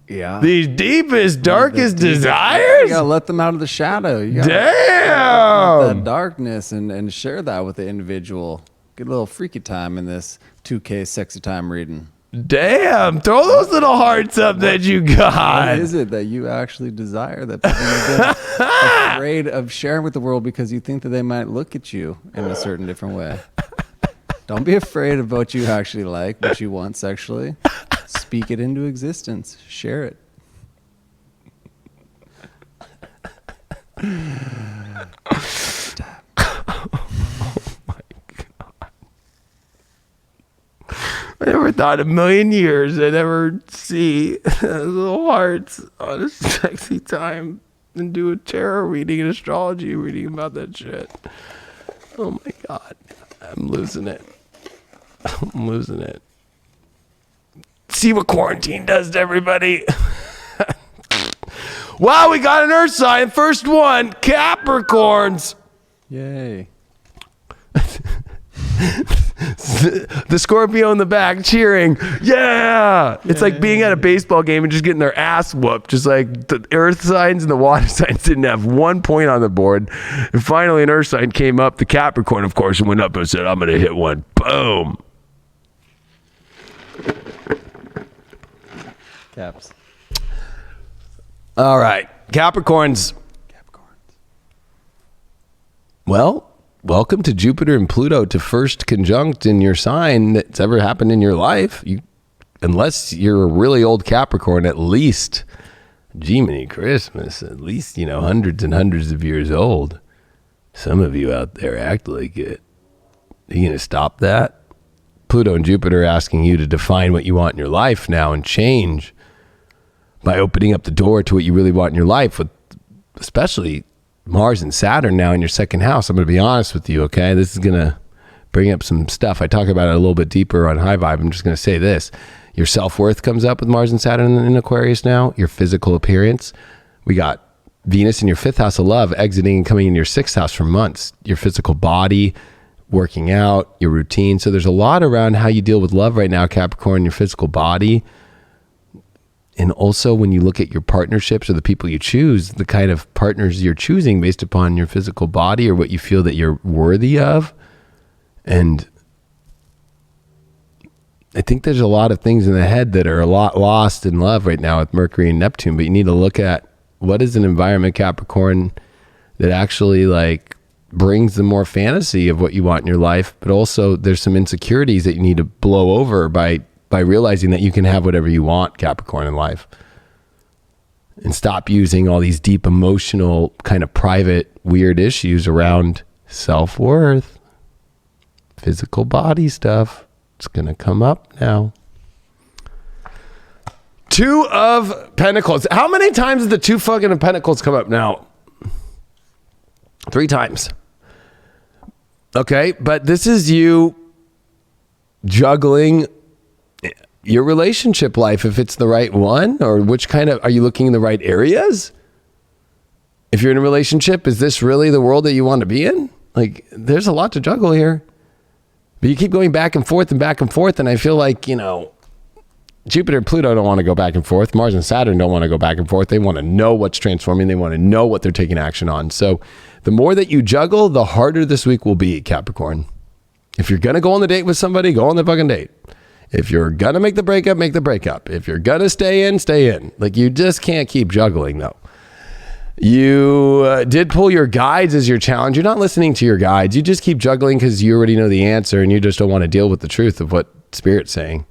B: Yeah.
A: These deepest, darkest desires?
B: You gotta let them out of the shadow. You gotta
A: Damn.
B: let that darkness and share that with the individual. Get a little freaky time in this 2K sexy time reading.
A: Damn. Throw those little hearts up that you got.
B: What is it that you actually desire that you've been afraid of sharing with the world because you think that they might look at you in a certain different way? Don't be afraid of what you actually like, what you want sexually. Speak it into existence. Share it.
A: Oh my God. I never thought a million years I'd ever see little hearts on a sexy time and do a tarot reading and astrology reading about that shit. Oh my God. I'm losing it. I'm losing it. See what quarantine does to everybody. Wow, we got an earth sign. First one, Capricorns.
B: Yay.
A: The Scorpio in the back cheering. Yeah. It's like being at a baseball game and just getting their ass whooped. Just like the earth signs and the water signs didn't have 1 point on the board. And finally an earth sign came up. The Capricorn, of course, went up and said, I'm going to hit one. Boom.
B: Caps.
A: All right. Capricorns. Well, welcome to Jupiter and Pluto to first conjunct in your sign that's ever happened in your life. Unless you're a really old Capricorn, at least, Jiminy Christmas, at least, hundreds and hundreds of years old. Some of you out there act like it. Are you going to stop that? Pluto and Jupiter are asking you to define what you want in your life now and change by opening up the door to what you really want in your life, with especially Mars and Saturn now in your second house. I'm going to be honest with you, okay? This is going to bring up some stuff. I talk about it a little bit deeper on High Vibe. I'm just going to say this. Your self-worth comes up with Mars and Saturn in Aquarius now. Your physical appearance. We got Venus in your 5th house of love exiting and coming in your 6th house for months. Your physical body, working out, your routine. So there's a lot around how you deal with love right now, Capricorn, your physical body. And also when you look at your partnerships or the people you choose, the kind of partners you're choosing based upon your physical body or what you feel that you're worthy of. And I think there's a lot of things in the head that are a lot lost in love right now with Mercury and Neptune, but you need to look at what is an environment, Capricorn, that actually like brings the more fantasy of what you want in your life, but also there's some insecurities that you need to blow over by realizing that you can have whatever you want, Capricorn, in life. And stop using all these deep emotional kind of private weird issues around self-worth, physical body stuff. It's going to come up now. 2 of Pentacles. How many times did the 2 fucking of Pentacles come up now? 3 times. Okay, but this is you juggling your relationship life, if it's the right one, or which kind of, are you looking in the right areas? If you're in a relationship, is this really the world that you want to be in? Like, there's a lot to juggle here. But you keep going back and forth, and I feel like, Jupiter and Pluto don't want to go back and forth. Mars and Saturn don't want to go back and forth. They want to know what's transforming. They want to know what they're taking action on. So the more that you juggle, the harder this week will be, Capricorn. If you're going to go on the date with somebody, go on the fucking date. If you're going to make the breakup, make the breakup. If you're going to stay in, stay in. Like, you just can't keep juggling, though. You did pull your guides as your challenge. You're not listening to your guides. You just keep juggling because you already know the answer and you just don't want to deal with the truth of what Spirit's saying.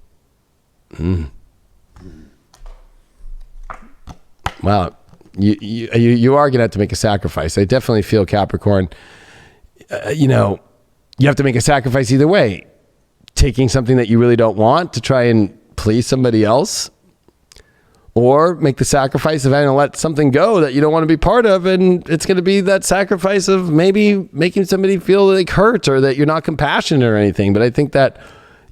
A: Wow. You are going to have to make a sacrifice. I definitely feel, Capricorn, you have to make a sacrifice either way. Taking something that you really don't want to try and please somebody else, or make the sacrifice of having to let something go that you don't want to be part of. And it's going to be that sacrifice of maybe making somebody feel like hurt or that you're not compassionate or anything. But I think that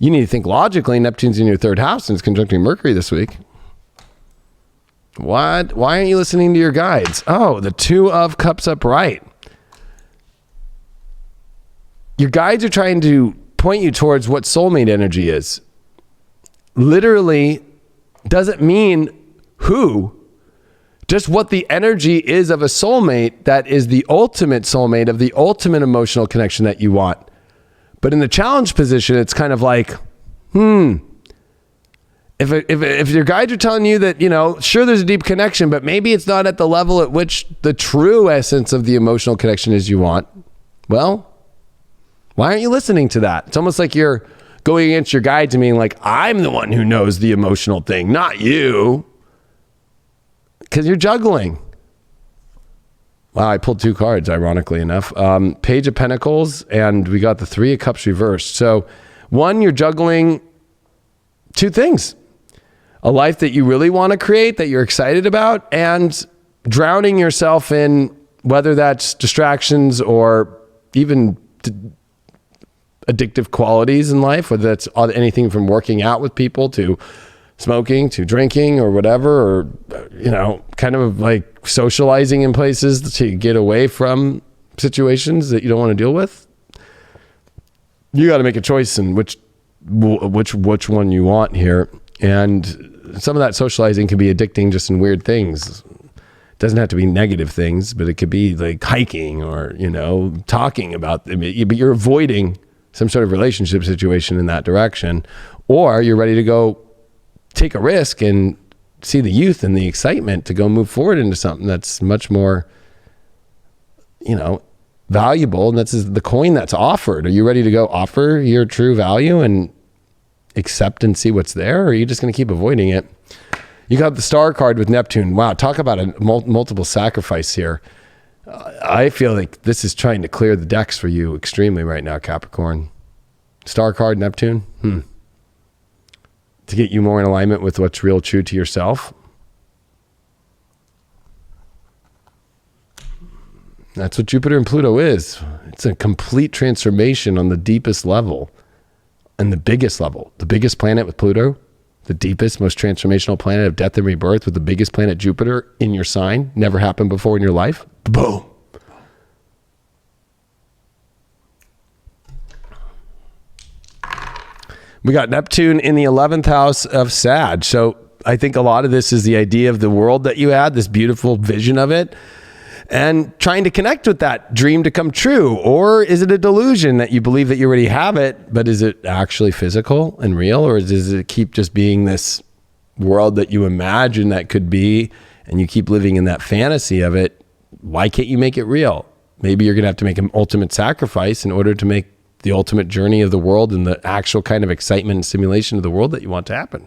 A: you need to think logically. Neptune's in your 3rd house and it's conjuncting Mercury this week. What? Why aren't you listening to your guides? Oh, the 2 of Cups upright. Your guides are trying to point you towards what soulmate energy is. Literally doesn't mean who, just what the energy is of a soulmate that is the ultimate soulmate of the ultimate emotional connection that you want. But in the challenge position, it's kind of like, if your guides are telling you that, sure, there's a deep connection, but maybe it's not at the level at which the true essence of the emotional connection is you want. Well, why aren't you listening to that? It's almost like you're going against your guides and being like, I'm the one who knows the emotional thing, not you. Because you're juggling. Wow, I pulled 2 cards, ironically enough. Page of Pentacles, and we got the 3 of Cups reversed. So, 1, you're juggling two things: a life that you really want to create, that you're excited about, and drowning yourself in whether that's distractions or even addictive qualities in life, whether that's anything from working out with people to smoking to drinking or whatever, or, you know, kind of like socializing in places to get away from situations that you don't want to deal with. You got to make a choice in which one you want here. And some of that socializing can be addicting just in weird things. It doesn't have to be negative things, but it could be like hiking or, you know, talking about them. But you're avoiding some sort of relationship situation in that direction, or you're ready to go take a risk and see the youth and the excitement to go move forward into something that's much more, you know, valuable. And that's the coin that's offered. Are you ready to go offer your true value and accept and see what's there? Or are you just going to keep avoiding it? You got the star card with Neptune. Wow. Talk about a multiple sacrifice here. I feel like this is trying to clear the decks for you extremely right now, Capricorn. Star card, Neptune. To get you more in alignment with what's real true to yourself. That's what Jupiter and Pluto is. It's a complete transformation on the deepest level and the biggest level. The biggest planet with Pluto, the deepest, most transformational planet of death and rebirth with the biggest planet Jupiter in your sign. Never happened before in your life. Boom. We got Neptune in the 11th house of Sag. So I think a lot of this is the idea of the world that you had, this beautiful vision of it, and trying to connect with that dream to come true. Or is it a delusion that you believe that you already have it, but is it actually physical and real? Or does it keep just being this world that you imagine that could be, and you keep living in that fantasy of it? Why can't you make it real? Maybe you're going to have to make an ultimate sacrifice in order to make the ultimate journey of the world and the actual kind of excitement and stimulation of the world that you want to happen.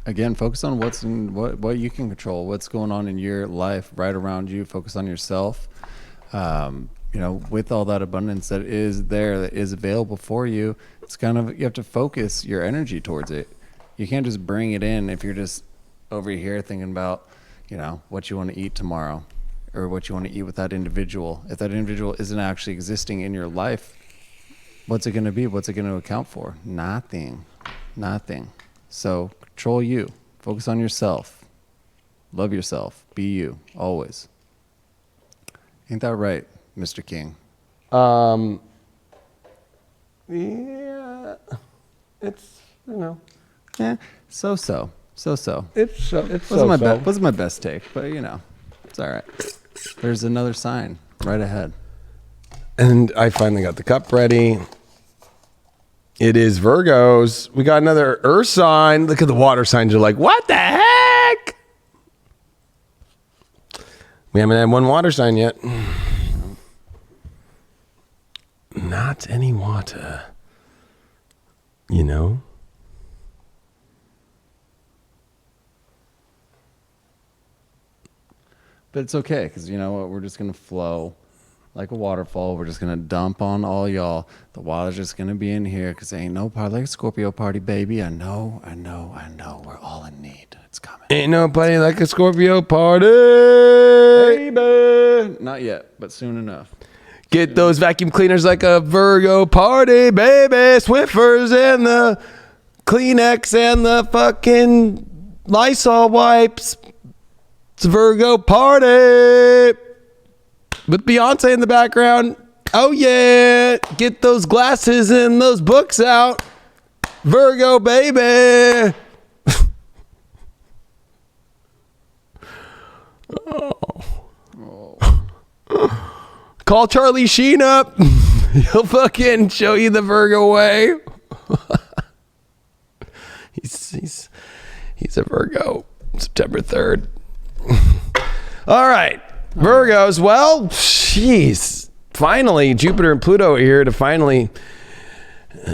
B: Again, focus on what you can control, what's going on in your life right around you. Focus on yourself. You know, with all that abundance that is there, that is available for you, it's kind of, you have to focus your energy towards it. You can't just bring it in if you're just over here thinking about, you know, what you want to eat tomorrow, or what you want to eat with that individual. If that individual isn't actually existing in your life, what's it going to be? What's it going to account for? Nothing. So control you. Focus on yourself. Love yourself. Be you, always. Ain't that right, Mr. King?
A: Yeah. It's, you know.
B: Yeah, so.
A: It's
B: Wasn't my best take, but you know, it's all right. There's another sign right ahead.
A: And I finally got the cup ready. It is Virgos. We got another earth sign. Look at the water signs. You're like, what the heck? We haven't had one water sign yet. Not any water. You know?
B: But it's okay, because you know what? We're just going to flow like a waterfall. We're just going to dump on all y'all. The water's just going to be in here, because ain't no party like a Scorpio party, baby. I know. We're all in need. It's coming.
A: Ain't nobody like a Scorpio party.
B: Baby. Not yet, but soon enough.
A: Get those vacuum cleaners like a Virgo party, baby. Swiffers and the Kleenex and the fucking Lysol wipes. It's a Virgo party with Beyonce in the background. Oh yeah, get those glasses and those books out. Virgo baby. Call Charlie Sheen up. He'll fucking show you the Virgo way. He's a Virgo. September 3rd. All right, Virgos. Well, jeez. Finally, Jupiter and Pluto are here to finally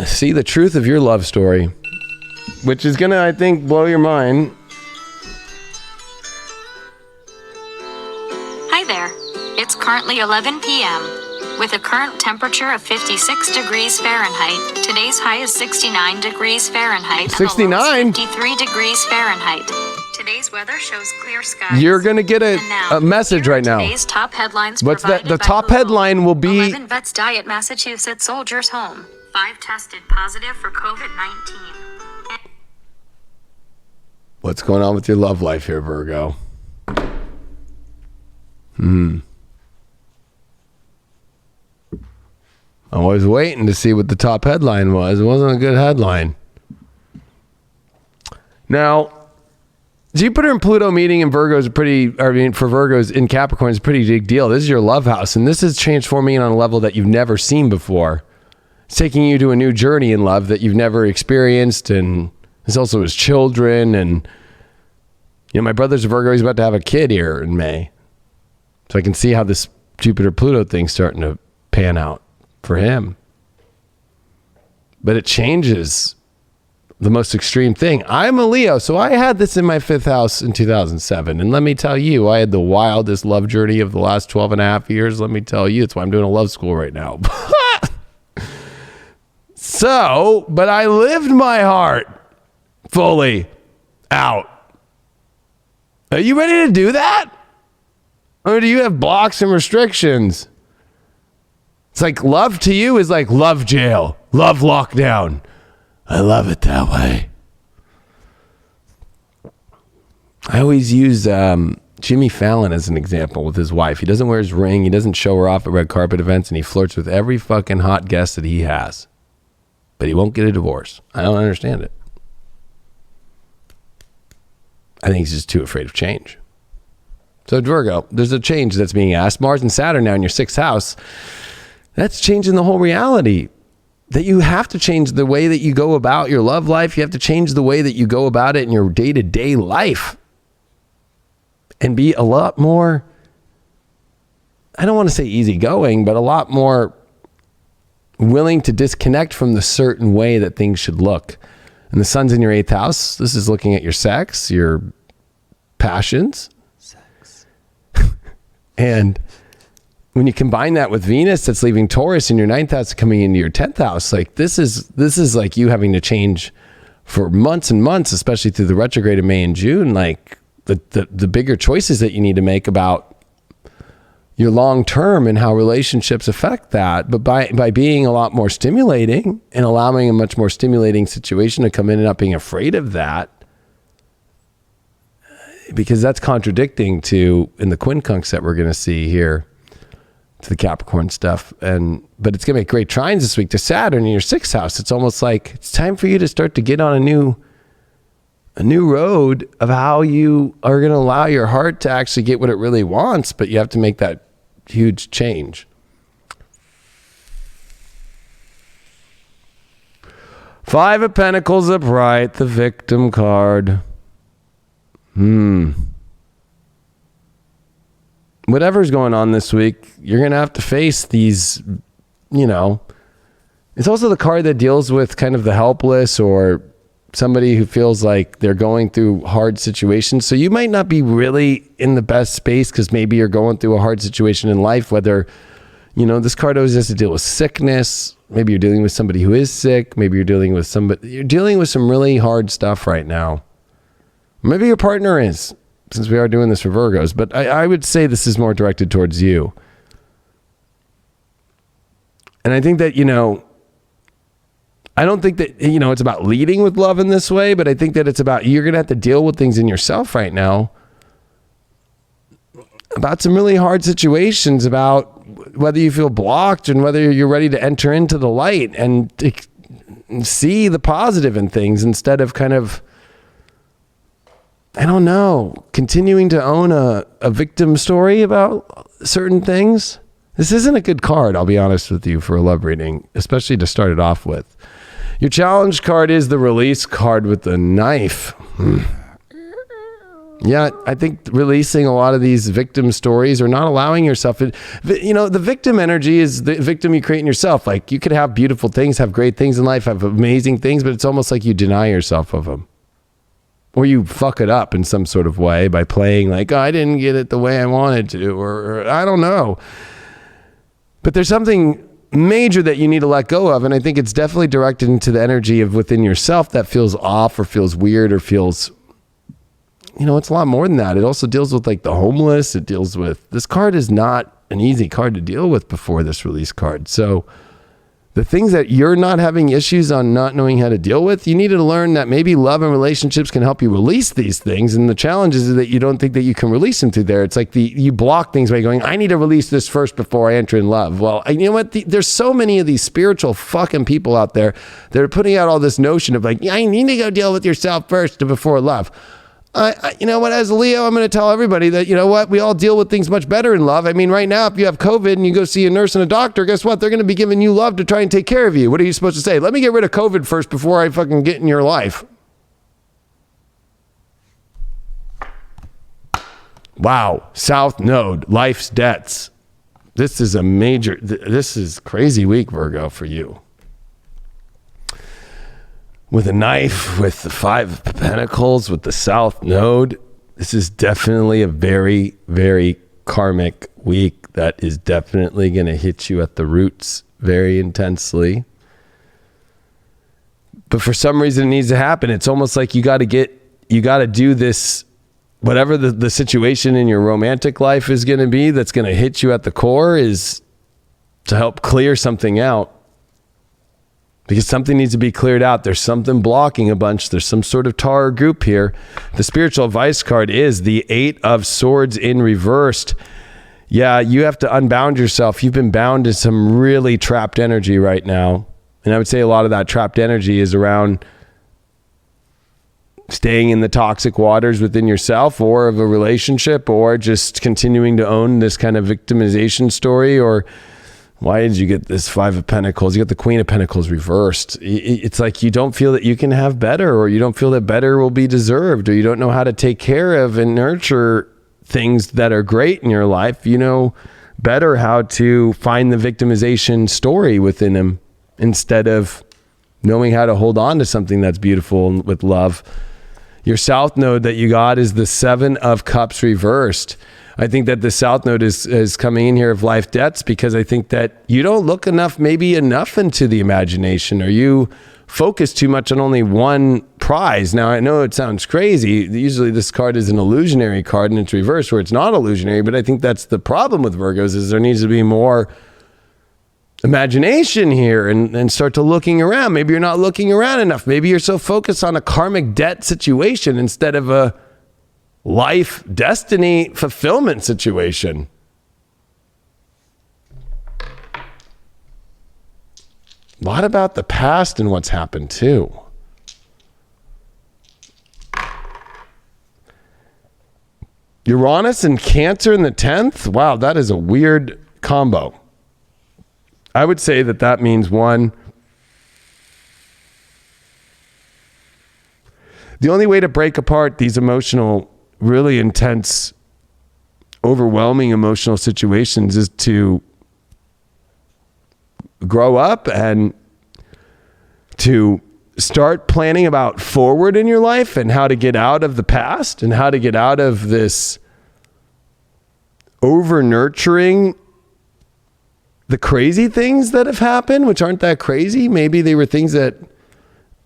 A: see the truth of your love story, which is gonna, I think, blow your mind.
C: Hi there. It's currently 11 p.m. With a current temperature of 56 degrees Fahrenheit, today's high is 69 degrees Fahrenheit.
A: 69?
C: And the low is 53 degrees Fahrenheit. Today's weather shows clear skies.
A: You're going to get a message right now.
C: Today's top headlines.
A: What's that? The
C: by
A: top
C: Google.
A: headline will be
C: 11 vets die at Massachusetts soldiers' home. 5 tested positive for COVID-19.
A: what's going on with your love life here, Virgo? I was waiting to see what the top headline was. It wasn't a good headline. Now, Jupiter and Pluto meeting in Virgo is for Virgos in Capricorn is a pretty big deal. This is your love house, and this is transforming on a level that you've never seen before. It's taking you to a new journey in love that you've never experienced, and this also is children. And my brother's a Virgo. He's about to have a kid here in May, so I can see how this Jupiter-Pluto thing's starting to pan out for him. But it changes the most extreme thing. I'm a Leo, so I had this in my 5th house in 2007. And let me tell you, I had the wildest love journey of the last 12 and a half years. Let me tell you, it's why I'm doing a love school right now. But I lived my heart fully out. Are you ready to do that? Or do you have blocks and restrictions? It's like love to you is like love jail, love lockdown. I love it that way. I always use Jimmy Fallon as an example with his wife. He doesn't wear his ring. He doesn't show her off at red carpet events, and he flirts with every fucking hot guest that he has. But he won't get a divorce. I don't understand it. I think he's just too afraid of change. So Virgo, there's a change that's being asked. Mars and Saturn now in your 6th house. That's changing the whole reality. That you have to change the way that you go about your love life. You have to change the way that you go about it in your day-to-day life. And be a lot more, I don't want to say easygoing, but a lot more willing to disconnect from the certain way that things should look. And the sun's in your 8th house. This is looking at your sex, your passions. Sex. And when you combine that with Venus that's leaving Taurus in your 9th house coming into your 10th house, like this is like you having to change for months and months, especially through the retrograde of May and June, like the bigger choices that you need to make about your long term and how relationships affect that. But by being a lot more stimulating and allowing a much more stimulating situation to come in and not being afraid of that, because that's contradicting to in the quincunx that we're going to see here to the Capricorn stuff. But it's going to make great trines this week to Saturn in your 6th house. It's almost like it's time for you to start to get on a new road of how you are going to allow your heart to actually get what it really wants, but you have to make that huge change. Five of Pentacles upright, the Victim card. Whatever's going on this week, you're going to have to face these, it's also the card that deals with kind of the helpless or somebody who feels like they're going through hard situations. So you might not be really in the best space because maybe you're going through a hard situation in life, whether, this card always has to deal with sickness. Maybe you're dealing with somebody who is sick. Maybe you're dealing with some really hard stuff right now. Maybe your partner is, since we are doing this for Virgos, but I would say this is more directed towards you. And I think that, I don't think that, it's about leading with love in this way, but I think that it's about, you're going to have to deal with things in yourself right now about some really hard situations, about whether you feel blocked and whether you're ready to enter into the light and see the positive in things instead of kind of, I don't know, continuing to own a victim story about certain things. This isn't a good card, I'll be honest with you, for a love reading, especially to start it off with. Your challenge card is the Release card with the knife. Yeah, I think releasing a lot of these victim stories or not allowing yourself, the victim energy is the victim you create in yourself. Like you could have beautiful things, have great things in life, have amazing things, but it's almost like you deny yourself of them. Or you fuck it up in some sort of way by playing like, oh, I didn't get it the way I wanted to, or I don't know. But there's something major that you need to let go of. And I think it's definitely directed into the energy of within yourself that feels off or feels weird or feels, it's a lot more than that. It also deals with like the homeless. It deals with, this card is not an easy card to deal with before this release card. So the things that you're not having issues on not knowing how to deal with, you need to learn that maybe love and relationships can help you release these things. And the challenge is that you don't think that you can release them through there. It's like you block things by going, I need to release this first before I enter in love. Well, you know what? There's so many of these spiritual fucking people out there that are putting out all this notion of like, I need to go deal with yourself first before love. You know what, as a Leo, I'm going to tell everybody that, we all deal with things much better in love. I mean, right now, if you have COVID and you go see a nurse and a doctor, guess what? They're going to be giving you love to try and take care of you. What are you supposed to say? Let me get rid of COVID first before I fucking get in your life. Wow. South Node, life's debts. This is this is crazy week, Virgo, for you. With a knife, with the 5 of Pentacles, with the South Node, this is definitely a very, very karmic week that is definitely going to hit you at the roots very intensely. But for some reason, it needs to happen. It's almost like you got to do this, whatever the situation in your romantic life is going to be that's going to hit you at the core, is to help clear something out. Because something needs to be cleared out. There's something blocking a bunch. There's some sort of Taur group here. The spiritual advice card is the 8 of Swords in reversed. Yeah, you have to unbound yourself. You've been bound to some really trapped energy right now. And I would say a lot of that trapped energy is around staying in the toxic waters within yourself or of a relationship, or just continuing to own this kind of victimization story. Or why did you get this 5 of Pentacles? You got the Queen of Pentacles reversed. It's like you don't feel that you can have better, or you don't feel that better will be deserved, or you don't know how to take care of and nurture things that are great in your life. You know better how to find the victimization story within them instead of knowing how to hold on to something that's beautiful with love. Your South Node that you got is the 7 of Cups reversed. I think that the South Node is coming in here of life debts, because I think that you don't look maybe enough into the imagination, or you focus too much on only one prize. Now, I know it sounds crazy. Usually this card is an illusionary card and it's reversed where it's not illusionary, but I think that's the problem with Virgos, is there needs to be more imagination here and start to looking around. Maybe you're not looking around enough. Maybe you're so focused on a karmic debt situation instead of a life destiny fulfillment situation. A lot about the past and what's happened too. Uranus and Cancer in the 10th. Wow, that is a weird combo. I would say that means one, the only way to break apart these really intense, overwhelming emotional situations is to grow up and to start planning about forward in your life and how to get out of the past and how to get out of this over nurturing the crazy things that have happened, which aren't that crazy. Maybe they were things that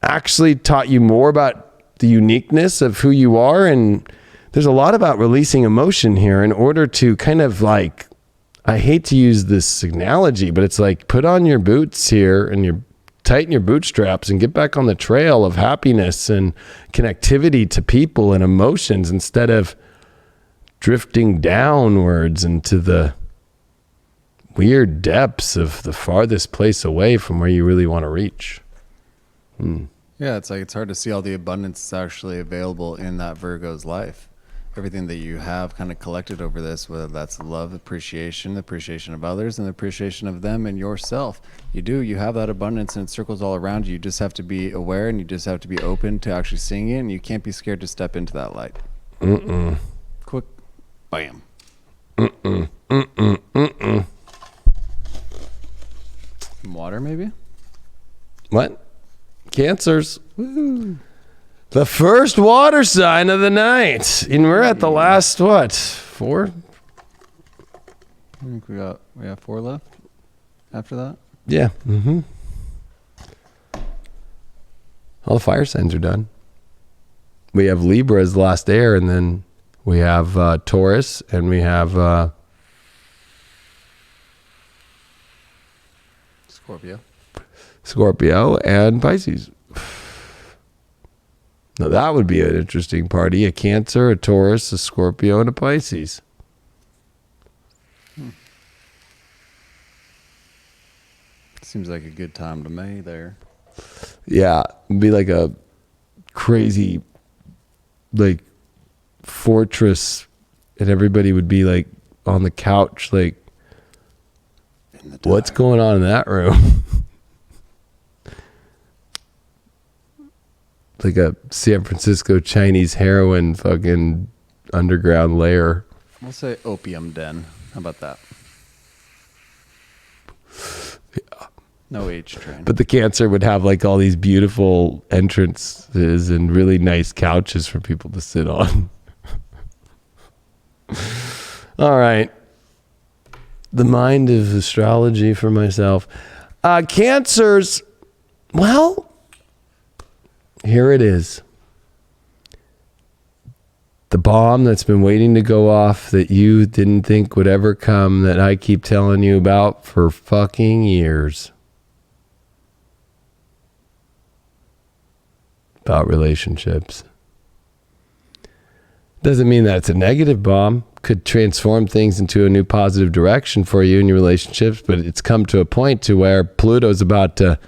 A: actually taught you more about the uniqueness of who you are. And there's a lot about releasing emotion here in order to kind of like, I hate to use this analogy, but it's like put on your boots here and tighten your bootstraps and get back on the trail of happiness and connectivity to people and emotions instead of drifting downwards into the weird depths of the farthest place away from where you really want to reach.
B: Yeah, it's like it's hard to see all the abundance that's actually available in that Virgo's life. Everything that you have kind of collected over this, whether that's love, appreciation of others, and the appreciation of them and yourself. You have that abundance, and it circles all around you. You just have to be aware, and you just have to be open to actually seeing it, and you can't be scared to step into that light. Quick, bam. Water, maybe?
A: What? Cancers. Woo. The first water sign of the night. And we're at the last, 4?
B: I think we have 4 left. after that?
A: Yeah. Mm-hmm. All the fire signs are done. We have Libra as the last air, and then we have Taurus, and we have Scorpio and Pisces. Now that would be an interesting party. A Cancer, a Taurus, a Scorpio, and a Pisces.
B: Seems like a good time to May there.
A: Yeah, it'd be like a crazy, like, fortress, and everybody would be like on the couch, like, what's going on in that room? Like a San Francisco Chinese heroin fucking underground lair.
B: We'll say opium den. How about that?
A: Yeah.
B: No H train.
A: But the Cancer would have like all these beautiful entrances and really nice couches for people to sit on. All right. The mind of astrology for myself. Cancers, well, here it is. The bomb that's been waiting to go off that you didn't think would ever come, that I keep telling you about for fucking years. About relationships. Doesn't mean that it's a negative bomb. Could transform things into a new positive direction for you in your relationships, but it's come to a point to where Pluto's about to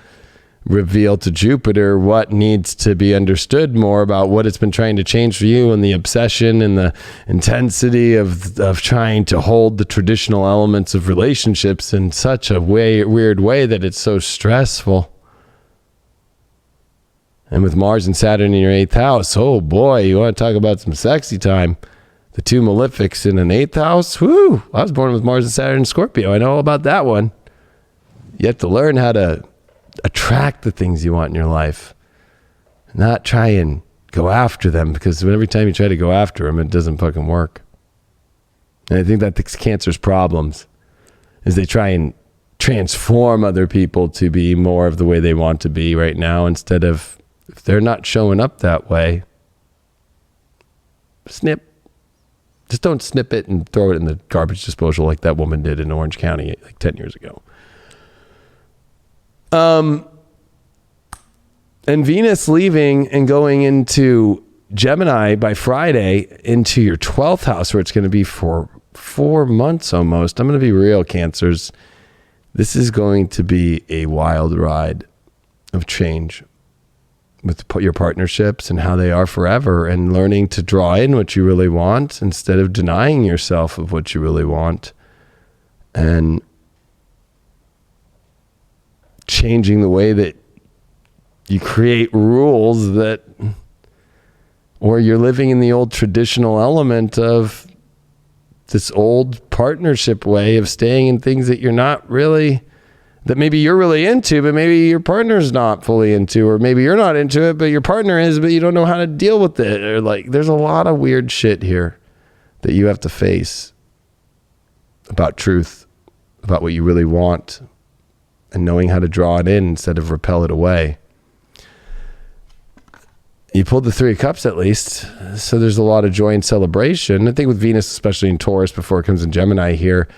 A: reveal to Jupiter what needs to be understood more about what it's been trying to change for you, and the obsession and the intensity of trying to hold the traditional elements of relationships in such a weird way that it's so stressful. And with Mars and Saturn in your 8th house, oh boy, you want to talk about some sexy time. The two malefics in an 8th house, whoo! I was born with Mars and Saturn in Scorpio. I know all about that one. You have to learn how to attract the things you want in your life, not try and go after them, because every time you try to go after them, it doesn't fucking work. And I think that's Cancer's problems, is they try and transform other people to be more of the way they want to be right now, instead of, if they're not showing up that way, snip. Just don't snip it and throw it in the garbage disposal like that woman did in Orange County like 10 years ago. And Venus leaving and going into Gemini by Friday into your 12th house, where it's going to be for 4 months almost. I'm going to be real, Cancers. This is going to be a wild ride of change with your partnerships and how they are forever, and learning to draw in what you really want instead of denying yourself of what you really want, and changing the way that you create rules that, or you're living in the old traditional element of this old partnership way of staying in things that you're not really, that maybe you're really into, but maybe your partner's not fully into, or maybe you're not into it, but your partner is, but you don't know how to deal with it. Or like, there's a lot of weird shit here that you have to face about truth, about what you really want, and knowing how to draw it in instead of repel it away. You pulled the 3 of Cups at least, so there's a lot of joy and celebration. I think with Venus, especially in Taurus, before it comes in Gemini here,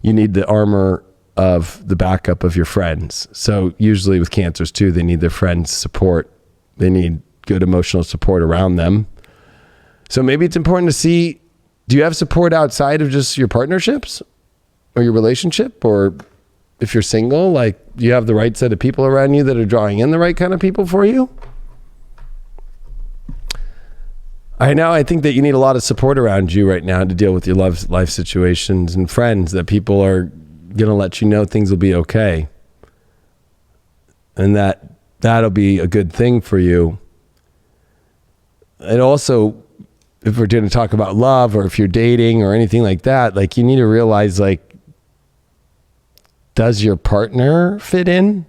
A: you need the armor of the backup of your friends. So usually with Cancers too, they need their friends' support. They need good emotional support around them. So maybe it's important to see, do you have support outside of just your partnerships or your relationship? Or if you're single, like, you have the right set of people around you that are drawing in the right kind of people for you? I think that you need a lot of support around you right now to deal with your life situations, and friends that people are going to let you know things will be okay. And that'll be a good thing for you. And also, if we're going to talk about love, or if you're dating or anything like that, like, you need to realize, like, does your partner fit in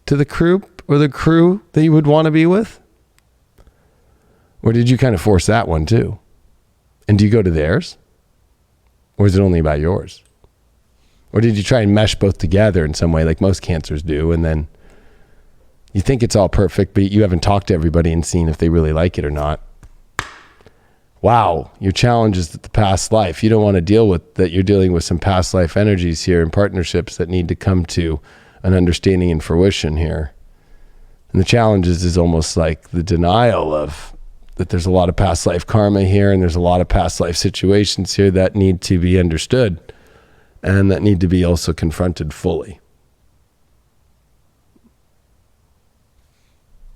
A: to the group or the crew that you would want to be with? Or did you kind of force that one too? And do you go to theirs? Or is it only about yours? Or did you try and mesh both together in some way like most cancers do? And then you think it's all perfect, but you haven't talked to everybody and seen if they really like it or not. Wow, your challenge is the past life. You don't want to deal with that. You're dealing with some past life energies here and partnerships that need to come to an understanding and fruition here. And the challenge is almost like the denial of that there's a lot of past life karma here and there's a lot of past life situations here that need to be understood and that need to be also confronted fully.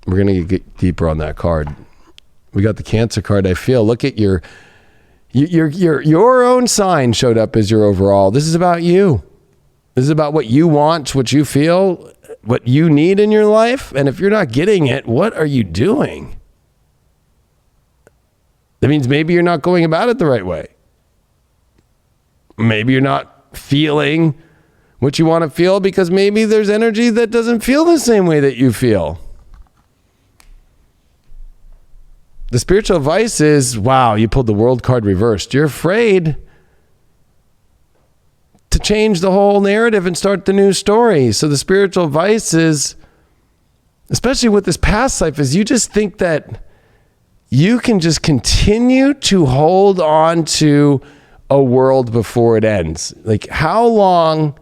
A: We're going to get deeper on that card. We got the Cancer card. I feel, look at your own sign showed up as your overall. This is about you. This is about what you want, what you feel, what you need in your life. And if you're not getting it, what are you doing? That means maybe you're not going about it the right way. Maybe you're not feeling what you want to feel because maybe there's energy that doesn't feel the same way that you feel. The spiritual advice is, wow, you pulled the World card reversed. You're afraid to change the whole narrative and start the new story. So the spiritual advice is, especially with this past life, is you just think that you can just continue to hold on to a world before it ends. Like, how long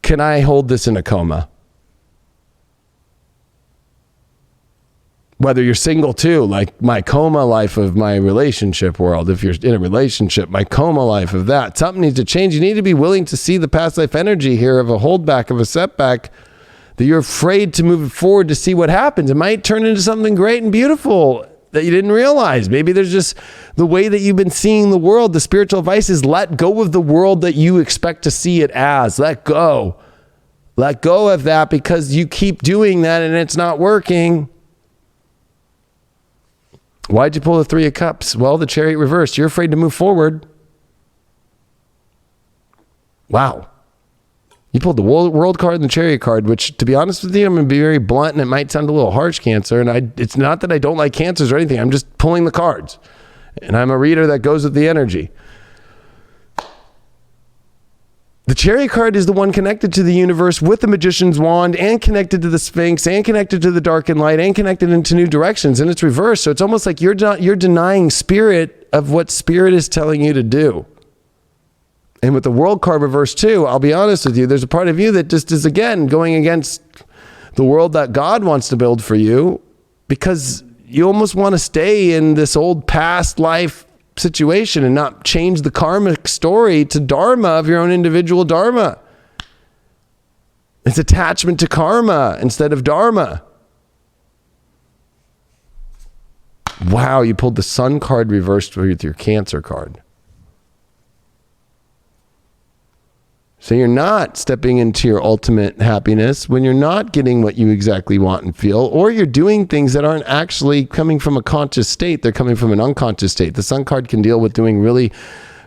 A: can I hold this in a coma? Whether you're single too, like my coma life of my relationship world. If you're in a relationship, my coma life of that. Something needs to change. You need to be willing to see the past life energy here of a holdback, of a setback, that you're afraid to move forward to see what happens. It might turn into something great and beautiful that you didn't realize. Maybe there's just the way that you've been seeing the world. The spiritual advice is let go of the world that you expect to see it as. Let go. Let go of that because you keep doing that and it's not working. Why'd you pull the Three of Cups? Well, the Chariot reversed. You're afraid to move forward. Wow. You pulled the World card and the Chariot card, which, to be honest with you, I'm going to be very blunt, and it might sound a little harsh, Cancer. And it's not that I don't like cancers or anything. I'm just pulling the cards. And I'm a reader that goes with the energy. The Chariot card is the one connected to the universe with the Magician's wand and connected to the Sphinx and connected to the dark and light and connected into new directions. And it's reversed. So it's almost like you're denying spirit of what spirit is telling you to do. And with the World card reversed too, I'll be honest with you, there's a part of you that just is, again, going against the world that God wants to build for you because you almost want to stay in this old past life situation and not change the karmic story to dharma of your own individual dharma. It's attachment to karma instead of dharma. Wow, you pulled the Sun card reversed with your Cancer card. So you're not stepping into your ultimate happiness when you're not getting what you exactly want and feel, or you're doing things that aren't actually coming from a conscious state. They're coming from an unconscious state. The Sun card can deal with doing really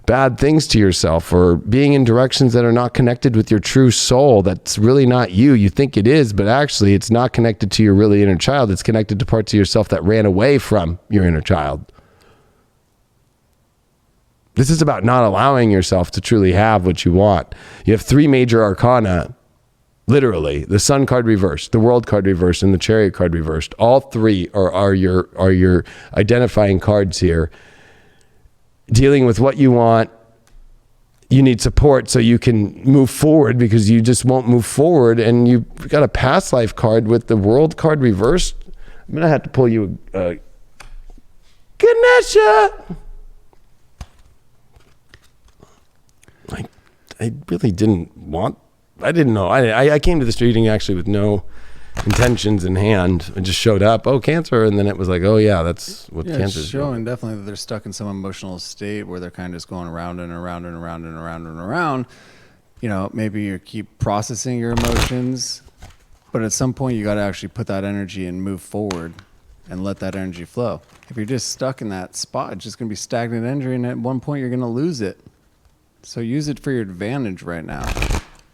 A: bad things to yourself or being in directions that are not connected with your true soul. That's really not you. You think it is, but actually it's not connected to your really inner child. It's connected to parts of yourself that ran away from your inner child. This is about not allowing yourself to truly have what you want. You have three major arcana, literally. The Sun card reversed, the World card reversed, and the Chariot card reversed. All three are your identifying cards here. Dealing with what you want, you need support so you can move forward because you just won't move forward. And you've got a past life card with the World card reversed. I'm going to have to pull you Ganesha. I really didn't know. I came to this reading actually with no intentions in hand. It just showed up, oh, Cancer, and then it was like, oh yeah, that's what Cancer is
B: showing. Definitely that they're stuck in some emotional state where they're kind of just going around and around and around and around and around. You know, maybe you keep processing your emotions, but at some point you got to actually put that energy and move forward and let that energy flow. If you're just stuck in that spot, it's just going to be stagnant energy, and at one point you're going to lose it. So use it for your advantage right now.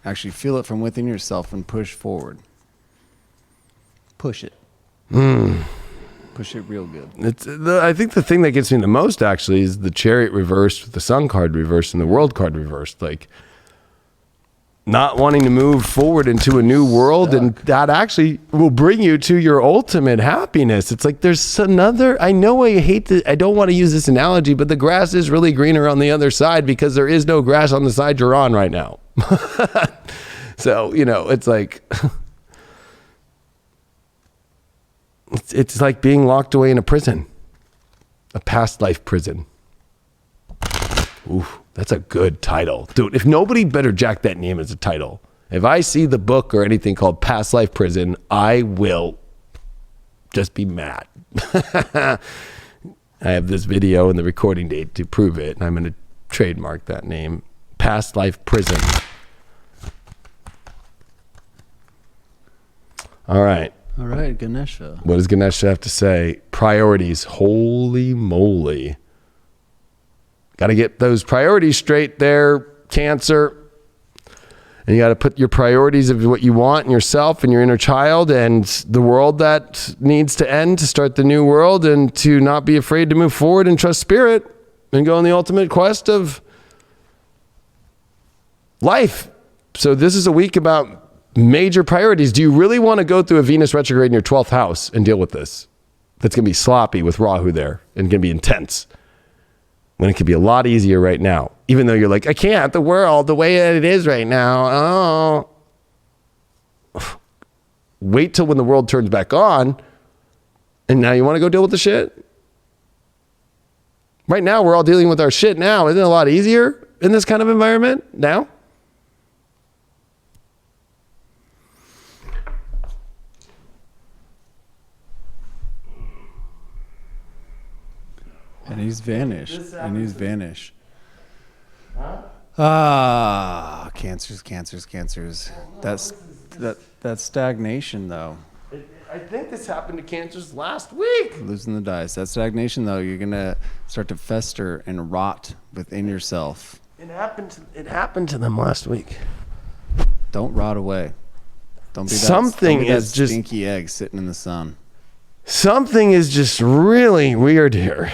B: Actually feel it from within yourself and push forward. Push it. Push it real good.
A: I think the thing that gets me the most actually is the Chariot reversed with the Sun card reversed and the World card reversed. Like, not wanting to move forward into a new world, and that actually will bring you to your ultimate happiness. It's like there's another, I know I don't want to use this analogy, but the grass is really greener on the other side because there is no grass on the side you're on right now. So, it's like, it's like being locked away in a prison, a past life prison. Ooh, that's a good title. Dude, if nobody better jack that name as a title. If I see the book or anything called Past Life Prison, I will just be mad. I have this video and the recording date to prove it, and I'm going to trademark that name. Past Life Prison. All right.
B: All right, Ganesha.
A: What does Ganesha have to say? Priorities. Holy moly. Got to get those priorities straight there, Cancer. And you got to put your priorities of what you want in yourself and your inner child and the world that needs to end to start the new world, and to not be afraid to move forward and trust spirit and go on the ultimate quest of life. So this is a week about major priorities. Do you really want to go through a Venus retrograde in your 12th house and deal with this? That's going to be sloppy with Rahu there and going to be intense, when it could be a lot easier right now. Even though you're like, I can't, the world, the way that it is right now. Oh. Wait till when the world turns back on, and now you want to go deal with the shit? Right now, we're all dealing with our shit now. Isn't it a lot easier in this kind of environment now?
B: And he's vanished. Cancers. That's stagnation, though.
A: I think this happened to Cancers last week.
B: Losing the dice. That's stagnation, though. You're going to start to fester and rot within yourself.
A: It happened to them last week.
B: Don't rot away. Don't be that stinky egg sitting in the sun.
A: Something is just really weird here.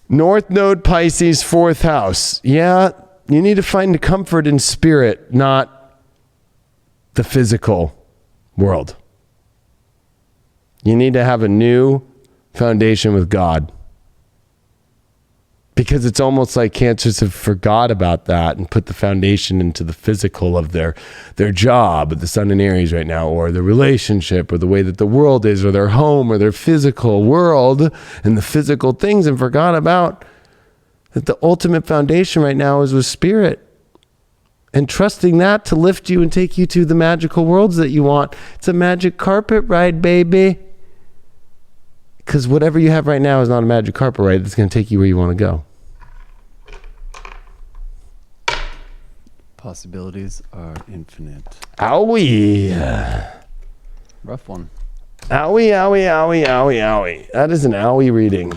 A: North Node Pisces, 4th house. Yeah, you need to find comfort in spirit, not the physical world. You need to have a new foundation with God. Because it's almost like Cancers have forgot about that and put the foundation into the physical of their job, the Sun in Aries right now, or the relationship, or the way that the world is, or their home, or their physical world and the physical things, and forgot about that the ultimate foundation right now is with spirit. And trusting that to lift you and take you to the magical worlds that you want. It's a magic carpet ride, baby. Because whatever you have right now is not a magic carpet ride. It's going to take you where you want to go.
B: Possibilities are infinite.
A: Owie.
B: Rough one.
A: Owie, owie, owie, owie, owie. That is an owie reading.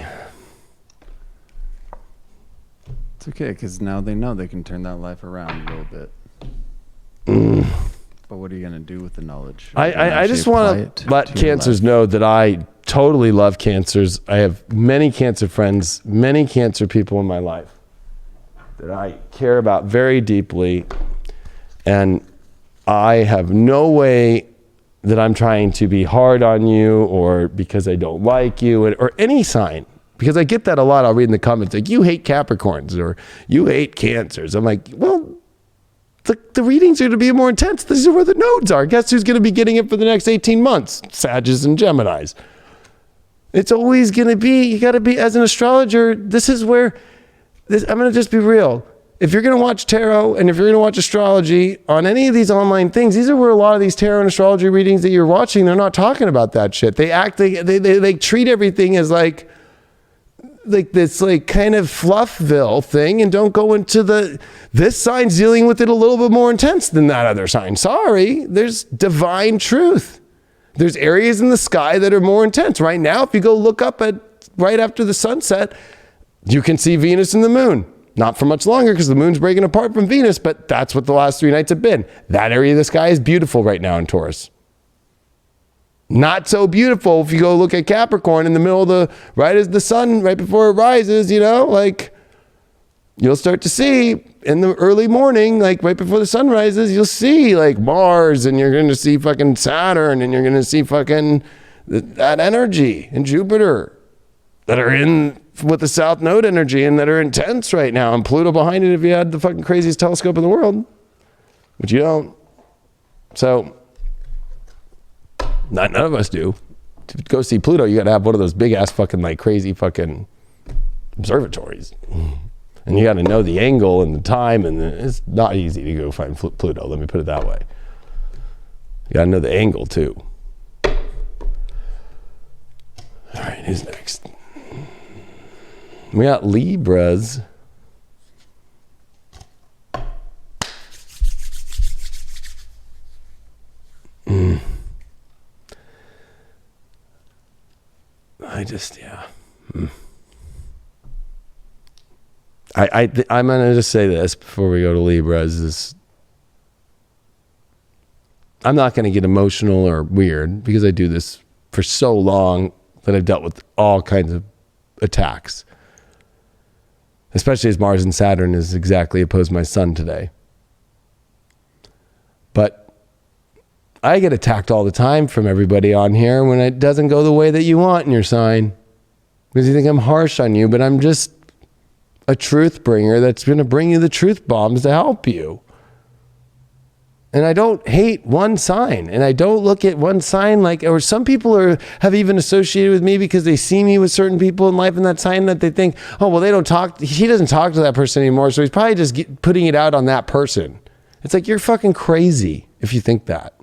B: It's okay, because now they know they can turn that life around a little bit. But what are you going to do with the knowledge?
A: I just want to let Cancers know that I totally love Cancers. I have many Cancer friends, many Cancer people in my life that I care about very deeply. And I have no way that I'm trying to be hard on you, or because I don't like you, or any sign. Because I get that a lot. I'll read in the comments, like, you hate Capricorns, or you hate Cancers. I'm like, well, the readings are to be more intense. This is where the nodes are. Guess who's going to be getting it for the next 18 months? Sagittarius and Geminis. It's always going to be, you got to be, as an astrologer, this is where, I'm going to just be real. If you're going to watch tarot, and if you're going to watch astrology on any of these online things, these are where a lot of these tarot and astrology readings that you're watching, they're not talking about that shit. They treat everything as like this like kind of Fluffville thing, and don't go into this sign's dealing with it a little bit more intense than that other sign. Sorry, there's divine truth. There's areas in the sky that are more intense. Right now, if you go look up at right after the sunset, you can see Venus and the moon. Not for much longer because the moon's breaking apart from Venus, but that's what the last 3 nights have been. That area of the sky is beautiful right now in Taurus. Not so beautiful if you go look at Capricorn in the middle of right as the sun, right before it rises, like you'll start to see in the early morning, like right before the sun rises, you'll see like Mars, and you're going to see fucking Saturn, and you're going to see fucking that energy, and Jupiter that are in with the South Node energy and that are intense right now, and Pluto behind it if you had the fucking craziest telescope in the world, which you don't. So none of us do. To go see Pluto, you got to have one of those big ass fucking like crazy fucking observatories. And you got to know the angle and the time, and it's not easy to go find Pluto. Let me put it that way. You got to know the angle too. All right, who's next? We got Libras. I'm going to just say this before we go to Libras. I'm not going to get emotional or weird because I do this for so long that I've dealt with all kinds of attacks. Especially as Mars and Saturn is exactly opposed my sun today. But I get attacked all the time from everybody on here when it doesn't go the way that you want in your sign. Because you think I'm harsh on you, but I'm just a truth bringer that's going to bring you the truth bombs to help you. And I don't hate one sign, and I don't look at one sign like, or some people have even associated with me because they see me with certain people in life in that sign that they think, oh, well, he doesn't talk to that person anymore, so he's probably just putting it out on that person. It's like, you're fucking crazy if you think that.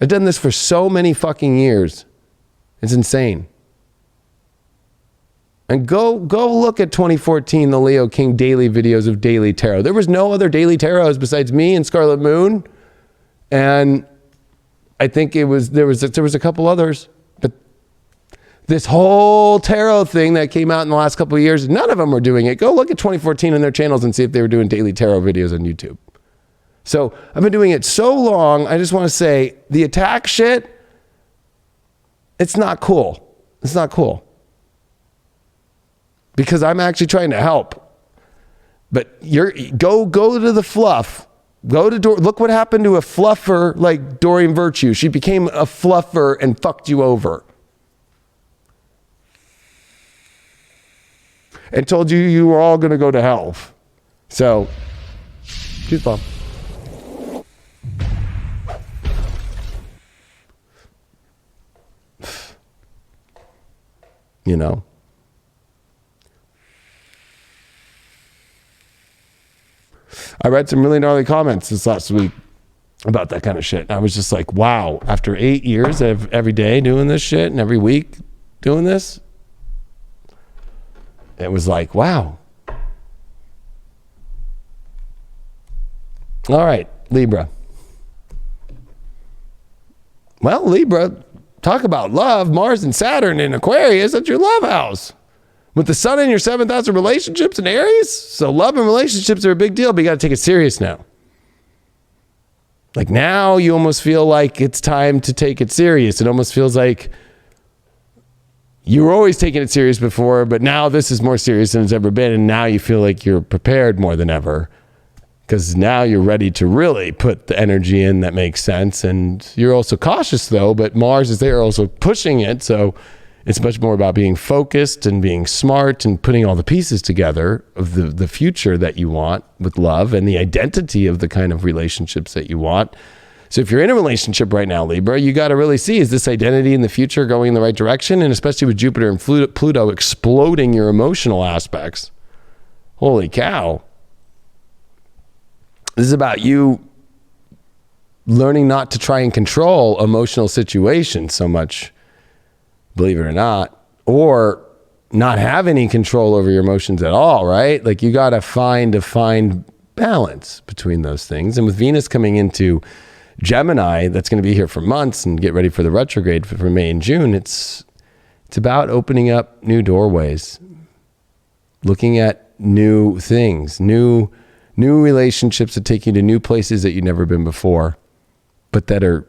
A: I've done this for so many fucking years. It's insane. And go look at 2014, the Leo King daily videos of Daily Tarot. There was no other Daily Tarots besides me and Scarlet Moon. And I think there was a couple others. But this whole tarot thing that came out in the last couple of years, none of them were doing it. Go look at 2014 on their channels and see if they were doing Daily Tarot videos on YouTube. So I've been doing it so long, I just want to say the attack shit, it's not cool. It's not cool. Because I'm actually trying to help. But go to the fluff. Look what happened to a fluffer like Doreen Virtue. She became a fluffer and fucked you over. And told you were all going to go to hell. So, she's fun. You know? I read some really gnarly comments this last week about that kind of shit. I was just like, wow, after 8 years of every day doing this shit and every week doing this, it was like, wow. All right, Libra. Well, Libra, talk about love. Mars and Saturn in Aquarius, that's your love house. With the sun in your 7th house of relationships in Aries. So love and relationships are a big deal, but you got to take it serious now. Like now you almost feel like it's time to take it serious. It almost feels like you were always taking it serious before, but now this is more serious than it's ever been. And now you feel like you're prepared more than ever because now you're ready to really put the energy in that makes sense. And you're also cautious though, but Mars is there also pushing it. So it's much more about being focused and being smart and putting all the pieces together of the future that you want with love and the identity of the kind of relationships that you want. So if you're in a relationship right now, Libra, you got to really see, is this identity in the future going in the right direction? And especially with Jupiter and Pluto exploding your emotional aspects. Holy cow. This is about you learning not to try and control emotional situations so much, believe it or not, or not have any control over your emotions at all, right? Like you got to find a fine balance between those things. And with Venus coming into Gemini, that's going to be here for months and get ready for the retrograde for May and June. It's about opening up new doorways, looking at new things, new relationships that take you to new places that you've never been before, but that are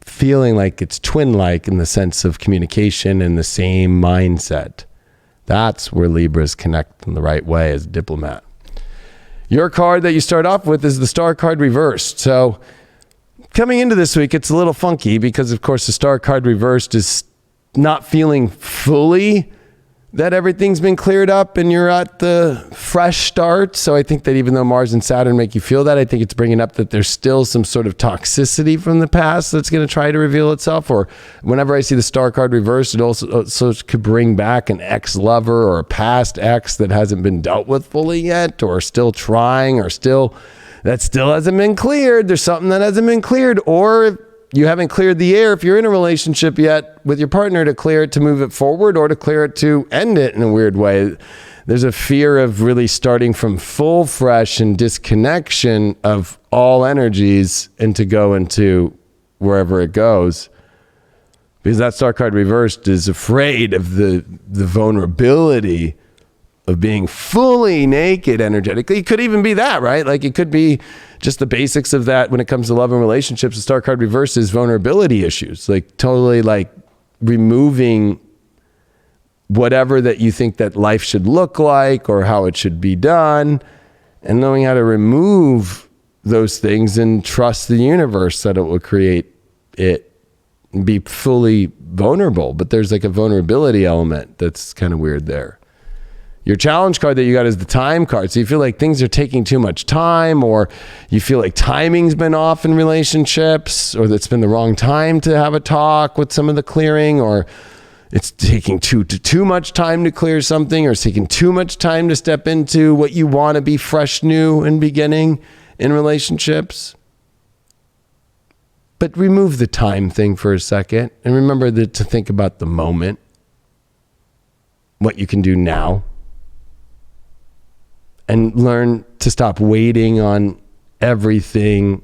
A: feeling like it's twin-like in the sense of communication and the same mindset. That's where Libras connect in the right way as a diplomat. Your card that you start off with is the Star card reversed. So coming into this week, it's a little funky because, of course, the Star card reversed is not feeling fully that everything's been cleared up and you're at the fresh start. So I think that even though Mars and Saturn make you feel that, I think it's bringing up that there's still some sort of toxicity from the past that's going to try to reveal itself. Or whenever I see the Star card reversed, it also could bring back an ex-lover or a past ex that hasn't been dealt with fully yet, or still trying, or that still hasn't been cleared. There's something that hasn't been cleared, or you haven't cleared the air if you're in a relationship yet with your partner to clear it to move it forward, or to clear it to end it in a weird way. There's a fear of really starting from full fresh and disconnection of all energies and to go into wherever it goes. Because that Star card reversed is afraid of the vulnerability of being fully naked energetically. It could even be that, right? Like it could be just the basics of that when it comes to love and relationships. The Star card reverse is vulnerability issues, like totally like removing whatever that you think that life should look like or how it should be done, and knowing how to remove those things and trust the universe that it will create it and be fully vulnerable. But there's like a vulnerability element that's kind of weird there. Your challenge card that you got is the time card. So you feel like things are taking too much time, or you feel like timing's been off in relationships, or that's been the wrong time to have a talk with some of the clearing, or it's taking too much time to clear something, or it's taking too much time to step into what you want to be fresh, new, and beginning in relationships. But remove the time thing for a second and remember to think about the moment, what you can do now. And learn to stop waiting on everything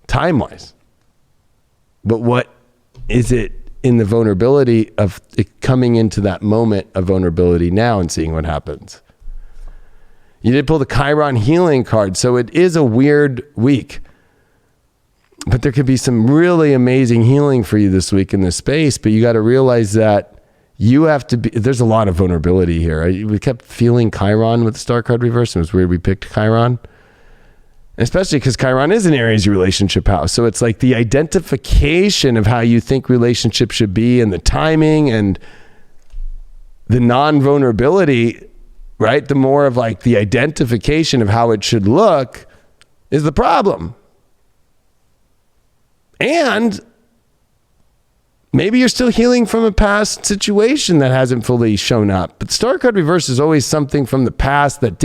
A: time-wise. But what is it in the vulnerability of it coming into that moment of vulnerability now and seeing what happens? You did pull the Chiron healing card, so it is a weird week. But there could be some really amazing healing for you this week in this space, but you got to realize that you have to be, there's a lot of vulnerability here. We kept feeling Chiron with the Star card reverse. It was weird we picked Chiron. Especially because Chiron is an Aries relationship house. So it's like the identification of how you think relationships should be, and the timing and the non-vulnerability, right? The more of like the identification of how it should look is the problem. And maybe you're still healing from a past situation that hasn't fully shown up. But Star card reverse is always something from the past that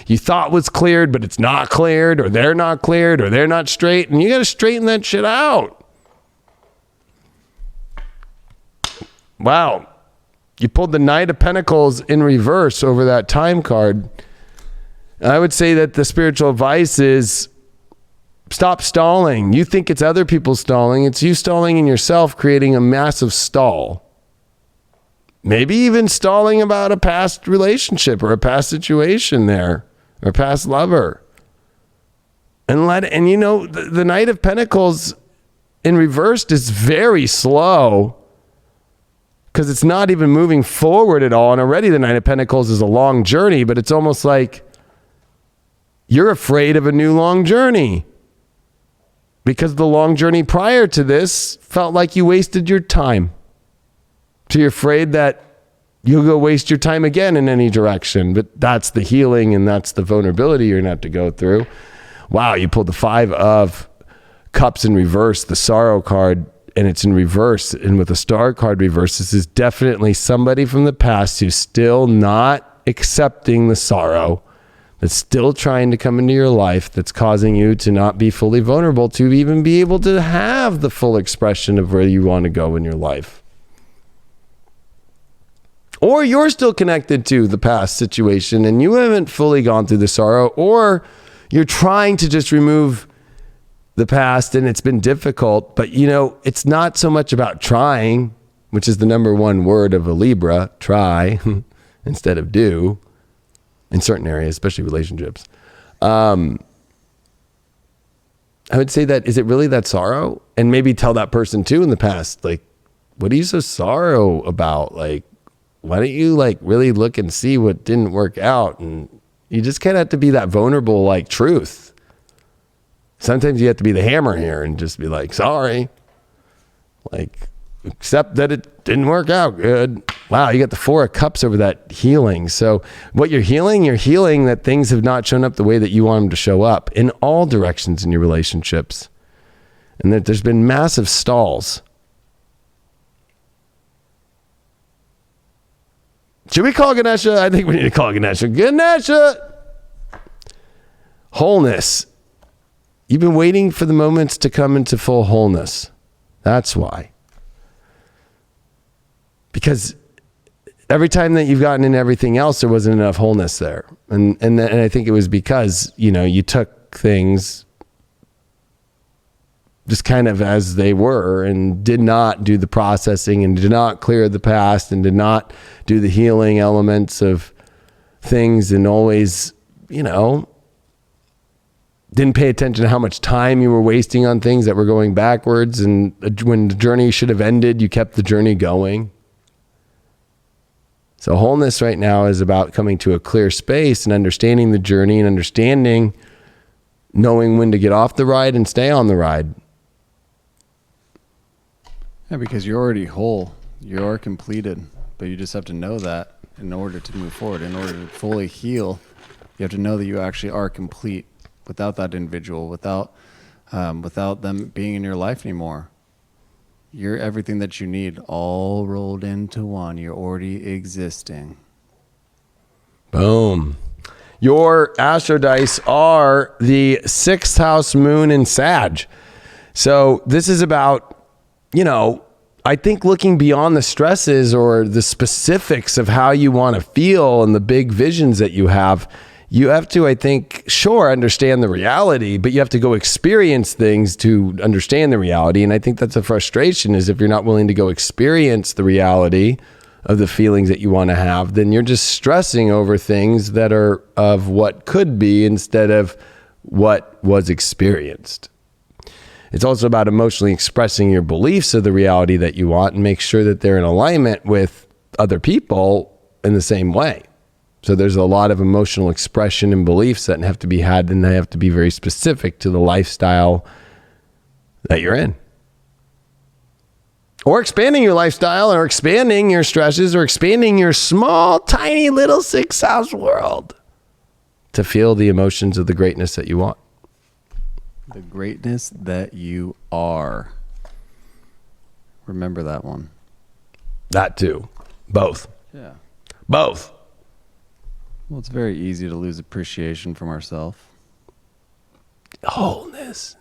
A: you thought was cleared, but it's not cleared, or they're not cleared, or they're not straight. And you got to straighten that shit out. Wow. You pulled the Knight of Pentacles in reverse over that time card. I would say that the spiritual advice is stop stalling. You think it's other people stalling. It's you stalling in yourself, creating a massive stall. Maybe even stalling about a past relationship or a past situation there, or a past lover. And you know, the Knight of Pentacles in reversed is very slow because it's not even moving forward at all. And already the Knight of Pentacles is a long journey, but it's almost like you're afraid of a new long journey. Because the long journey prior to this felt like you wasted your time. So you're afraid that you'll go waste your time again in any direction. But that's the healing and that's the vulnerability you're going to have to go through. Wow, you pulled the 5 of Cups in reverse, the sorrow card, and it's in reverse. And with the Star card reverse, this is definitely somebody from the past who's still not accepting the sorrow, that's still trying to come into your life, that's causing you to not be fully vulnerable, to even be able to have the full expression of where you want to go in your life. Or you're still connected to the past situation and you haven't fully gone through the sorrow, or you're trying to just remove the past and it's been difficult. But you know, it's not so much about trying, which is the number one word of a Libra, try instead of do. In certain areas, especially relationships. I would say that, is it really that sorrow? And maybe tell that person too in the past, like, what are you so sorrow about? Like, why don't you like really look and see what didn't work out and You just kind of have to be that vulnerable, like, truth. Sometimes you have to be the hammer here and just be like, sorry. Like, accept that it didn't work out good. Wow, you got the Four of Cups over that healing. So what you're healing that things have not shown up the way that you want them to show up in all directions in your relationships. And that there's been massive stalls. Should we call Ganesha? I think we need to call Ganesha. Ganesha! Wholeness. You've been waiting for the moments to come into full wholeness. That's why. Because every time that you've gotten in everything else, there wasn't enough wholeness there. And I think it was because, you took things just kind of as they were and did not do the processing and did not clear the past and did not do the healing elements of things and always, didn't pay attention to how much time you were wasting on things that were going backwards. And when the journey should have ended, you kept the journey going. So wholeness right now is about coming to a clear space and understanding the journey and understanding, knowing when to get off the ride and stay on the ride.
B: Yeah, because you're already whole. You are completed. But you just have to know that in order to move forward, in order to fully heal, you have to know that you actually are complete without that individual, without them being in your life anymore. You're everything that you need, all rolled into one. You're already existing.
A: Boom. Your astro dice are the 6th house moon in Sag. So this is about, I think looking beyond the stresses or the specifics of how you want to feel and the big visions that you have to, I think, sure, understand the reality, but you have to go experience things to understand the reality. And I think that's a frustration, is if you're not willing to go experience the reality of the feelings that you want to have, then you're just stressing over things that are of what could be instead of what was experienced. It's also about emotionally expressing your beliefs of the reality that you want and make sure that they're in alignment with other people in the same way. So there's a lot of emotional expression and beliefs that have to be had, and they have to be very specific to the lifestyle that you're in. Or expanding your lifestyle, or expanding your stresses, or expanding your small, tiny little 6th house world to feel the emotions of the greatness that you want.
B: The greatness that you are. Remember that one.
A: That too. Both.
B: Yeah.
A: Both.
B: Well, it's very easy to lose appreciation from ourselves.
A: Wholeness.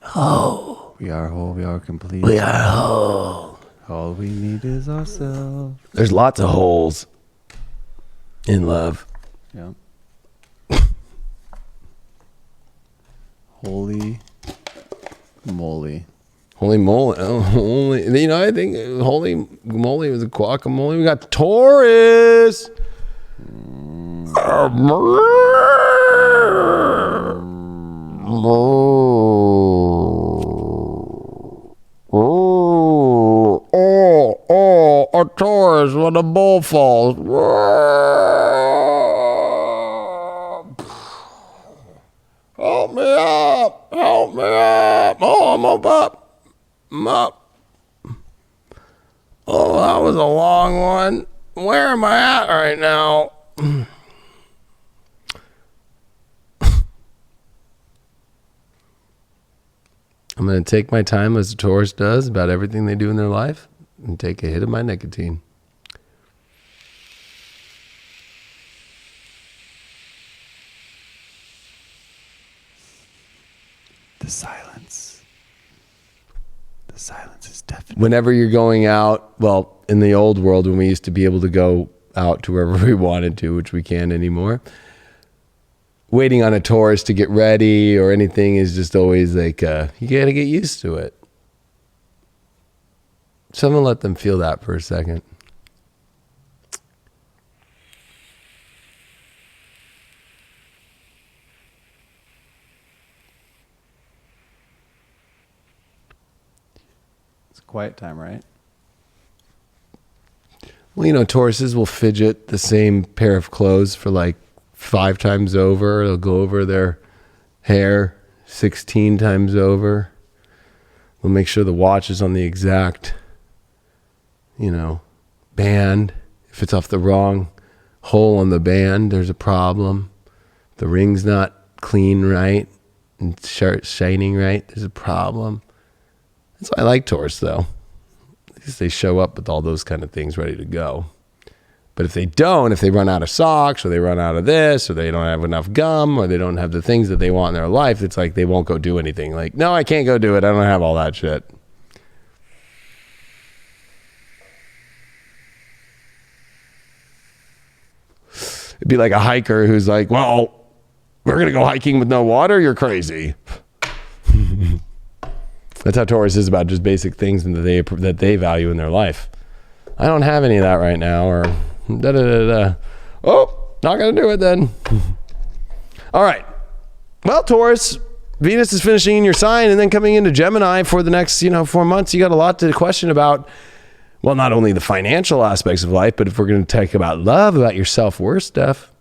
A: Whole.
B: We are whole. We are complete.
A: We are whole.
B: All we need is ourselves.
A: There's lots of holes in love.
B: Yeah. Holy moly.
A: Holy moly. Oh, holy. I think holy moly was a guacamole. We got Taurus. A Taurus when the bull falls. Help me up. Help me up. Oh, I'm up. I'm up. Oh, that was a long one. Where am I at right now? I'm going to take my time, as a Taurus does, about everything they do in their life, and take a hit of my nicotine.
B: The silence. The silence is deafening.
A: Whenever you're going out, well, in the old world, when we used to be able to go out to wherever we wanted to, which we can't anymore, waiting on a Taurus to get ready or anything is just always like, you got to get used to it. Someone let them feel that for a second.
B: It's quiet time, right?
A: Well, Tauruses will fidget the same pair of clothes for like 5 times over. They'll go over their hair 16 times over. They'll make sure the watch is on the exact, band. If it's off the wrong hole on the band, there's a problem. The ring's not clean right and shining right, there's a problem. That's why I like Taurus, though. Because they show up with all those kind of things ready to go. But if they don't, if they run out of socks, or they run out of this, or they don't have enough gum, or they don't have the things that they want in their life, it's like they won't go do anything. Like, no, I can't go do it. I don't have all that shit. It'd be like a hiker who's like, well, we're going to go hiking with no water? You're crazy. That's how Taurus is about just basic things that they value in their life. I don't have any of that right now, or da-da-da-da. Oh, not going to do it then. All right. Well, Taurus, Venus is finishing in your sign and then coming into Gemini for the next, 4 months. You got a lot to question about. Well, not only the financial aspects of life, but if we're going to talk about love, about your self-worth stuff.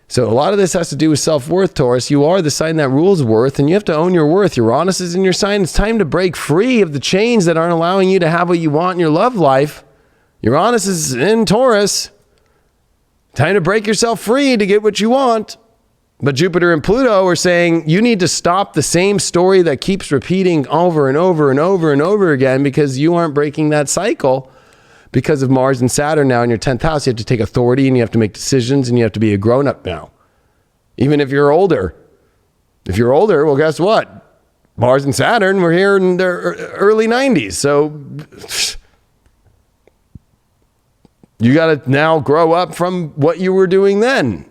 A: So a lot of this has to do with self-worth, Taurus. You are the sign that rules worth, and you have to own your worth. Uranus is in your sign. It's time to break free of the chains that aren't allowing you to have what you want in your love life. Uranus is in Taurus. Time to break yourself free to get what you want. But Jupiter and Pluto are saying you need to stop the same story that keeps repeating over and over and over and over again, because you aren't breaking that cycle. Because of Mars and Saturn now in your 10th house, you have to take authority and you have to make decisions and you have to be a grown-up now. Even if you're older. If you're older, well, guess what? Mars and Saturn were here in their early 90s. So you got to now grow up from what you were doing then.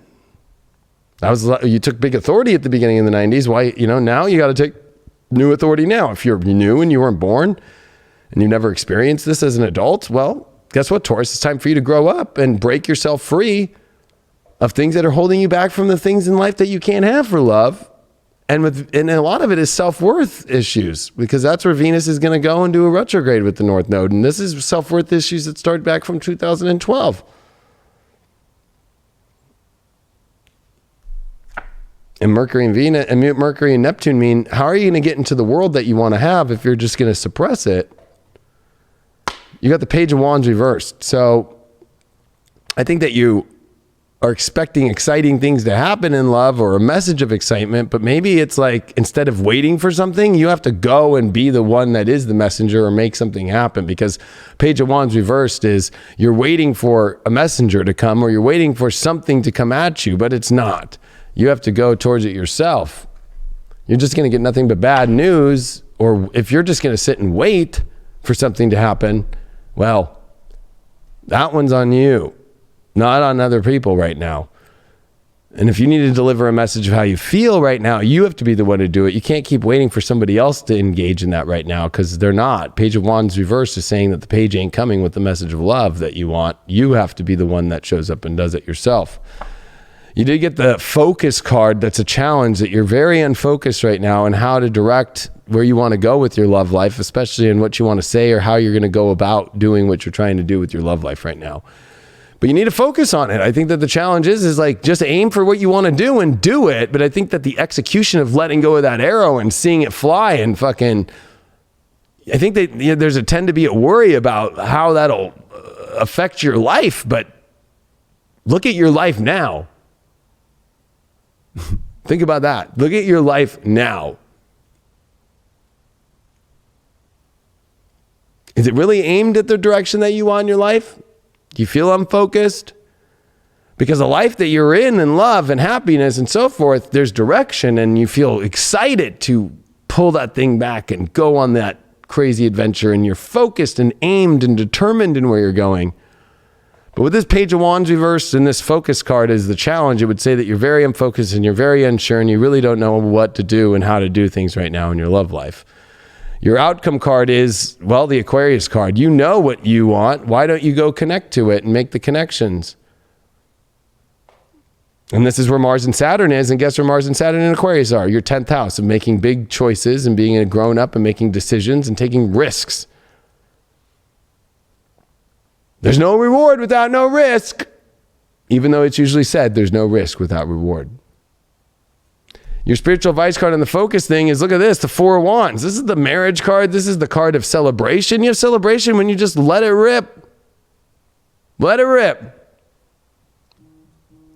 A: You took big authority at the beginning of the 90s. Why, now you got to take new authority now. If you're new and you weren't born and you never experienced this as an adult, well, guess what, Taurus? It's time for you to grow up and break yourself free of things that are holding you back from the things in life that you can't have for love. And a lot of it is self-worth issues, because that's where Venus is going to go and do a retrograde with the North Node. And this is self-worth issues that start back from 2012. And Mercury and Neptune mean, how are you going to get into the world that you want to have if you're just going to suppress it? You got the Page of Wands reversed. So I think that you are expecting exciting things to happen in love, or a message of excitement, but maybe it's like, instead of waiting for something, you have to go and be the one that is the messenger or make something happen. Because Page of Wands reversed is you're waiting for a messenger to come, or you're waiting for something to come at you, but it's not. You have to go towards it yourself. You're just going to get nothing but bad news. Or if you're just going to sit and wait for something to happen, well, that one's on you, not on other people right now. And if you need to deliver a message of how you feel right now, you have to be the one to do it. You can't keep waiting for somebody else to engage in that right now, because they're not. Page of Wands reverse is saying that the page ain't coming with the message of love that you want. You have to be the one that shows up and does it yourself. You did get the focus card. That's a challenge, that you're very unfocused right now on how to direct where you want to go with your love life, especially in what you want to say or how you're going to go about doing what you're trying to do with your love life right now. But you need to focus on it. I think that the challenge is like, just aim for what you want to do and do it. But I think that the execution of letting go of that arrow and seeing it fly and fucking, I think that there's a tend to be a worry about how that'll affect your life. But look at your life now. Think about that. Look at your life now. Is it really aimed at the direction that you want in your life? Do you feel unfocused? Because a life that you're in love and happiness and so forth, there's direction, and you feel excited to pull that thing back and go on that crazy adventure, and you're focused and aimed and determined in where you're going. But with this Page of Wands reversed and this focus card is the challenge, it would say that you're very unfocused and you're very unsure and you really don't know what to do and how to do things right now in your love life. Your outcome card is, well, the Aquarius card. You know what you want. Why don't you go connect to it and make the connections? And this is where Mars and Saturn is. And guess where Mars and Saturn and Aquarius are? Your 10th house of making big choices and being a grown up and making decisions and taking risks. There's no reward without no risk. even though it's usually said there's no risk without reward. Your spiritual advice card on the focus thing is, look at this, the Four of Wands. This is the marriage card. This is the card of celebration. You have celebration when you just let it rip. Let it rip.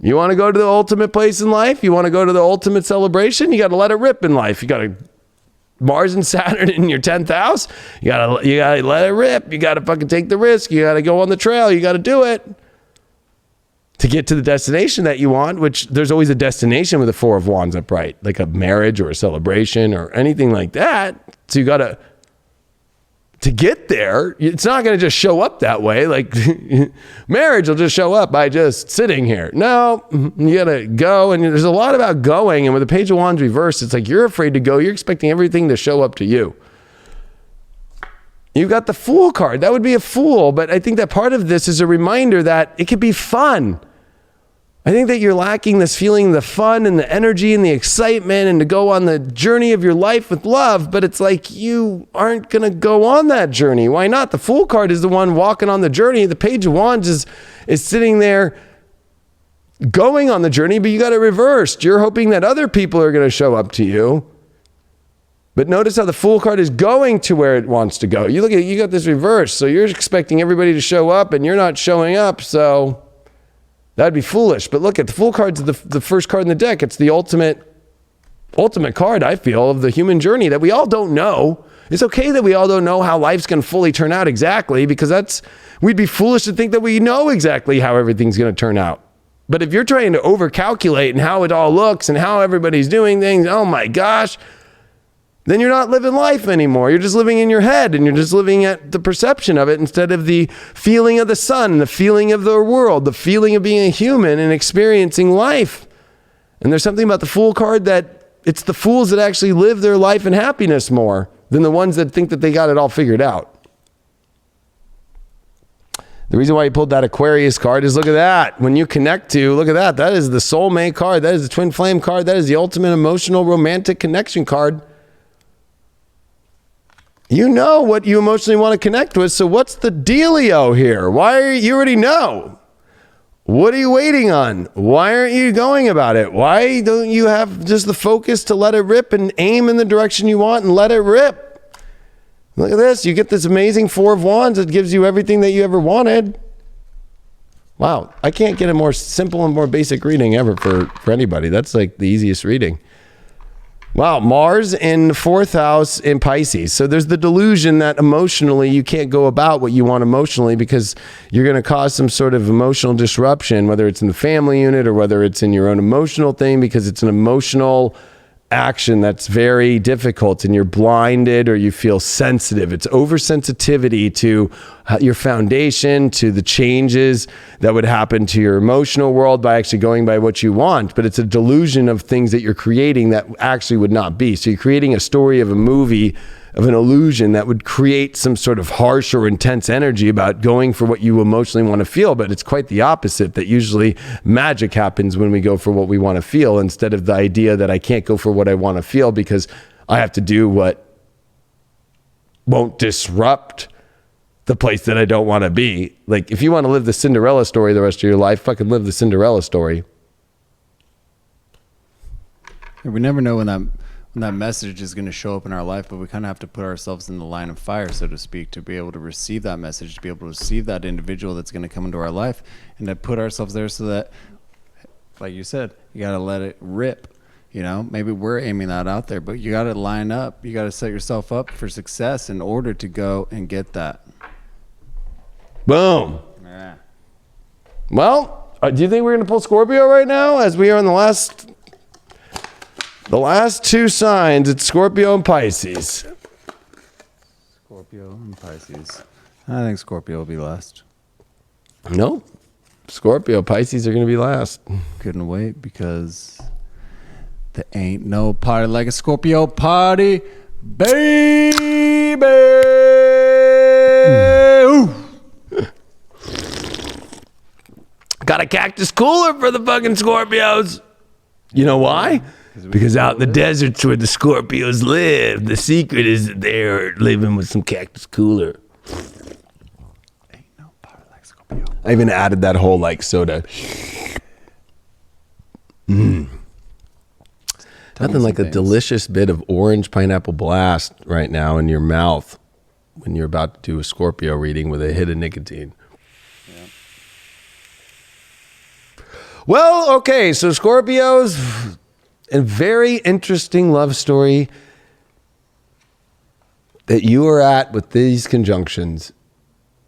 A: You want to go to the ultimate place in life? You want to go to the ultimate celebration? You got to let it rip in life. You got to Mars and Saturn in your 10th house. You got to let it rip. You got to fucking take the risk. You got to go on the trail. You got to do it to get to the destination that you want, which there's always a destination with the Four of Wands upright, like a marriage or a celebration or anything like that. So you got to get there. It's not going to just show up that way. Like marriage will just show up by just sitting here. No, you got to go. And there's a lot about going. And with the Page of Wands reversed, it's like you're afraid to go. You're expecting everything to show up to you. You got the Fool card. That would be a fool. But I think that part of this is a reminder that it could be fun. I think that you're lacking this feeling, the fun and the energy and the excitement and to go on the journey of your life with love, but it's like you aren't going to go on that journey. Why not? The Fool card is the one walking on the journey. The Page of Wands is sitting there going on the journey, but you got it reversed. You're hoping that other people are going to show up to you. But notice how the Fool card is going to where it wants to go. You look at it, you got this reversed. So you're expecting everybody to show up and you're not showing up. So that'd be foolish. But look at the Fool card's the first card in the deck. It's the ultimate card, I feel, of the human journey that we all don't know. It's okay that we all don't know how life's going to fully turn out exactly, because we'd be foolish to think that we know exactly how everything's going to turn out. But if you're trying to overcalculate and how it all looks and how everybody's doing things, oh my gosh, then you're not living life anymore. You're just living in your head and you're just living at the perception of it instead of the feeling of the sun, the feeling of the world, the feeling of being a human and experiencing life. And there's something about the Fool card that it's the fools that actually live their life in happiness more than the ones that think that they got it all figured out. The reason why you pulled that Aquarius card is, look at that. When you connect to, look at that. That is the soulmate card. That is the twin flame card. That is the ultimate emotional romantic connection card. You know what you emotionally want to connect with, so what's the dealio here? You already know. What are you waiting on? Why aren't you going about it? Why don't you have just the focus to let it rip and aim in the direction you want and let it rip? Look at this. You get this amazing Four of Wands that gives you everything that you ever wanted. Wow. I can't get a more simple and more basic reading ever for anybody. That's like the easiest reading. Wow, Mars in the 4th house in Pisces. So there's the delusion that emotionally you can't go about what you want emotionally because you're going to cause some sort of emotional disruption, whether it's in the family unit or whether it's in your own emotional thing, because it's an emotional action that's very difficult and you're blinded or you feel sensitive. It's oversensitivity to your foundation, to the changes that would happen to your emotional world by actually going by what you want. But it's a delusion of things that you're creating that actually would not be. So you're creating a story of a movie, of an illusion that would create some sort of harsh or intense energy about going for what you emotionally want to feel. But it's quite the opposite, that usually magic happens when we go for what we want to feel, instead of the idea that I can't go for what I want to feel because I have to do what won't disrupt the place that I don't want to be. Like, if you want to live the Cinderella story the rest of your life, fucking live the Cinderella story.
B: We never know when that message is going to show up in our life, but we kind of have to put ourselves in the line of fire, so to speak, to be able to receive that message, to be able to receive that individual that's going to come into our life, and to put ourselves there so that, like you said, you got to let it rip. You know, maybe we're aiming that out there, but you got to line up. You got to set yourself up for success in order to go and get that.
A: Boom.
B: Yeah.
A: Well, do you think we're going to pull Scorpio right now, as we are in the last two signs? It's Scorpio and Pisces.
B: Scorpio and Pisces. I think Scorpio will be last.
A: No. Scorpio, Pisces are going to be last.
B: Couldn't wait, because there ain't no party like a Scorpio party, baby. Ooh.
A: Got a cactus cooler for the fucking Scorpios. You know why? Because out in the deserts where the Scorpios live, the secret is that they're living with some cactus cooler.
B: Ain't no party like Scorpio.
A: I even added that whole like soda. Nothing like a delicious bit of orange pineapple blast right now in your mouth when you're about to do a Scorpio reading with a hit of nicotine. Yeah. Well, okay, so Scorpios, a very interesting love story that you are at with these conjunctions.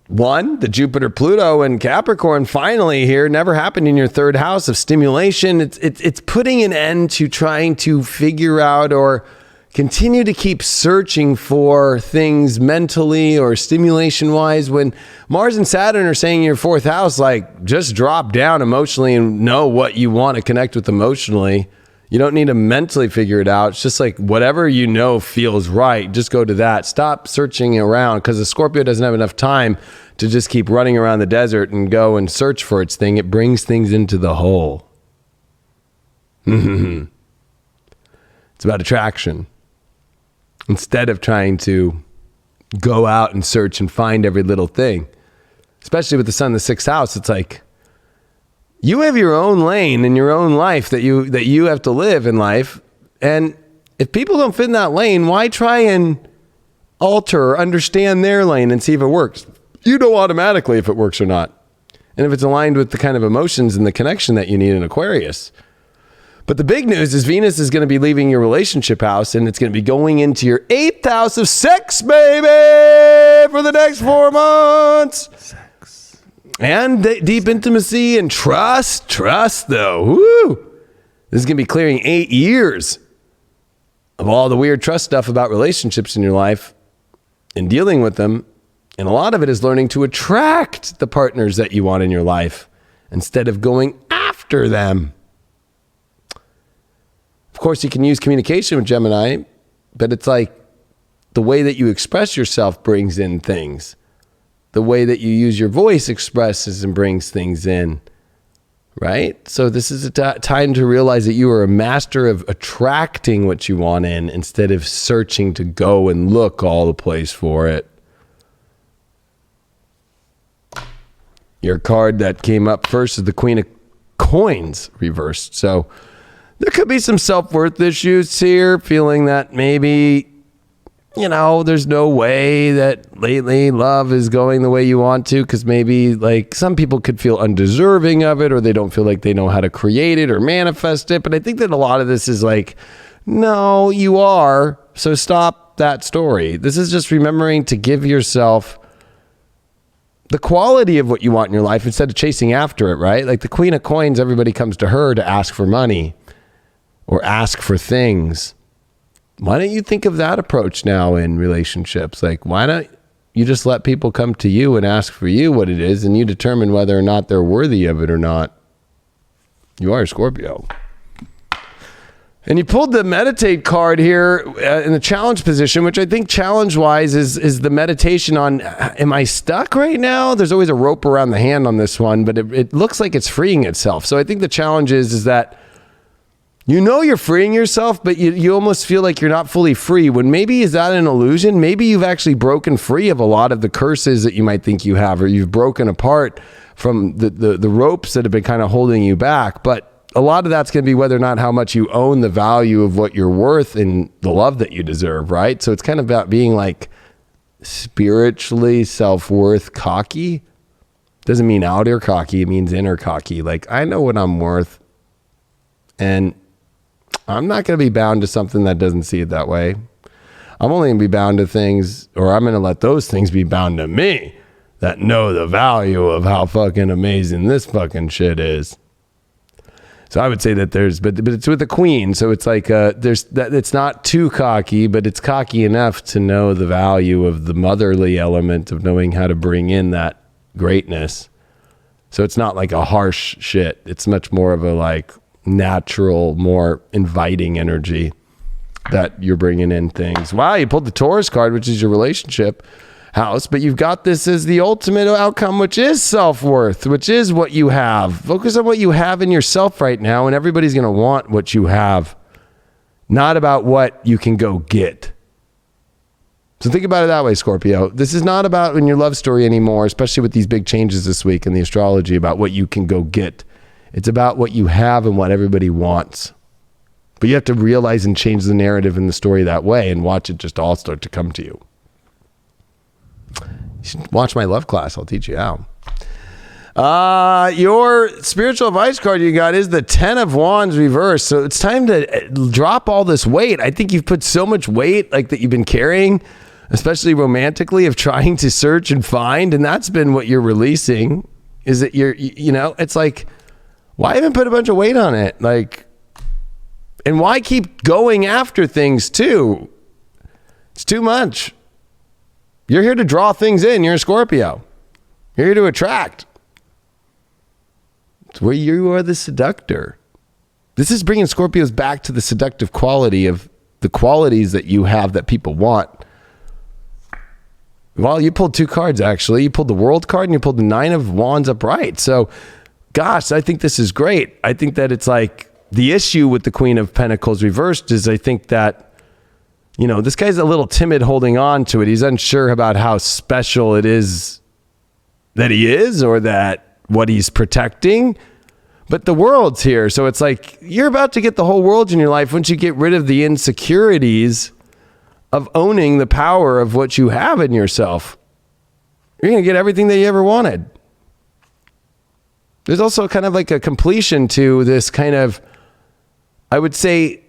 A: One, the Jupiter, Pluto, and Capricorn finally here never happened in your third house of stimulation. It's putting an end to trying to figure out or continue to keep searching for things mentally or stimulation wise. When Mars and Saturn are saying in your fourth house, like just drop down emotionally and know what you want to connect with emotionally. You don't need to mentally figure it out. It's just like whatever you know feels right. Just go to that. Stop searching around, because the Scorpio doesn't have enough time to just keep running around the desert and go and search for its thing. It brings things into the whole. It's about attraction. Instead of trying to go out and search and find every little thing, especially with the sun in the sixth house, it's like, you have your own lane in your own life that you have to live in life. And if people don't fit in that lane, why try and alter or understand their lane and see if it works? You know automatically if it works or not. And if it's aligned with the kind of emotions and the connection that you need in Aquarius. But the big news is Venus is going to be leaving your relationship house, and it's going to be going into your 8th house of sex, baby, for the next 4 months. And deep intimacy and trust though. Woo! This is going to be clearing 8 years of all the weird trust stuff about relationships in your life and dealing with them. And a lot of it is learning to attract the partners that you want in your life instead of going after them. Of course, you can use communication with Gemini, but it's like the way that you express yourself brings in things. The way that you use your voice expresses and brings things in, right? So this is a time to realize that you are a master of attracting what you want in instead of searching to go and look all the place for it. Your card that came up first is the Queen of Coins reversed. So there could be some self-worth issues here, feeling that maybe, you know, there's no way that lately love is going the way you want to, because maybe like some people could feel undeserving of it, or they don't feel like they know how to create it or manifest it. But I think that a lot of this is like, no, you are. So stop that story. This is just remembering to give yourself the quality of what you want in your life instead of chasing after it, right? Like the Queen of Coins, everybody comes to her to ask for money or ask for things. Why don't you think of that approach now in relationships? Like, why don't you just let people come to you and ask for you what it is, and you determine whether or not they're worthy of it or not? You are a Scorpio. And you pulled the meditate card here in the challenge position, which I think challenge-wise is the meditation on, am I stuck right now? There's always a rope around the hand on this one, but it looks like it's freeing itself. So I think the challenge is that you know you're freeing yourself, but you almost feel like you're not fully free, when maybe is that an illusion? Maybe you've actually broken free of a lot of the curses that you might think you have, or you've broken apart from the ropes that have been kind of holding you back. But a lot of that's going to be whether or not how much you own the value of what you're worth and the love that you deserve, right? So it's kind of about being like spiritually self-worth cocky. Doesn't mean outer cocky, it means inner cocky. Like, I know what I'm worth, and I'm not going to be bound to something that doesn't see it that way. I'm only going to be bound to things, or I'm going to let those things be bound to me that know the value of how fucking amazing this fucking shit is. So I would say that but it's with the Queen. So it's like, it's not too cocky, but it's cocky enough to know the value of the motherly element of knowing how to bring in that greatness. So it's not like a harsh shit. It's much more of a like natural, more inviting energy that you're bringing in things. Wow, you pulled the Taurus card, which is your relationship house, but you've got this as the ultimate outcome, which is self-worth, which is what you have. Focus on what you have in yourself right now, and everybody's going to want what you have, not about what you can go get. So think about it that way, Scorpio. This is not about in your love story anymore, especially with these big changes this week in the astrology about what you can go get. It's about what you have and what everybody wants. But you have to realize and change the narrative in the story that way and watch it just all start to come to you. You should watch my love class. I'll teach you how. Your spiritual advice card you got is the 10 of Wands reversed. So it's time to drop all this weight. I think you've put so much weight like that you've been carrying, especially romantically, of trying to search and find. And that's been what you're releasing, is that it's like, why even put a bunch of weight on it? Like, and why keep going after things too? It's too much. You're here to draw things in. You're a Scorpio. You're here to attract. It's where you are the seductor. This is bringing Scorpios back to the seductive quality of the qualities that you have that people want. Well, you pulled two cards, actually. You pulled the World card and you pulled the 9 of Wands upright. So, gosh, I think this is great. I think that it's like the issue with the Queen of Pentacles reversed is I think that, this guy's a little timid holding on to it. He's unsure about how special it is that he is or that what he's protecting, but the world's here. So it's like, you're about to get the whole world in your life once you get rid of the insecurities of owning the power of what you have in yourself. You're going to get everything that you ever wanted. There's also kind of like a completion to this kind of, I would say,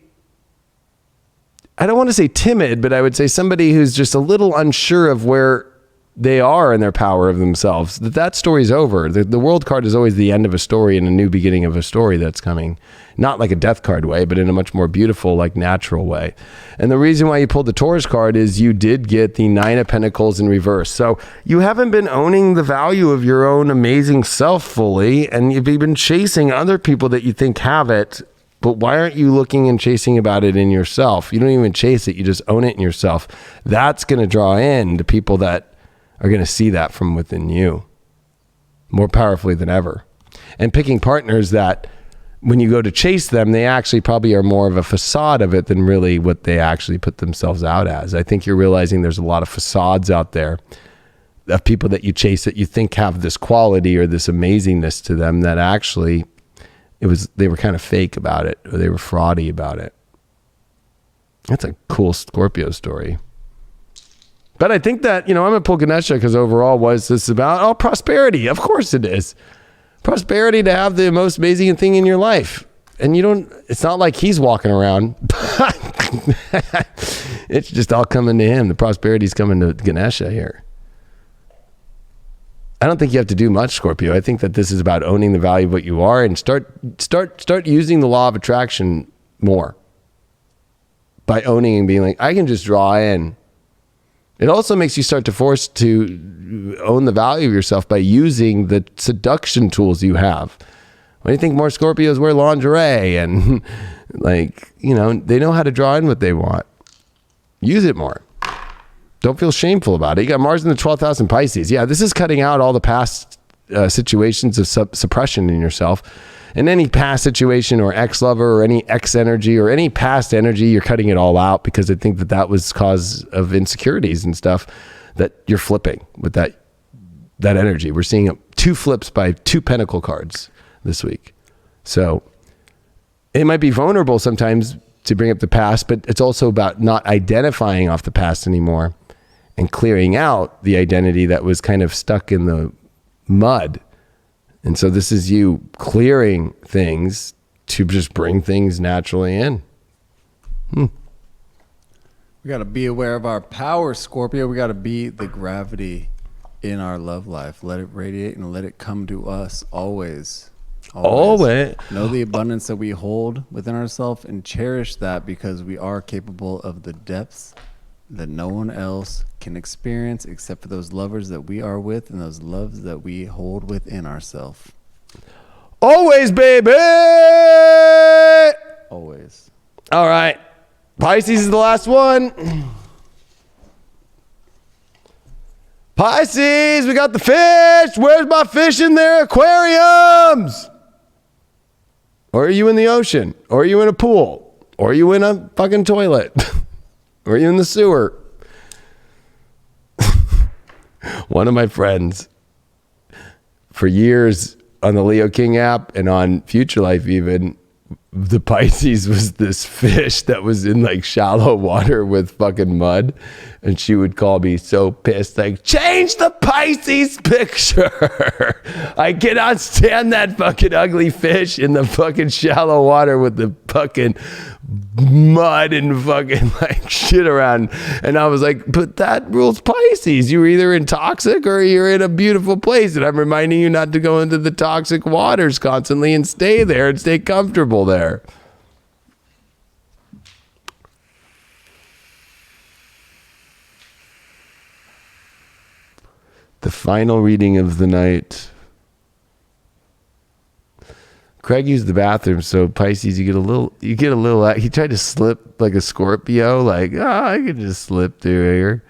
A: I don't want to say timid, but I would say somebody who's just a little unsure of where they are in their power of themselves. That story's over. The World card is always the end of a story and a new beginning of a story that's coming. Not like a death card way, but in a much more beautiful, like natural way. And the reason why you pulled the Taurus card is you did get the 9 of Pentacles in reverse. So you haven't been owning the value of your own amazing self fully, and you've been chasing other people that you think have it. But why aren't you looking and chasing about it in yourself? You don't even chase it. You just own it in yourself. That's going to draw in the people that are going to see that from within you more powerfully than ever. And picking partners that when you go to chase them, they actually probably are more of a facade of it than really what they actually put themselves out as. I think you're realizing there's a lot of facades out there of people that you chase that you think have this quality or this amazingness to them that actually they were kind of fake about it, or they were fraudy about it. That's a cool Scorpio story. But I think that, I'm going to pull Ganesha because overall, what is this about? Oh, prosperity. Of course it is. Prosperity to have the most amazing thing in your life. And it's not like he's walking around. It's just all coming to him. The prosperity's coming to Ganesha here. I don't think you have to do much, Scorpio. I think that this is about owning the value of what you are and start using the law of attraction more by owning and being like, I can just draw in. It also makes you start to force to own the value of yourself by using the seduction tools you have. Why do you think more Scorpios wear lingerie and they know how to draw in what they want? Use it more. Don't feel shameful about it. You got Mars in the 12th house in Pisces. Yeah, this is cutting out all the past situations of suppression in yourself. In any past situation or ex-lover or any ex-energy or any past energy, you're cutting it all out because I think that was cause of insecurities and stuff that you're flipping with that energy. We're seeing 2 flips by 2 pentacle cards this week. So it might be vulnerable sometimes to bring up the past, but it's also about not identifying off the past anymore and clearing out the identity that was kind of stuck in the mud. And so this is you clearing things to just bring things naturally in.
B: We got to be aware of our power, Scorpio. We got to be the gravity in our love life. Let it radiate and let it come to us always. Always. Know the abundance that we hold within ourselves and cherish that because we are capable of the depths that no one else can experience except for those lovers that we are with and those loves that we hold within ourselves.
A: Always, baby!
B: Always.
A: All right. Pisces is the last one. Pisces, we got the fish. Where's my fish in their aquariums? Or are you in the ocean? Or are you in a pool? Or are you in a fucking toilet? Or are you in the sewer? One of my friends, for years on the Leo King app and on Future Life even, the Pisces was this fish that was in like shallow water with fucking mud. And she would call me so pissed, like, change the Pisces picture. I cannot stand that fucking ugly fish in the fucking shallow water with the fucking mud and fucking like shit around. And I was like, but that rules Pisces. You're either in toxic or you're in a beautiful place. And I'm reminding you not to go into the toxic waters constantly and stay there and stay comfortable there. The final reading of the night. Craig used the bathroom, so Pisces, you get a little, he tried to slip like a Scorpio, like, I could just slip through here.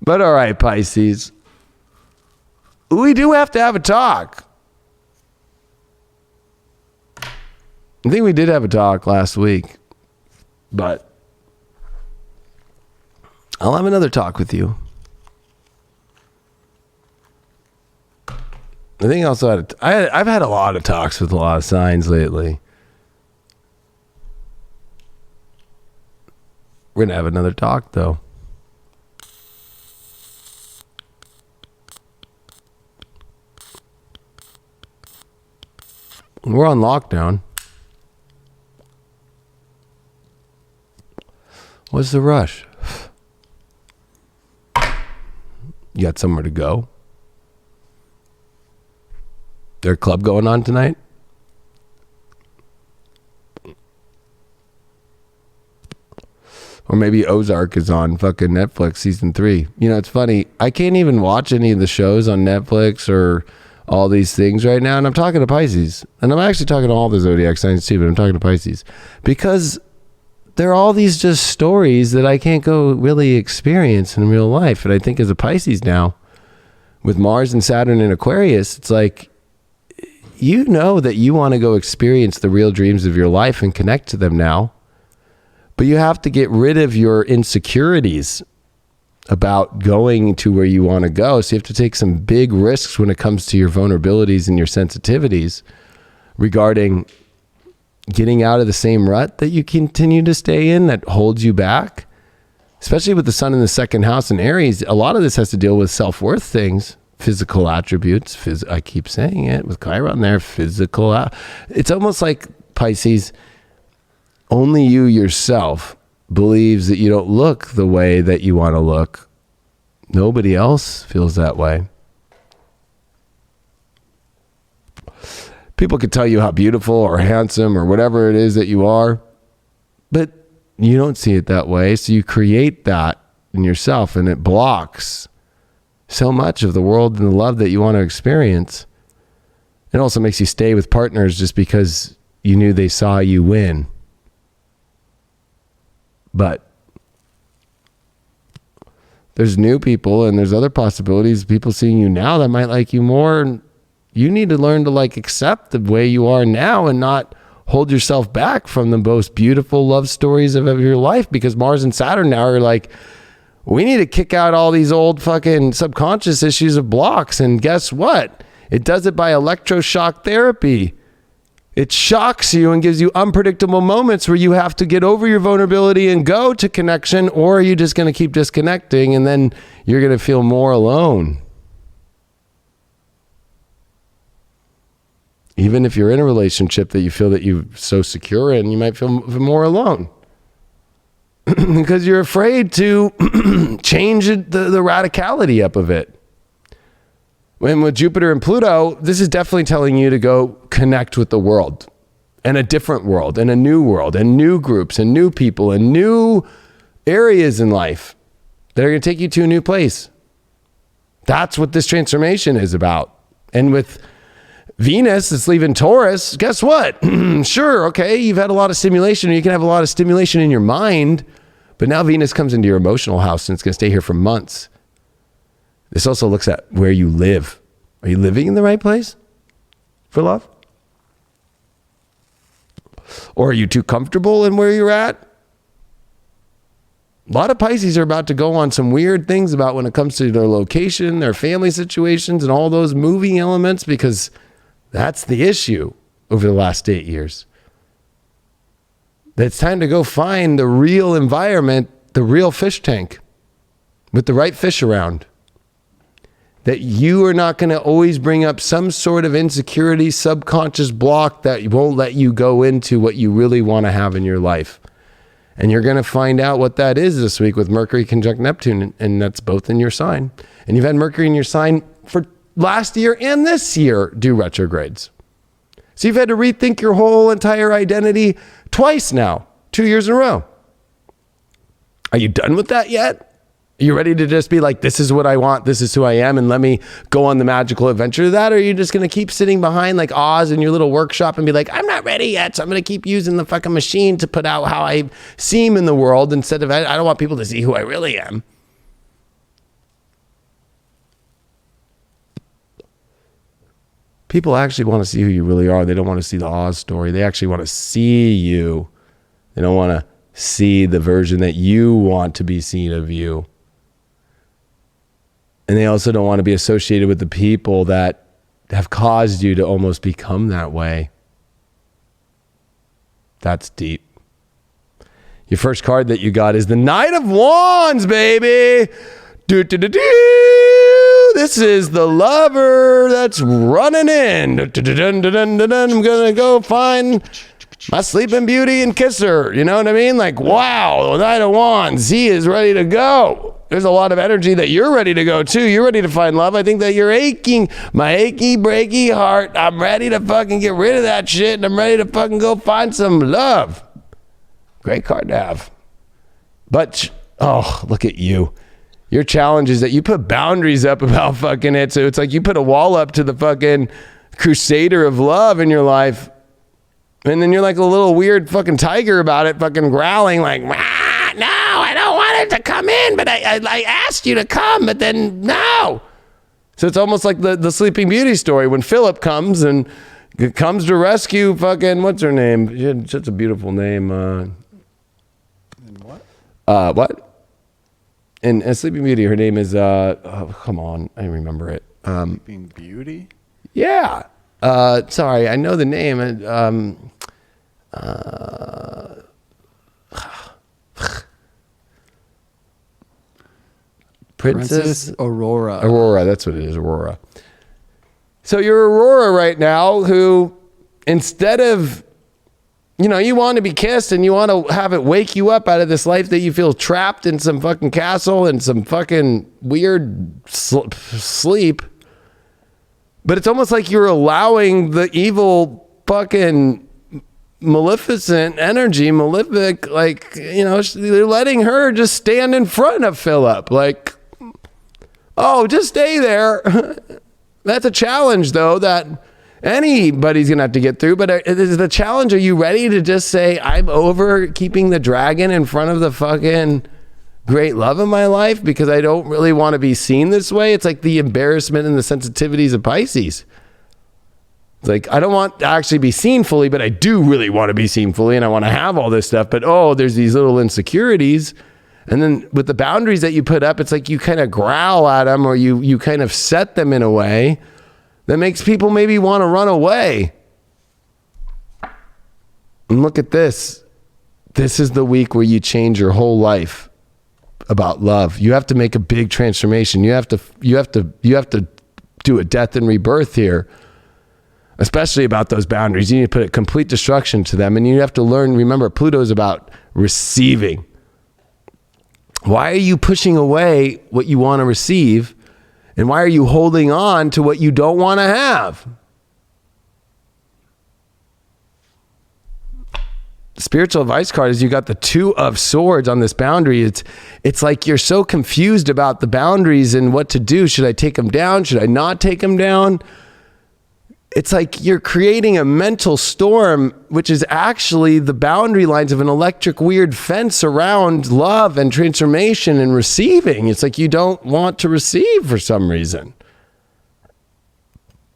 A: But all right, Pisces, we do have to have a talk. I think we did have a talk last week, but I'll have another talk with you. I think I also I've had a lot of talks with a lot of signs lately. We're going to have another talk, though. We're on lockdown. What's the rush? You got somewhere to go? Their club going on tonight? Or maybe Ozark is on fucking Netflix season 3. You know, it's funny. I can't even watch any of the shows on Netflix or all these things right now. And I'm talking to Pisces. And I'm actually talking to all the zodiac signs too, but I'm talking to Pisces. Because there are all these just stories that I can't go really experience in real life. And I think as a Pisces now, with Mars and Saturn in Aquarius, it's like, you know that you want to go experience the real dreams of your life and connect to them now. But you have to get rid of your insecurities about going to where you want to go. So you have to take some big risks when it comes to your vulnerabilities and your sensitivities regarding getting out of the same rut that you continue to stay in that holds you back. Especially with the sun in the second house in Aries, a lot of this has to deal with self-worth things. Physical attributes. I keep saying it with Chiron there. Physical. It's almost like, Pisces, only you yourself believes that you don't look the way that you want to look. Nobody else feels that way. People could tell you how beautiful or handsome or whatever it is that you are, but you don't see it that way. So you create that in yourself, and it blocks so much of the world and the love that you want to experience. It also makes you stay with partners just because you knew they saw you win. But there's new people and there's other possibilities, people seeing you now that might like you more. And you need to learn to like accept the way you are now and not hold yourself back from the most beautiful love stories of your life, because Mars and Saturn now are like, we need to kick out all these old fucking subconscious issues of blocks. And guess what? It does it by electroshock therapy. It shocks you and gives you unpredictable moments where you have to get over your vulnerability and go to connection, or are you just going to keep disconnecting and then you're going to feel more alone? Even if you're in a relationship that you feel that you're so secure in, you might feel more alone. Because you're afraid to change the radicality up of it. When with Jupiter and Pluto, this is definitely telling you to go connect with the world, and a different world, and a new world, and new groups, and new people, and new areas in life that are going to take you to a new place. That's what this transformation is about. And with Venus that's leaving Taurus, guess what? Sure, okay, you've had a lot of stimulation, or you can have a lot of stimulation in your mind, but now Venus comes into your emotional house and it's going to stay here for months. This also looks at where you live. Are you living in the right place for love? Or are you too comfortable in where you're at? A lot of Pisces are about to go on some weird things about when it comes to their location, their family situations, and all those moving elements, because that's the issue over the last 8 years. It's time to go find the real environment, the real fish tank with the right fish around. That you are not going to always bring up some sort of insecurity, subconscious block that won't let you go into what you really want to have in your life. And you're going to find out what that is this week with Mercury conjunct Neptune, and that's both in your sign. And you've had Mercury in your sign for last year and this year do retrogrades. So you've had to rethink your whole entire identity twice now, 2 years in a row. Are you done with that yet? Are you ready to just be like, this is what I want, this is who I am, and let me go on the magical adventure of that? Or are you just going to keep sitting behind like Oz in your little workshop and be like, I'm not ready yet, so I'm going to keep using the fucking machine to put out how I seem in the world instead of, I don't want people to see who I really am. People actually want to see who you really are. They don't want to see the Oz story. They actually want to see you. They don't want to see the version that you want to be seen of you. And they also don't want to be associated with the people that have caused you to almost become that way. That's deep. Your first card that you got is the Knight of Wands, baby. This is the lover that's running in. I'm going to go find my sleeping beauty and kiss her. You know what I mean? Like, wow, the Knight of Wands, he is ready to go. There's a lot of energy that you're ready to go too. You're ready to find love. I think that you're aching, my achy, breaky heart. I'm ready to fucking get rid of that shit, and I'm ready to fucking go find some love. Great card to have. But, oh, look at you. Your challenge is that you put boundaries up about fucking it. So it's like you put a wall up to the fucking crusader of love in your life. And then you're like a little weird fucking tiger about it, fucking growling like, no, I don't want it to come in, but I asked you to come, but then no. So it's almost like the Sleeping Beauty story when Philip comes and comes to rescue fucking, what's her name? She had such a beautiful name. What? In Sleeping Beauty, her name is, come on, I remember it.
B: Sleeping Beauty?
A: Yeah. Sorry, I know the name. Princess
B: Aurora.
A: Aurora, that's what it is, Aurora. So you're Aurora right now who, instead of, you want to be kissed and you want to have it wake you up out of this life that you feel trapped in some fucking castle and some fucking weird sleep. But it's almost like you're allowing the evil fucking maleficent energy, malefic, like, you're letting her just stand in front of Philip. Like, oh, just stay there. That's a challenge, though, that anybody's going to have to get through. But is the challenge, are you ready to just say, I'm over keeping the dragon in front of the fucking great love of my life because I don't really want to be seen this way? It's like the embarrassment and the sensitivities of Pisces. It's like, I don't want to actually be seen fully, but I do really want to be seen fully and I want to have all this stuff. But, there's these little insecurities. And then with the boundaries that you put up, it's like you kind of growl at them or you kind of set them in a way that makes people maybe want to run away. And look at this. This is the week where you change your whole life about love. You have to make a big transformation. You have to do a death and rebirth here, especially about those boundaries. You need to put a complete destruction to them. And you have to learn, remember, Pluto is about receiving. Why are you pushing away what you want to receive? And why are you holding on to what you don't want to have? The spiritual advice card is you got the Two of Swords on this boundary. It's like you're so confused about the boundaries and what to do. Should I take them down? Should I not take them down? It's like you're creating a mental storm, which is actually the boundary lines of an electric weird fence around love and transformation and receiving. It's like you don't want to receive for some reason.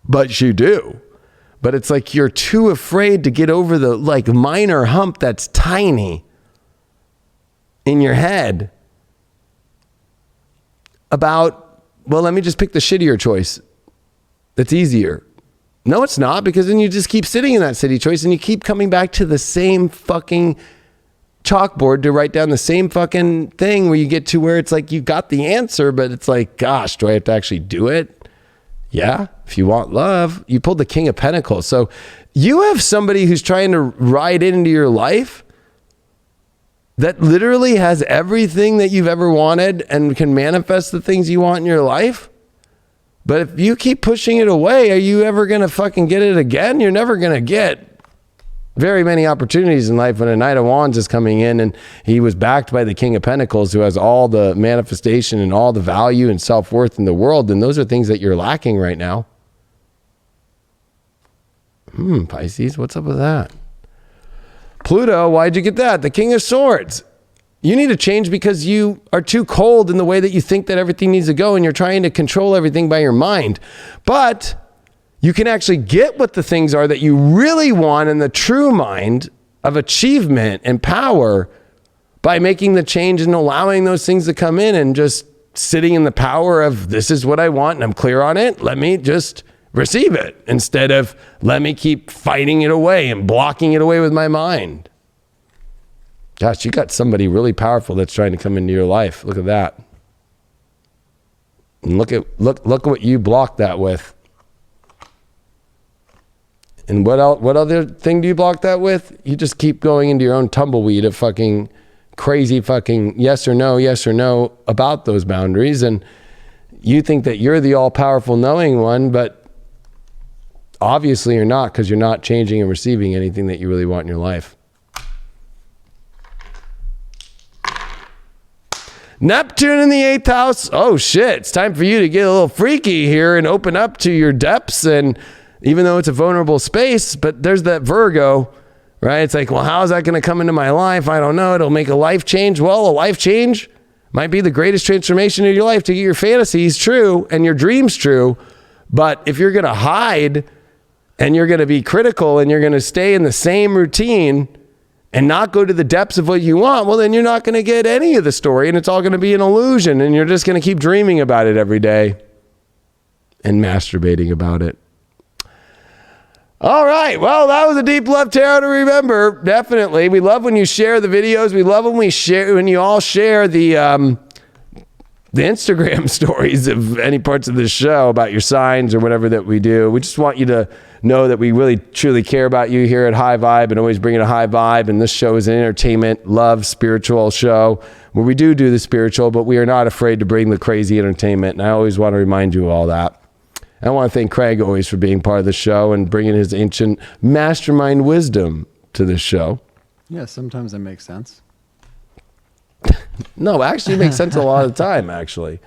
A: But you do. But it's like you're too afraid to get over the minor hump that's tiny in your head about, well, let me just pick the shittier choice. That's easier. No, it's not, because then you just keep sitting in that shitty choice and you keep coming back to the same fucking chalkboard to write down the same fucking thing where you get to where it's like you got the answer, but it's like, gosh, do I have to actually do it? Yeah. If you want love, you pulled the King of Pentacles. So you have somebody who's trying to ride into your life that literally has everything that you've ever wanted and can manifest the things you want in your life. But if you keep pushing it away, are you ever going to fucking get it again? You're never going to get very many opportunities in life when a Knight of Wands is coming in and he was backed by the King of Pentacles, who has all the manifestation and all the value and self-worth in the world. And those are things that you're lacking right now. Pisces, what's up with that? Pluto, why'd you get that? The King of Swords. You need to change because you are too cold in the way that you think that everything needs to go, and you're trying to control everything by your mind. But you can actually get what the things are that you really want in the true mind of achievement and power by making the change and allowing those things to come in and just sitting in the power of, this is what I want and I'm clear on it. Let me just receive it, instead of let me keep fighting it away and blocking it away with my mind. Gosh, you got somebody really powerful that's trying to come into your life. Look at that. And look at what you blocked that with. And what other thing do you block that with? You just keep going into your own tumbleweed of fucking crazy fucking yes or no about those boundaries. And you think that you're the all-powerful knowing one, but obviously you're not, because you're not changing and receiving anything that you really want in your life. Neptune in the 8th house. Oh shit, it's time for you to get a little freaky here and open up to your depths. And even though it's a vulnerable space, but there's that Virgo, right? It's like, well, how is that going to come into my life? I don't know. It'll make a life change. Well, a life change might be the greatest transformation of your life to get your fantasies true and your dreams true. But if you're going to hide and you're going to be critical and you're going to stay in the same routine and not go to the depths of what you want, well, then you're not going to get any of the story, and it's all going to be an illusion, and you're just going to keep dreaming about it every day and masturbating about it. All right. Well, that was a deep love tarot to remember. Definitely. We love when you share the videos. We love when you all share the Instagram stories of any parts of the show about your signs or whatever that we do. We just want you to know that we really truly care about you here at High Vibe, and always bring it a high vibe. And this show is an entertainment, love, spiritual show where we do the spiritual, but we are not afraid to bring the crazy entertainment. And I always want to remind you of all that. I want to thank Craig always for being part of the show and bringing his ancient mastermind wisdom to this show.
B: Yeah, sometimes that makes sense.
A: No, actually it makes sense a lot of the time, actually.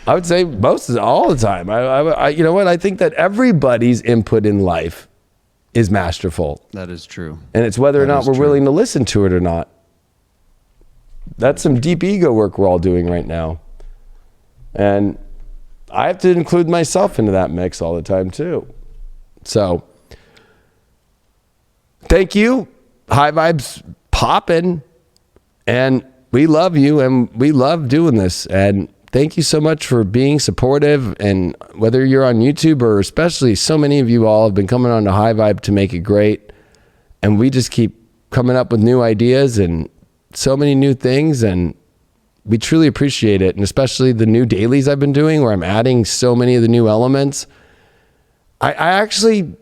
A: I would say all the time. I you know what? I think that everybody's input in life is masterful.
B: That is true.
A: And it's whether or not we're willing to listen to it or not. That's some deep ego work we're all doing right now. And I have to include myself into that mix all the time too. So, thank you. High Vibes popping. And we love you and we love doing this. And thank you so much for being supportive. And whether you're on YouTube or especially so many of you all have been coming on to High Vibe to make it great. And we just keep coming up with new ideas and so many new things. And we truly appreciate it. And especially the new dailies I've been doing where I'm adding so many of the new elements. I actually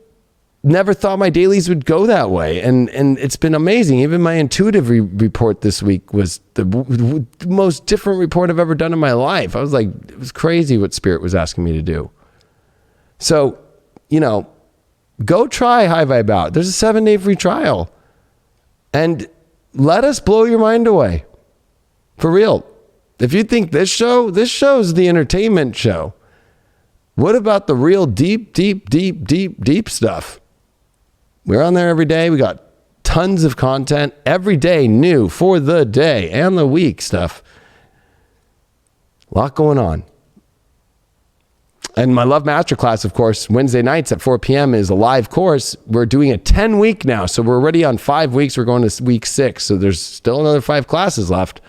A: never thought my dailies would go that way. And it's been amazing. Even my intuitive report this week was the most different report I've ever done in my life. I was like, it was crazy what Spirit was asking me to do. So, go try High Vibe out. There's a 7-day free trial. And let us blow your mind away. For real. If you think this show's the entertainment show. What about the real deep stuff? We're on there every day. We got tons of content every day, new for the day and the week stuff. A lot going on. And my Love Masterclass, of course, Wednesday nights at 4 p.m. is a live course. We're doing a 10-week now. So we're already on 5 weeks. We're going to week 6. So there's still another 5 classes left.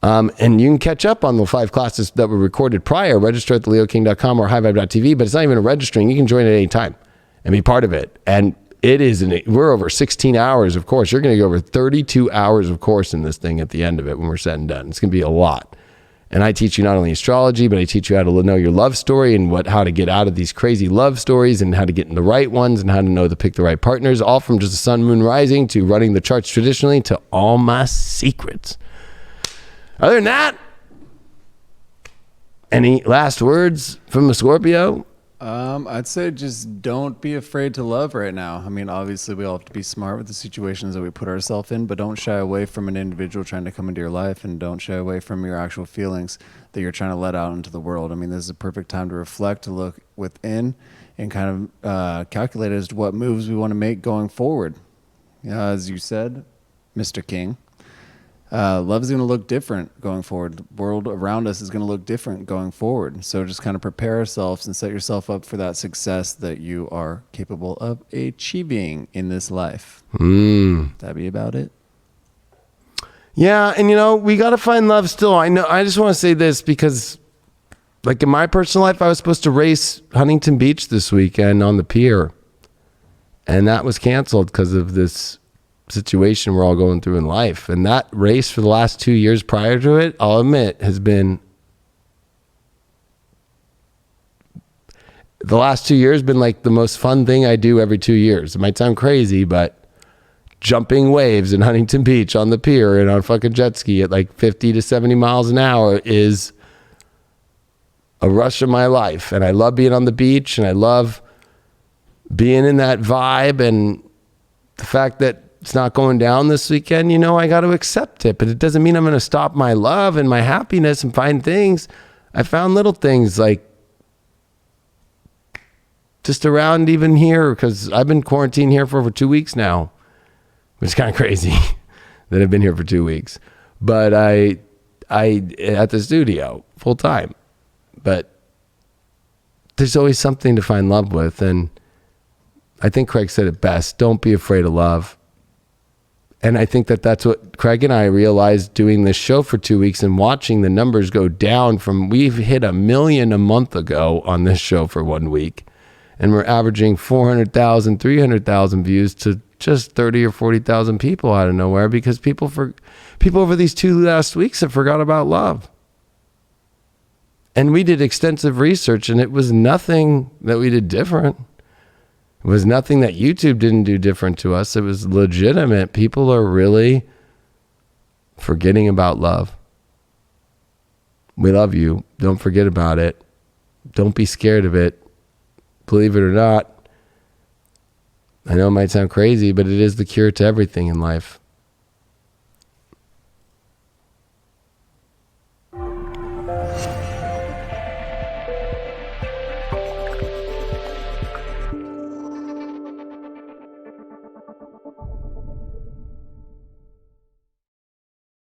A: And you can catch up on the 5 classes that were recorded prior. Register at theleoking.com or highvibe.tv, but it's not even a registering. You can join at any time and be part of it. And we're over 16 hours of course. You're going to go over 32 hours of course in this thing at the end of it when we're said and done. It's going to be a lot. And I teach you not only astrology, but I teach you how to know your love story and how to get out of these crazy love stories and how to get in the right ones and how to know to pick the right partners, all from just the sun, moon, rising to running the charts traditionally to all my secrets. Other than that, any last words from a Scorpio?
B: I'd say just don't be afraid to love right now. I mean, obviously we all have to be smart with the situations that we put ourselves in, but don't shy away from an individual trying to come into your life, and don't shy away from your actual feelings that you're trying to let out into the world. I mean, this is a perfect time to reflect, to look within and kind of calculate as to what moves we want to make going forward. As you said, Mr. King, love is going to look different going forward. The world around us is going to look different going forward. So just kind of prepare ourselves and set yourself up for that success that you are capable of achieving in this life. That'd be about it.
A: Yeah, and we got to find love still. I know. I just want to say this because, like in my personal life, I was supposed to race Huntington Beach this weekend on the pier, and that was canceled because of this situation we're all going through in life. And that race for the last 2 years prior to it, I'll admit, has been the last 2 years been like the most fun thing I do every 2 years. It might sound crazy, but jumping waves in Huntington Beach on the pier and on fucking jet ski at like 50 to 70 miles an hour is a rush of my life. And I love being on the beach, and I love being in that vibe. And the fact that it's not going down this weekend, I got to accept it. But it doesn't mean I'm going to stop my love and my happiness and find things. I found little things like just around even here, because I've been quarantined here for over 2 weeks now, which is kind of crazy that I've been here for 2 weeks. But I at the studio full time. But there's always something to find love with. And I think Craig said it best. Don't be afraid of love. And I think that that's what Craig and I realized doing this show for 2 weeks and watching the numbers go down from, we've hit 1 million a month ago on this show for 1 week. And we're averaging 400,000, 300,000 views to just 30 or 40,000 people out of nowhere, because people over these 2 last weeks have forgot about love. And we did extensive research, and it was nothing that we did different. It was nothing that YouTube didn't do different to us. It was legitimate. People are really forgetting about love. We love you. Don't forget about it. Don't be scared of it. Believe it or not. I know it might sound crazy, but it is the cure to everything in life.